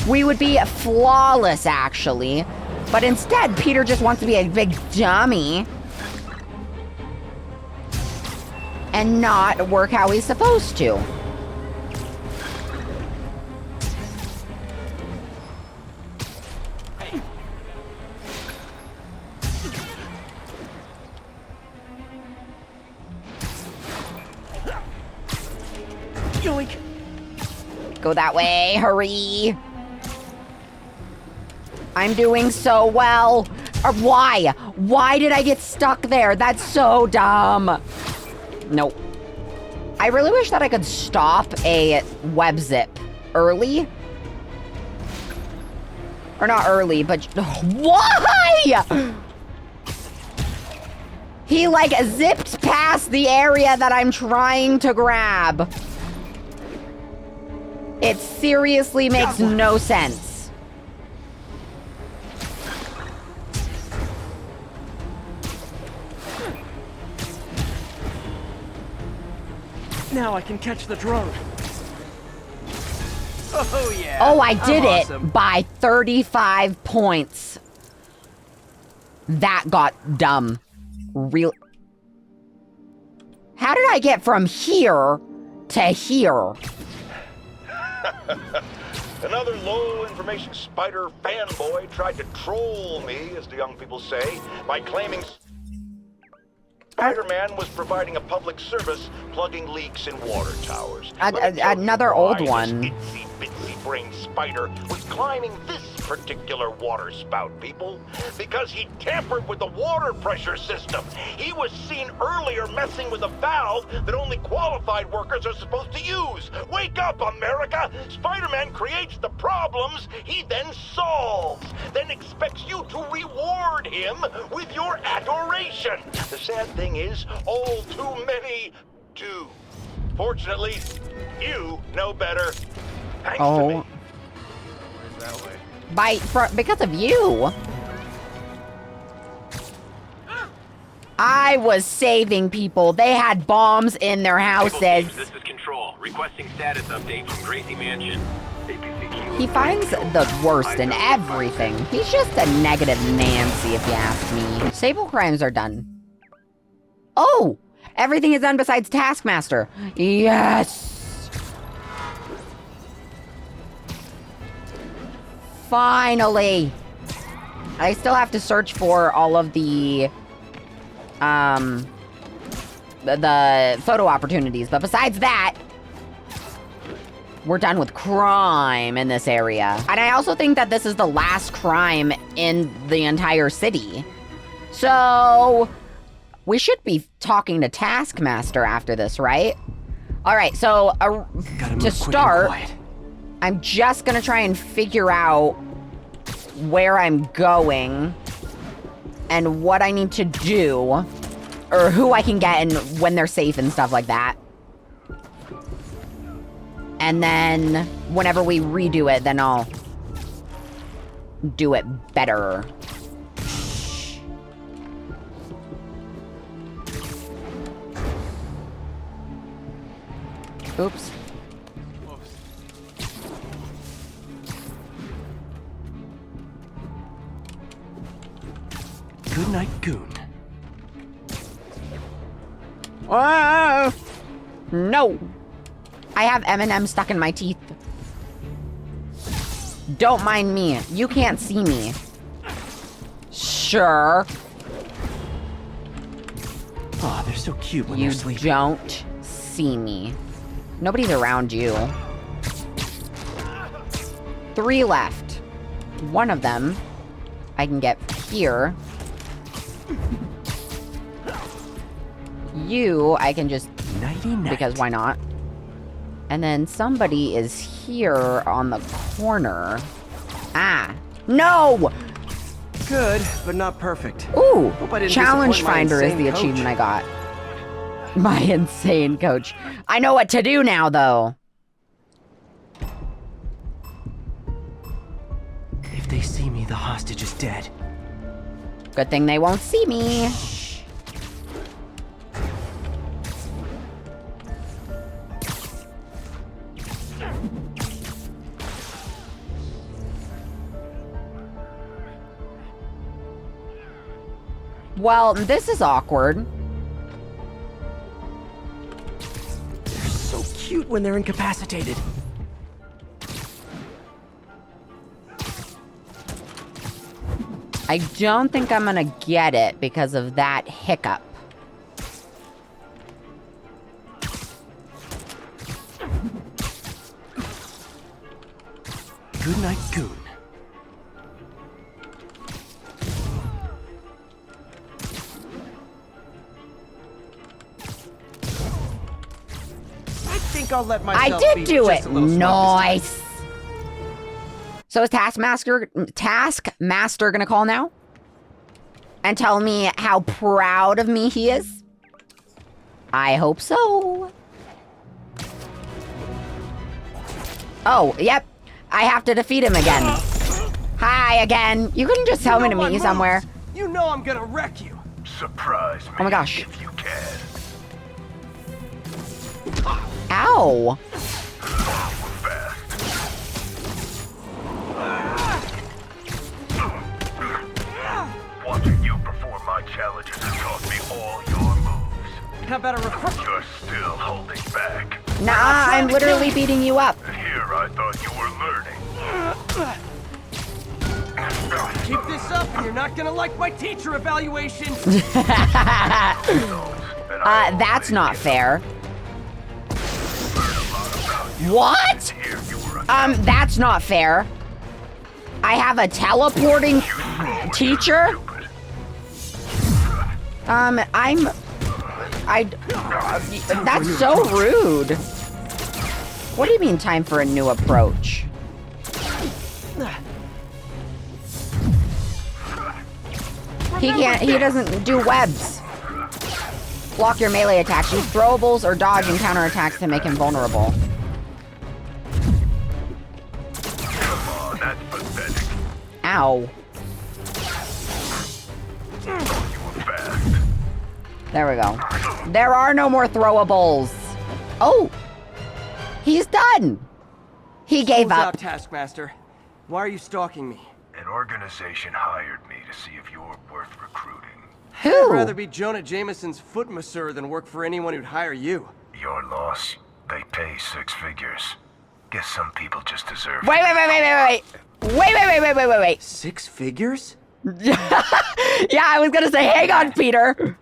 We would be flawless, actually. But instead, Peter just wants to be a big dummy. And not work how he's supposed to. Yoink. Go that way, hurry. I'm doing so well. Why? Why did I get stuck there? That's so dumb. Nope. I really wish that I could stop a web zip early. Or not early, but why? He like zipped past the area that I'm trying to grab. It seriously makes no sense. Now I can catch the drone. Oh, yeah. Oh, I did it by 35 points. That got dumb. Real. How did I get from here to here? Another low-information spider fanboy tried to troll me, as the young people say, by claiming Spider-Man was providing a public service plugging leaks in water towers. Another old one. Itsy-bitsy brain spider was climbing this particular water spout, people, because he tampered with the water pressure system. He was seen earlier messing with a valve that only qualified workers are supposed to use. Wake up, America! Spider-Man creates the problems he then solves, then expects you to reward him with your adoration. The sad thing is, all too many do. Fortunately, you know better. Thanks to me. That way. Because of you. I was saving people. They had bombs in their houses. This is Control. Requesting status update from Gracie Mansion. He finds the worst in everything. He's just a negative Nancy, if you ask me. Sable crimes are done. Oh! Everything is done besides Taskmaster. Yes! Finally! I still have to search for all of the photo opportunities, but besides that, we're done with crime in this area. And I also think that this is the last crime in the entire city. So, we should be talking to Taskmaster after this, right? All right, so to start, I'm just gonna try and figure out where I'm going and what I need to do, or who I can get and when they're safe and stuff like that. And then whenever we redo it, then I'll do it better. Oops. Good night, Goon. No. I have M&M stuck in my teeth. Don't mind me. You can't see me. Sure. Oh, they're so cute when You they're sleeping. don't see me. Nobody's around you. 3 left. One of them I can get here. You, I can just... Nighty-night. Because why not? And then somebody is here on the corner. Ah. No! Good, but not perfect. Ooh! Hope I didn't Challenge disappoint my Finder is the insane coach. achievement I got. My insane coach. I know what to do now, though. If they see me, the hostage is dead. Good thing they won't see me. Well, this is awkward. They're so cute when they're incapacitated. I don't think I'm gonna get it because of that hiccup. Good night, Goon. I think I'll let myself I be did do just it. a little smart Nice. So is Taskmaster gonna call now? And tell me how proud of me he is? I hope so. Oh, yep. I have to defeat him again. Hi again. You couldn't just tell me to meet you somewhere. You know I'm gonna wreck you. Surprise me Oh my gosh. if you can. Ow. Watching you perform my challenges has taught me all your moves. How about a refresh? You're still holding back. Nah, I'm literally beating you up. And here I thought you were learning. Keep this up and you're not gonna like my teacher evaluation. That's not fair. What? That's not fair. I have a teleporting teacher? That's so rude. What do you mean time for a new approach? He doesn't do webs. Block your melee attacks. Use throwables or dodge and counterattacks to make him vulnerable. Ow. There we go. There are no more throwables. Oh! He's done! He gave Close up. out, Taskmaster. Why are you stalking me? An organization hired me to see if you're worth recruiting. Who? I'd rather be Jonah Jameson's foot masseur than work for anyone who'd hire you. Your loss, they pay 6 figures. Guess some people just deserve Wait. 6 figures? Yeah, I was gonna say, hang on, Peter.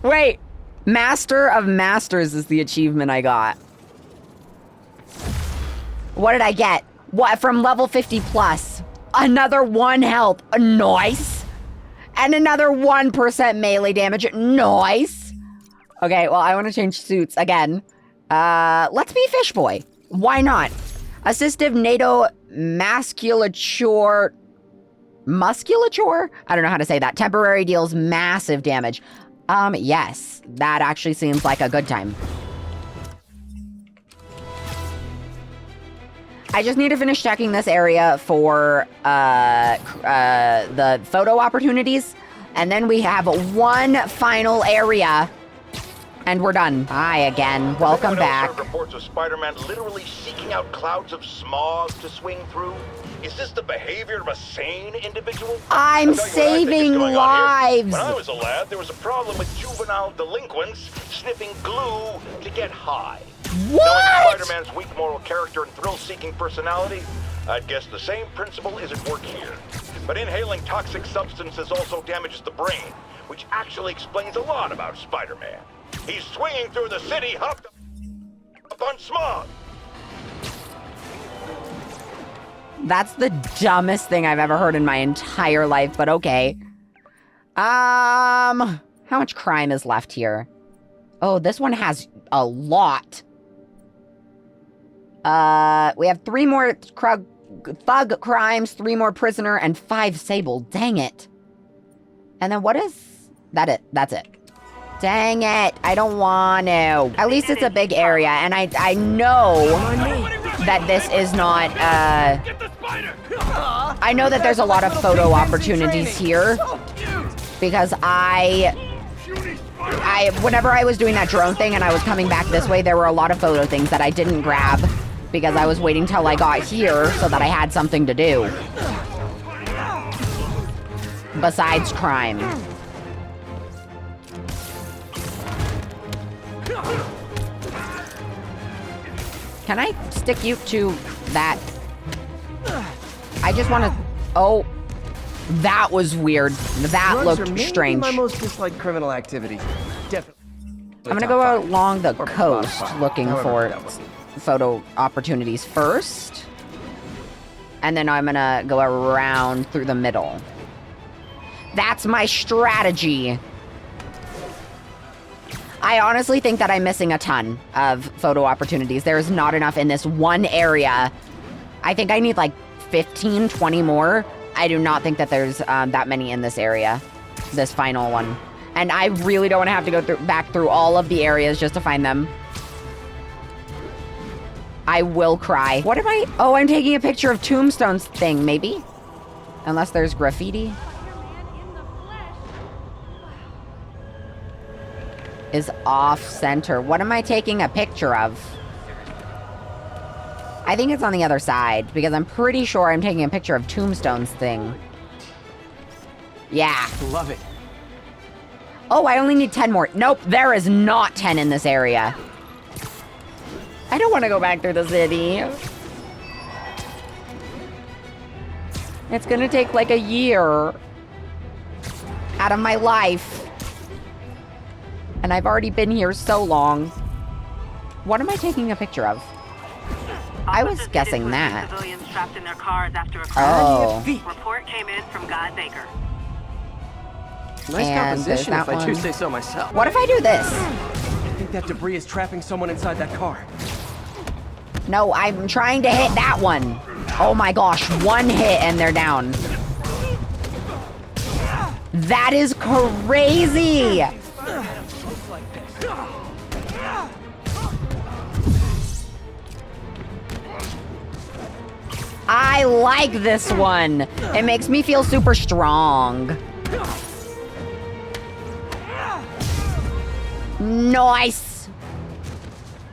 Wait. Master of Masters is the achievement I got. What did I get? What, from level 50 plus? Another 1 health. Nice. And another 1% melee damage. Nice. Okay, well, I want to change suits again. Let's be Fish Boy. Why not? Assistive NATO musculature? I don't know how to say that. Temporary deals massive damage. Yes. That actually seems like a good time. I just need to finish checking this area for the photo opportunities. And then we have one final area And we're done. Hi again. Welcome back. Heard reports of Spider-Man literally seeking out clouds of smog to swing through. Is this the behavior of a sane individual? I'm saving lives. When I was a lad, there was a problem with juvenile delinquents sniffing glue to get high. What? Knowing Spider-Man's weak moral character and thrill-seeking personality, I'd guess the same principle is at work here. But inhaling toxic substances also damages the brain, which actually explains a lot about Spider-Man. He's swinging through the city, hopped up on smog. That's the dumbest thing I've ever heard in my entire life, but okay. How much crime is left here? Oh, this one has a lot. We have 3 more thug crimes, 3 more prisoner, and 5 Sable. Dang it. And then what is that? That's it. Dang it. I don't want to. At least it's a big area, and I know that this is not, I know that there's a lot of photo opportunities here, because whenever I was doing that drone thing and I was coming back this way, there were a lot of photo things that I didn't grab because I was waiting till I got here so that I had something to do besides crime. Can I stick you to that? I just want to... Oh, that was weird. That looked strange. My most disliked criminal activity. Definitely. I'm gonna go along the coast looking for photo opportunities first. And then I'm gonna go around through the middle. That's my strategy. I honestly think that I'm missing a ton of photo opportunities. There's not enough in this one area. I think I need like 15, 20 more. I do not think that there's that many in this area, this final one. And I really don't want to have to go back through all of the areas just to find them. I will cry. What am I? Oh, I'm taking a picture of Tombstone's thing, maybe? Unless there's graffiti. Is off center. What am I taking a picture of? I think it's on the other side because I'm pretty sure I'm taking a picture of Tombstone's thing. Yeah. Love it. Oh, I only need 10 more. Nope, there is not 10 in this area. I don't want to go back through the city. It's gonna take like a year out of my life. And I've already been here so long. What am I taking a picture of? I was guessing that. Civilians trapped in their cars after a crash. Oh. Report came in from God Baker. Nice And composition, there's if that I do one. say so myself. What if I do this? I think that debris is trapping someone inside that car. No, I'm trying to hit that one. Oh my gosh, 1 hit and they're down. That is crazy. I like this one. It makes me feel super strong. Nice.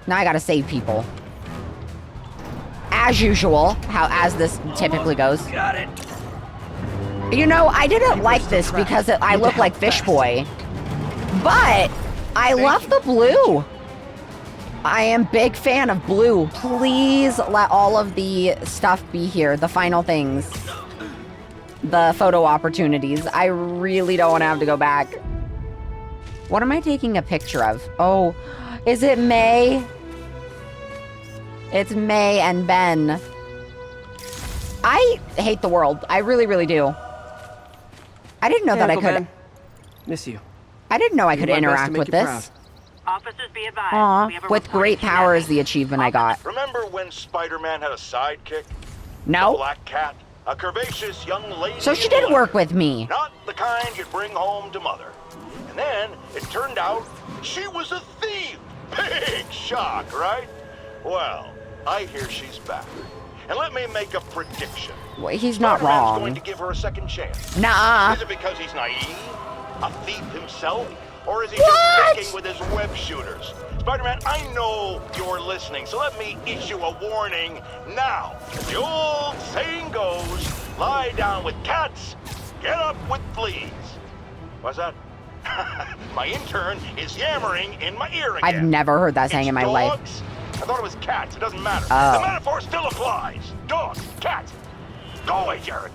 Now I gotta save people. As usual, as this typically goes. Got it. You know, I didn't like this because I look like Fish Boy. But I love the blue. I am big fan of blue. Please let all of the stuff be here. The final things. The photo opportunities. I really don't want to have to go back. What am I taking a picture of? Oh, is it May? It's May and Ben. I hate the world. I really, really do. I didn't know that I could... Ben. Miss you. I didn't know I could Do my best to interact make with you this. proud. Officers be advised. Aw, We have a with report great of power is the achievement I got. Remember when Spider-Man had a sidekick? No. The Black Cat? A curvaceous young lady. So she in did black. work with me. Not the kind you'd bring home to mother. And then it turned out she was a thief. Big shock, right? Well, I hear she's back. And let me make a prediction. Well, he's not Spider-Man's wrong. going to give her a second chance. Nuh-uh. Is it because he's naive? A thief himself? Or is he just picking with his web shooters? Spider-Man, I know you're listening, so let me issue a warning now. The old saying goes, lie down with cats, get up with fleas. What's that? My intern is yammering in my ear again. I've never heard that saying in my life. Dogs? I thought it was cats. It doesn't matter. Oh. The metaphor still applies. Dogs, cats. Go away, Jared.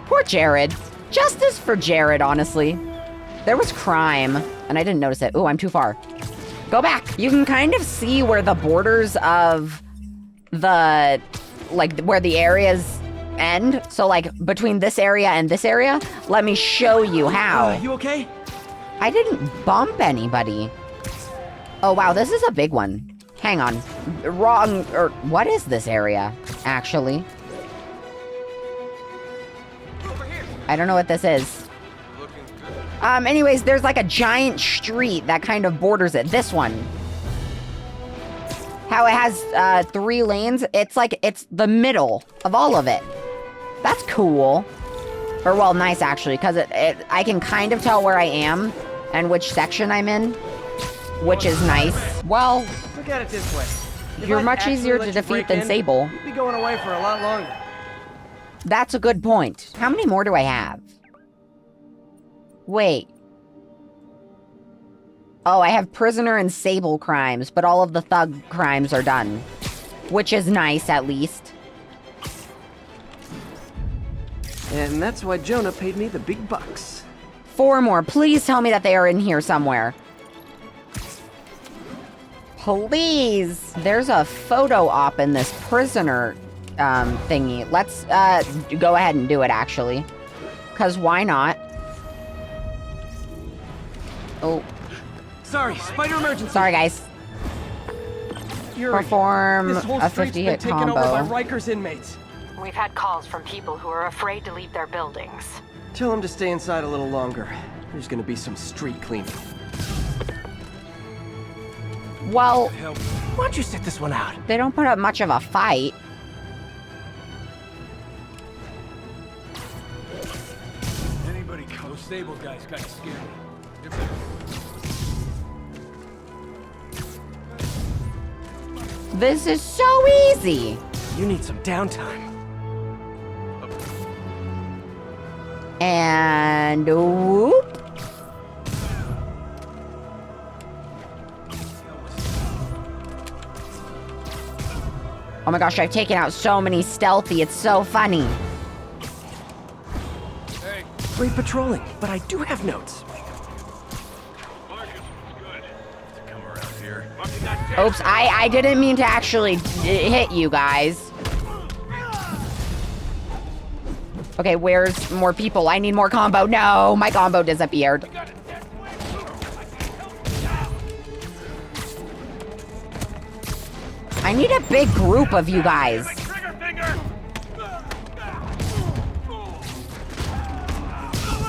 Poor Jared. Justice for Jared, honestly. There was crime, and I didn't notice it. Ooh, I'm too far. Go back. You can kind of see where the borders of the, like, where the areas end. So, like, between this area and this area, let me show you how. You okay? I didn't bump anybody. Oh, wow, this is a big one. Hang on. Wrong, or what is this area, actually? I don't know what this is. Anyways, there's like a giant street that kind of borders it. This one. How it has 3 lanes. It's like, it's the middle of all of it. That's cool. Or, well, nice, actually, because I can kind of tell where I am and which section I'm in, which is nice. Well, look at it this way. If you're I'd much actually easier let to you defeat break than in, Sable. you'd be going away for a lot longer. That's a good point. How many more do I have? Wait. Oh, I have prisoner and Sable crimes, but all of the thug crimes are done. Which is nice, at least. And that's why Jonah paid me the big bucks. 4 more. Please tell me that they are in here somewhere. Please. There's a photo op in this prisoner thingy. Let's go ahead and do it, actually. Because why not? Oh. Sorry, spider emergency. Sorry, guys. Perform a 50-hit combo. Over by Riker's inmates. We've had calls from people who are afraid to leave their buildings. Tell them to stay inside a little longer. There's gonna be some street cleaning. Well, why don't you sit this one out? They don't put up much of a fight. Anybody those Sable guys kind of scare me. This is so easy. You need some downtime. And whoop. Oh my gosh, I've taken out so many stealthy. It's so funny. Hey. Great patrolling, but I do have notes. Oops, I didn't mean to actually hit you guys. Okay, where's more people? I need more combo. No, my combo disappeared. I need a big group of you guys.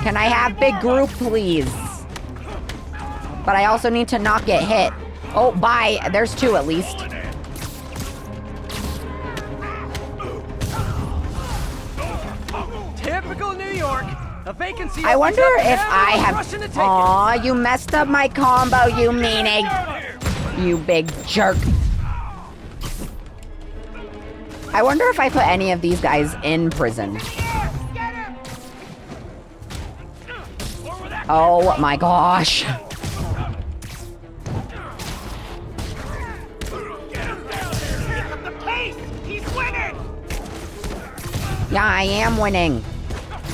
Can I have big group, please? But I also need to not get hit. Oh, bye. There's 2 at least. Typical New York. A vacancy. I wonder if I have... Aw, you messed up my combo, you meanie. You big jerk. I wonder if I put any of these guys in prison. Oh my gosh. Yeah, I am winning.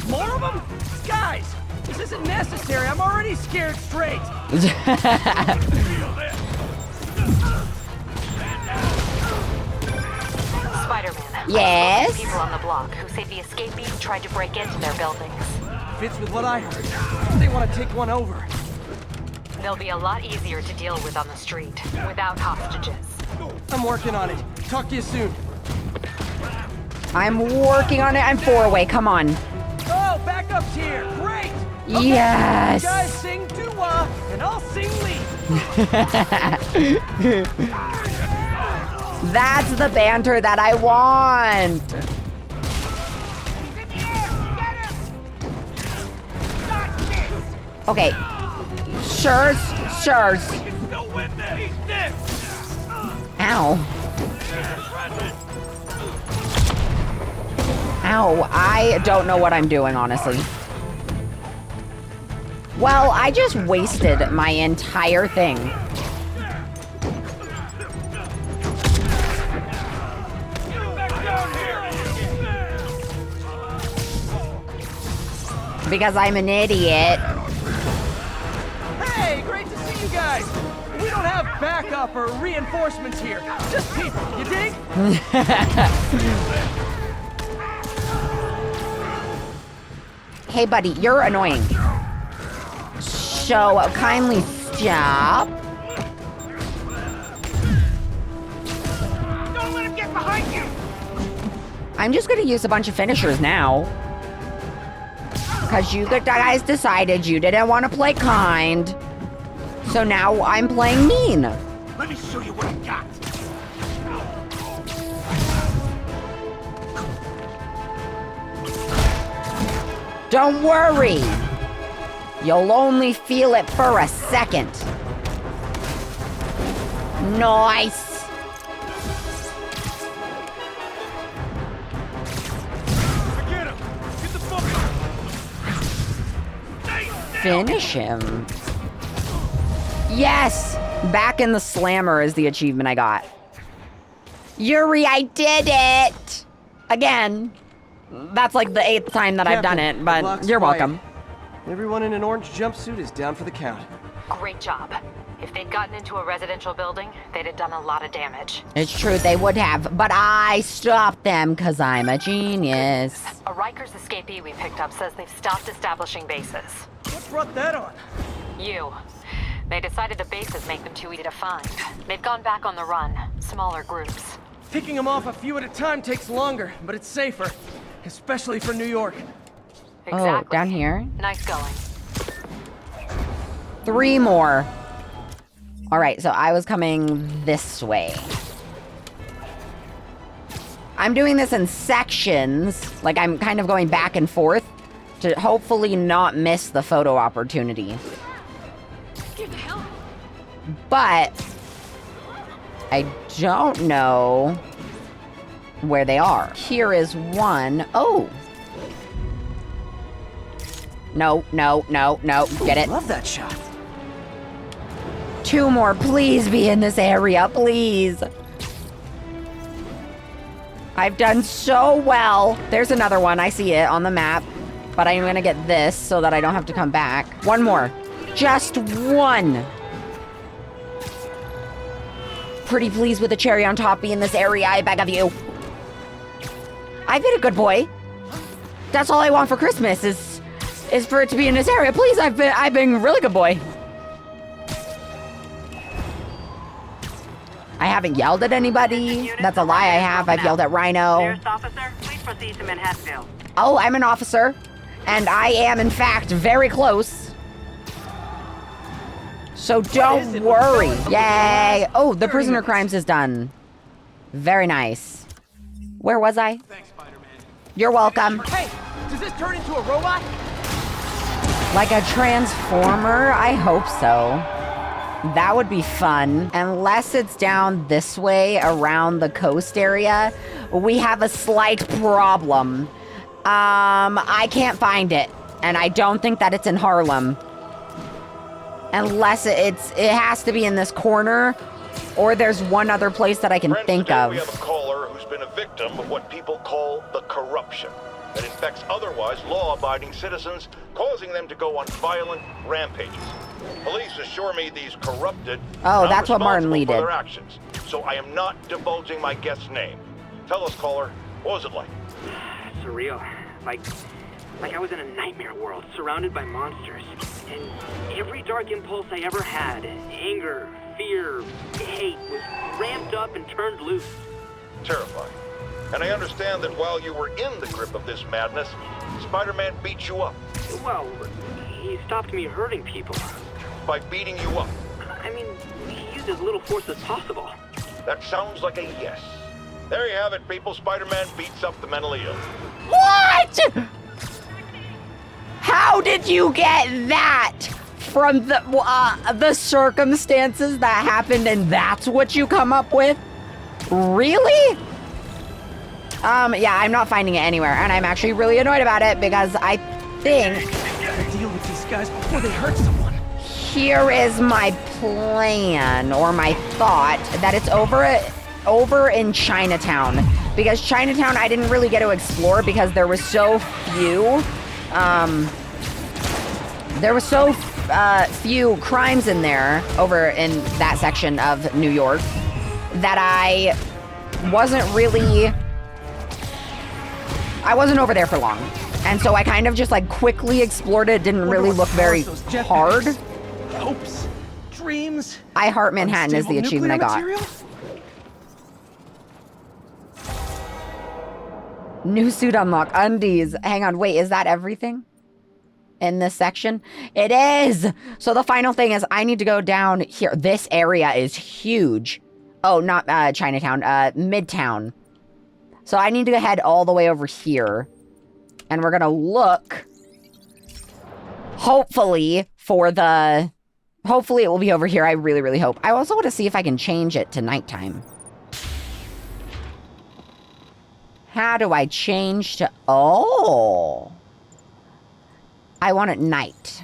More of them? Guys, this isn't necessary. I'm already scared straight. Spider-Man. Yes? People on the block who say the escapees tried to break into their buildings. Fits with what I heard. They want to take one over. They'll be a lot easier to deal with on the street, without hostages. I'm working on it. Talk to you soon. I'm working on it. I'm 4 away. Come on. Oh, backup's here. Great. Okay, Yes. you guys sing doo-wah, and I'll sing lead. That's the banter that I want. Okay. Sure. Ow. Ow. I don't know what I'm doing, honestly. Well, I just wasted my entire thing. Because I'm an idiot. Hey, great to see you guys. We don't have backup or reinforcements here. Just people, you dig? Hey, buddy, you're annoying. So, kindly stop. Don't let him get behind you! I'm just gonna use a bunch of finishers now. Because you guys decided you didn't want to play kind. So now I'm playing mean. Let me show you what I got. Don't worry. You'll only feel it for a second. Nice. Finish him. Yes! Back in the slammer is the achievement I got. Yuri, I did it! Again. That's like the 8th time that I've done it, but you're welcome. Everyone in an orange jumpsuit is down for the count. Great job. If they'd gotten into a residential building, they'd have done a lot of damage. It's true, they would have, but I stopped them because I'm a genius. A Rikers escapee we picked up says they've stopped establishing bases. What brought that on? You. They decided the bases make them too easy to find. They've gone back on the run, smaller groups. Picking them off a few at a time takes longer, but it's safer. Especially for New York. Exactly. Oh, down here? Nice going. 3 more. All right, so I was coming this way. I'm doing this in sections. Like, I'm kind of going back and forth to hopefully not miss the photo opportunity. But I don't know where they are. Here is one. Oh. No. Get it? Love that shot. 2 more. Please be in this area, please. I've done so well. There's another one. I see it on the map. But I'm gonna get this so that I don't have to come back. 1 more. Just 1. Pretty please with a cherry on top, be in this area, I beg of you. I've been a good boy. That's all I want for Christmas is for it to be in this area. Please, I've been a really good boy. I haven't yelled at anybody. That's a lie I have. I've yelled at Rhino. Nearest officer, please proceed to Manhattanville. Oh, I'm an officer. And I am, in fact, very close. So don't worry. Yay. Oh, the prisoner crimes is done. Very nice. Where was I? Thanks, Spider-Man. You're welcome. Hey, does this turn into a robot? Like a transformer? I hope so. That would be fun. Unless it's down this way around the coast area, we have a slight problem. I can't find it. And I don't think that it's in Harlem. Unless it has to be in this corner, or there's one other place that I can think of. We have a caller who's been a victim of what people call the corruption that infects otherwise law-abiding citizens, causing them to go on violent rampages. Police assure me these corrupted Oh, that's what Martin Lee for did. their actions, so I am not divulging my guest's name. Tell us, caller, what was it like? Surreal. Like I was in a nightmare world, surrounded by monsters. And every dark impulse I ever had, anger, fear, hate, was ramped up and turned loose. Terrifying. And I understand that while you were in the grip of this madness, Spider-Man beat you up. Well, he stopped me hurting people. By beating you up? I mean, he used as little force as possible. That sounds like a yes. There you have it, people. Spider-Man beats up the mentally ill. What? How did you get that? from the circumstances that happened, and that's what you come up with? Really? Yeah, I'm not finding it anywhere, and I'm actually really annoyed about it because I think... Gotta deal with these guys before they hurt someone. Here is my plan, or my thought, that it's over in Chinatown. Because Chinatown I didn't really get to explore because there was so few, few crimes in there, over in that section of New York, that I wasn't over there for long. And so I kind of just like quickly explored it, didn't really look very hard. Hopes, dreams. I Heart Manhattan is the achievement I got. Material? New suit unlock, undies. Hang on, wait, is that everything in this section? It is! So the final thing is I need to go down here. This area is huge. Oh, not Chinatown, Midtown. So I need to head all the way over here. And we're gonna look, hopefully, for the... Hopefully it will be over here. I really, really hope. I also want to see if I can change it to nighttime. How do I change to... Oh. I want it night.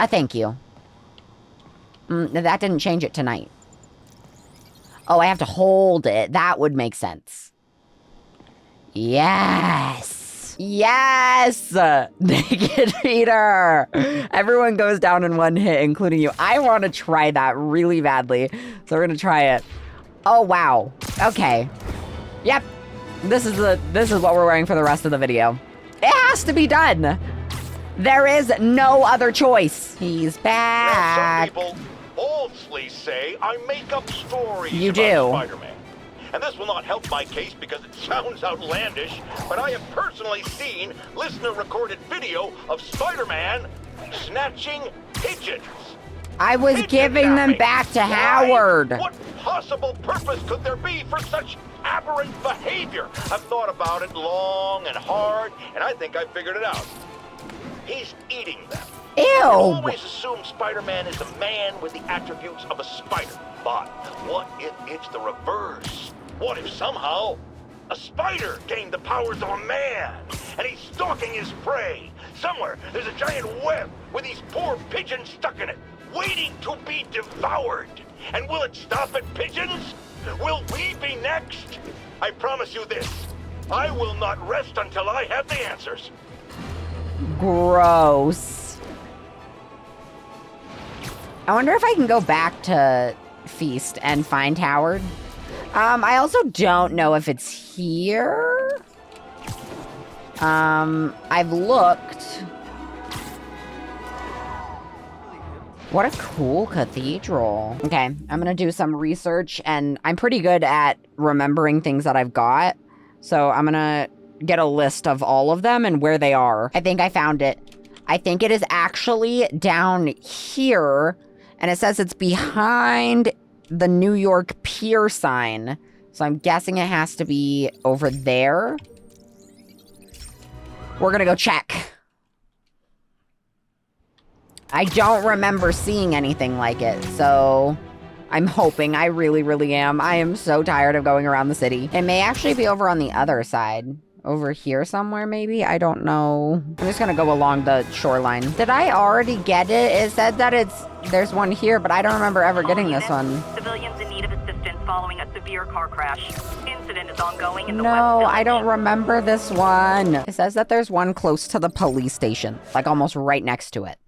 Thank you. That didn't change it to night. Oh, I have to hold it. That would make sense. Yes. Yes! Naked Peter! Everyone goes down in one hit, including you. I want to try that really badly. So we're going to try it. Oh, wow. Okay. Yep. This is what we're wearing for the rest of the video. It has to be done. There is no other choice. He's back. Now, some people falsely say I make up stories you about do. Spider-Man. And this will not help my case because it sounds outlandish, but I have personally seen listener-recorded video of Spider-Man snatching pigeons. I was giving them back to Howard. What possible purpose could there be for such aberrant behavior? I've thought about it long and hard, and I think I figured it out. He's eating them. Ew! You always assume Spider-Man is a man with the attributes of a spider. But what if it's the reverse? What if somehow a spider gained the powers of a man and he's stalking his prey? Somewhere there's a giant web with these poor pigeons stuck in it, waiting to be devoured. And will it stop at pigeons? Will we be next? I promise you this. I will not rest until I have the answers. Gross. I wonder if I can go back to Feast and find Howard. I also don't know if it's here. I've looked. What a cool cathedral. Okay, I'm gonna do some research, and I'm pretty good at remembering things that I've got. So I'm gonna get a list of all of them and where they are. I think I found it. I think it is actually down here, and it says it's behind the New York Pier sign. So I'm guessing it has to be over there. We're gonna go check. I don't remember seeing anything like it, so I'm hoping. I really, really am. I am so tired of going around the city. It may actually be over on the other side. Over here somewhere, maybe? I don't know. I'm just gonna go along the shoreline. Did I already get it? It said that there's one here, but I don't remember ever getting this one. Civilians in need of assistance following a severe car crash. Incident is ongoing in the No, West I don't remember this one. It says that there's one close to the police station, like almost right next to it.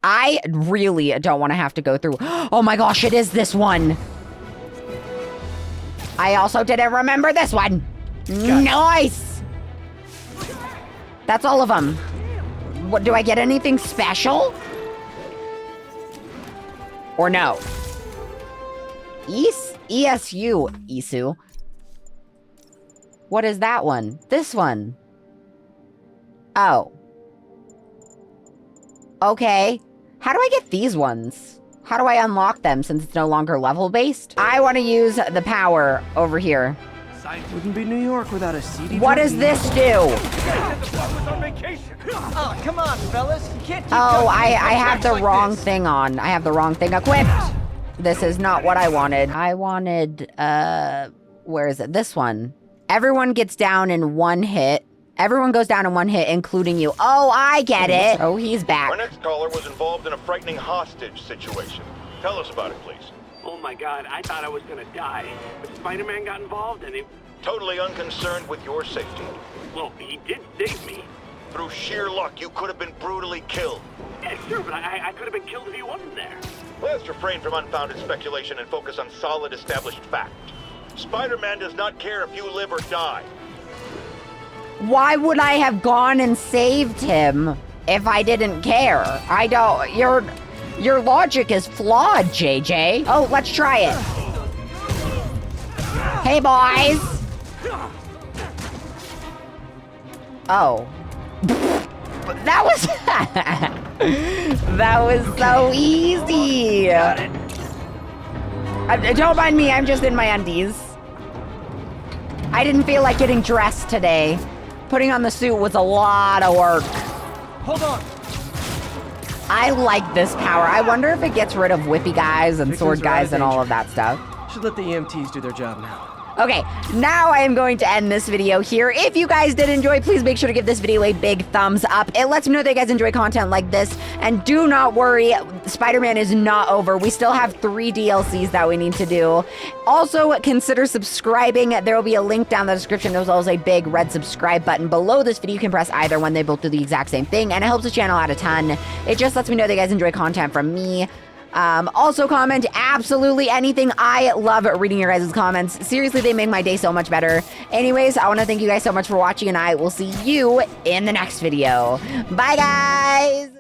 I really don't want to have to go through. Oh my gosh, it is this one. I also didn't remember this one. Nice. That's all of them. What, do I get anything special? Or no? ESU, Isu. What is that one? This one. Oh. Okay. How do I get these ones? How do I unlock them since it's no longer level-based? I want to use the power over here. I wouldn't be New York without a CD. What does this do? Oh, come on, fellas. You can't keep Oh, going I have the like wrong this. thing on. I have the wrong thing equipped. This is not what I wanted. I wanted, where is it? This one. Everyone gets down in one hit. Everyone goes down in one hit, including you. Oh, I get it. Oh, he's back. Our next caller was involved in a frightening hostage situation. Tell us about it, please. Oh my god, I thought I was gonna die. But Spider-Man got involved and he... Totally unconcerned with your safety. Well, he did save me. Through sheer luck, you could have been brutally killed. Yeah, sure, but I could have been killed if he wasn't there. Let's refrain from unfounded speculation and focus on solid established fact. Spider-Man does not care if you live or die. Why would I have gone and saved him if I didn't care? I don't... Your logic is flawed, JJ. Oh, let's try it. Hey, boys. Oh. That was... that was so easy. Don't mind me, I'm just in my undies. I didn't feel like getting dressed today. Putting on the suit was a lot of work. Hold on. I like this power. I wonder if it gets rid of whippy guys and sword guys and all of that stuff. Should let the EMTs do their job now. Okay, now I am going to end this video here. If you guys did enjoy, please make sure to give this video a big thumbs up. It lets me know that you guys enjoy content like this. And do not worry, Spider-Man is not over. We still have 3 DLCs that we need to do. Also, consider subscribing. There will be a link down in the description. There's also a big red subscribe button below this video. You can press either one. They both do the exact same thing, and it helps the channel out a ton. It just lets me know that you guys enjoy content from me. Also comment absolutely anything. I love reading your guys' comments. Seriously, they make my day so much better. Anyways, I want to thank you guys so much for watching, and I will see you in the next video. Bye, guys!